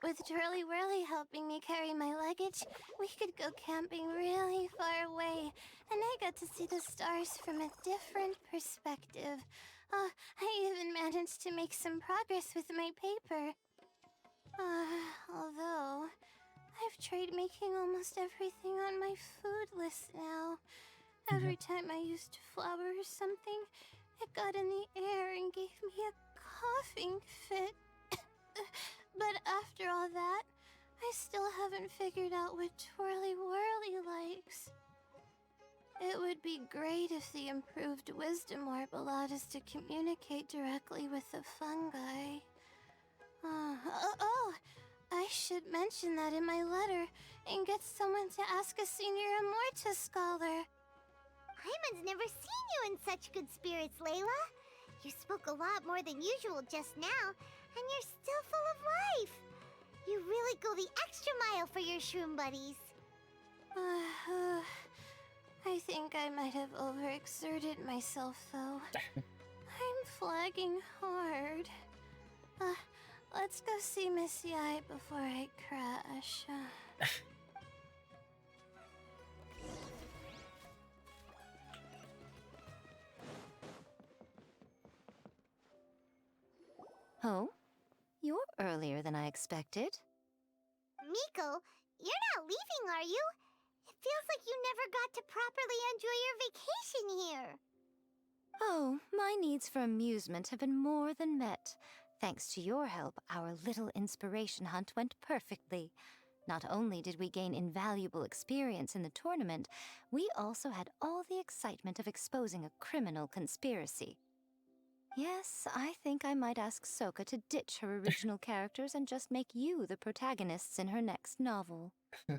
With Twirly Whirly helping me carry my luggage, we could go camping really far away, and I got to see the stars from a different perspective. Oh, I even managed to make some progress with my paper. Although, I've tried making almost everything on my food list now. Every time I used flour or something, it got in the air and gave me a coughing fit. But after all that, I still haven't figured out what Twirly Whirly likes. It would be great if the improved Wisdom Orb allowed us to communicate directly with the fungi. I should mention that in my letter and get someone to ask a senior Immortus scholar. Hyman's never seen you in such good spirits, Layla. You spoke a lot more than usual just now, and you're still full of life. You really go the extra mile for your shroom buddies. I think I might have overexerted myself, though. I'm flagging hard. Let's go see Miss Yai before I crash. Oh? You're earlier than I expected. Miko, you're not leaving, are you? It feels like you never got to properly enjoy your vacation here. Oh, my needs for amusement have been more than met. Thanks to your help, our little inspiration hunt went perfectly. Not only did we gain invaluable experience in the tournament, we also had all the excitement of exposing a criminal conspiracy. Yes, I think I might ask Sokka to ditch her original characters and just make you the protagonists in her next novel. True.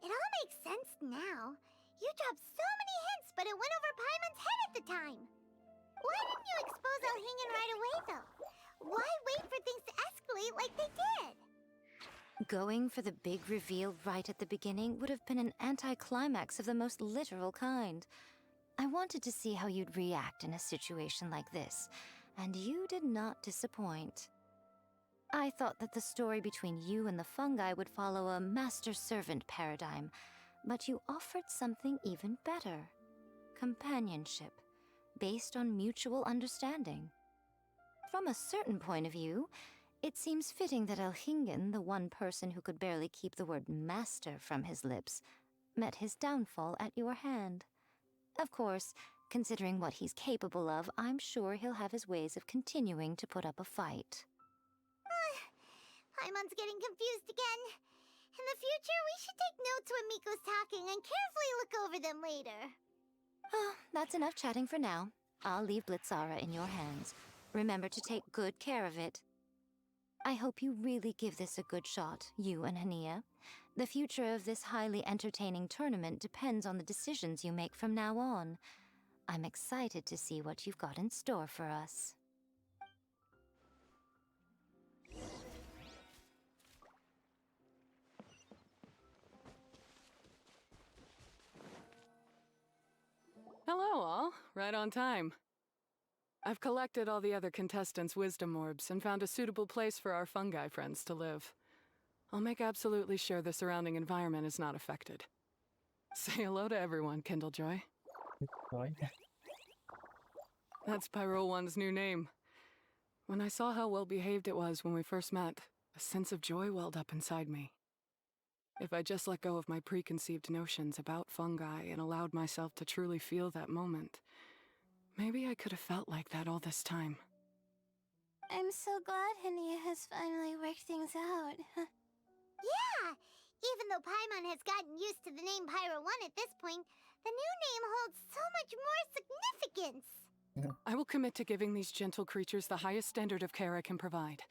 It all makes sense now. You dropped so many hints, but it went over Paimon's head at the time. Why didn't you expose El Hingen right away, though? Why wait for things to escalate like they did? Going for the big reveal right at the beginning would have been an anticlimax of the most literal kind. I wanted to see how you'd react in a situation like this, and you did not disappoint. I thought that the story between you and the fungi would follow a master-servant paradigm, but you offered something even better. Companionship, based on mutual understanding. From a certain point of view, it seems fitting that El Hingen, the one person who could barely keep the word master from his lips, met his downfall at your hand. Of course, considering what he's capable of, I'm sure he'll have his ways of continuing to put up a fight. Paimon's getting confused again. In the future, we should take notes when Miko's talking and carefully look over them later. Oh, that's enough chatting for now. I'll leave Blitzara in your hands. Remember to take good care of it. I hope you really give this a good shot, you and Hania. The future of this highly entertaining tournament depends on the decisions you make from now on. I'm excited to see what you've got in store for us. Hello, all. Right on time. I've collected all the other contestants' wisdom orbs and found a suitable place for our fungi friends to live. I'll make absolutely sure the surrounding environment is not affected. Say hello to everyone, Kindlejoy. Joy. That's Pyro One's new name. When I saw how well-behaved it was when we first met, a sense of joy welled up inside me. If I just let go of my preconceived notions about fungi and allowed myself to truly feel that moment, Maybe I could have felt like that all this time. I'm so glad Hania has finally worked things out. Yeah! Even though Paimon has gotten used to the name Pyro 1 at this point, the new name holds so much more significance! I will commit to giving these gentle creatures the highest standard of care I can provide.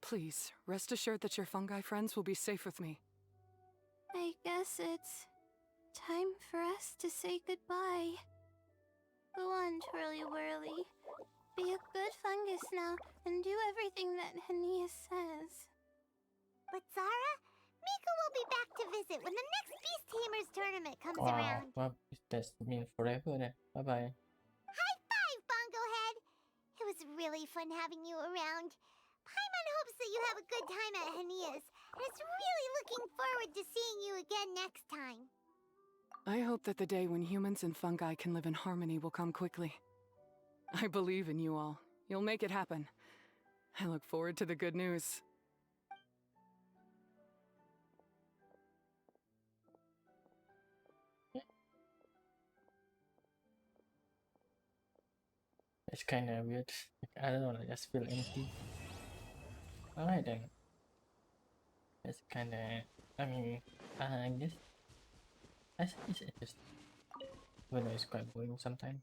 Please, rest assured that your fungi friends will be safe with me. I guess it's time for us to say goodbye. Go on, Twirly Whirly. Be a good fungus now and do everything that Hania says. But Zara, Miko will be back to visit when the next Beast Tamers tournament comes Wow, around. what does that mean forever then? Bye bye. High five, Bongo Head! It was really fun having you around. Paimon hopes that you have a good time at Hania's, and is really looking forward to seeing you again next time. I hope that the day when humans and fungi can live in harmony will come quickly. I believe in you all. You'll make it happen. I look forward to the good news. It's kind of weird. I don't know, I just feel empty. Alright then. It's kind of, I mean, I guess it's interesting. Even though it's quite boring sometimes.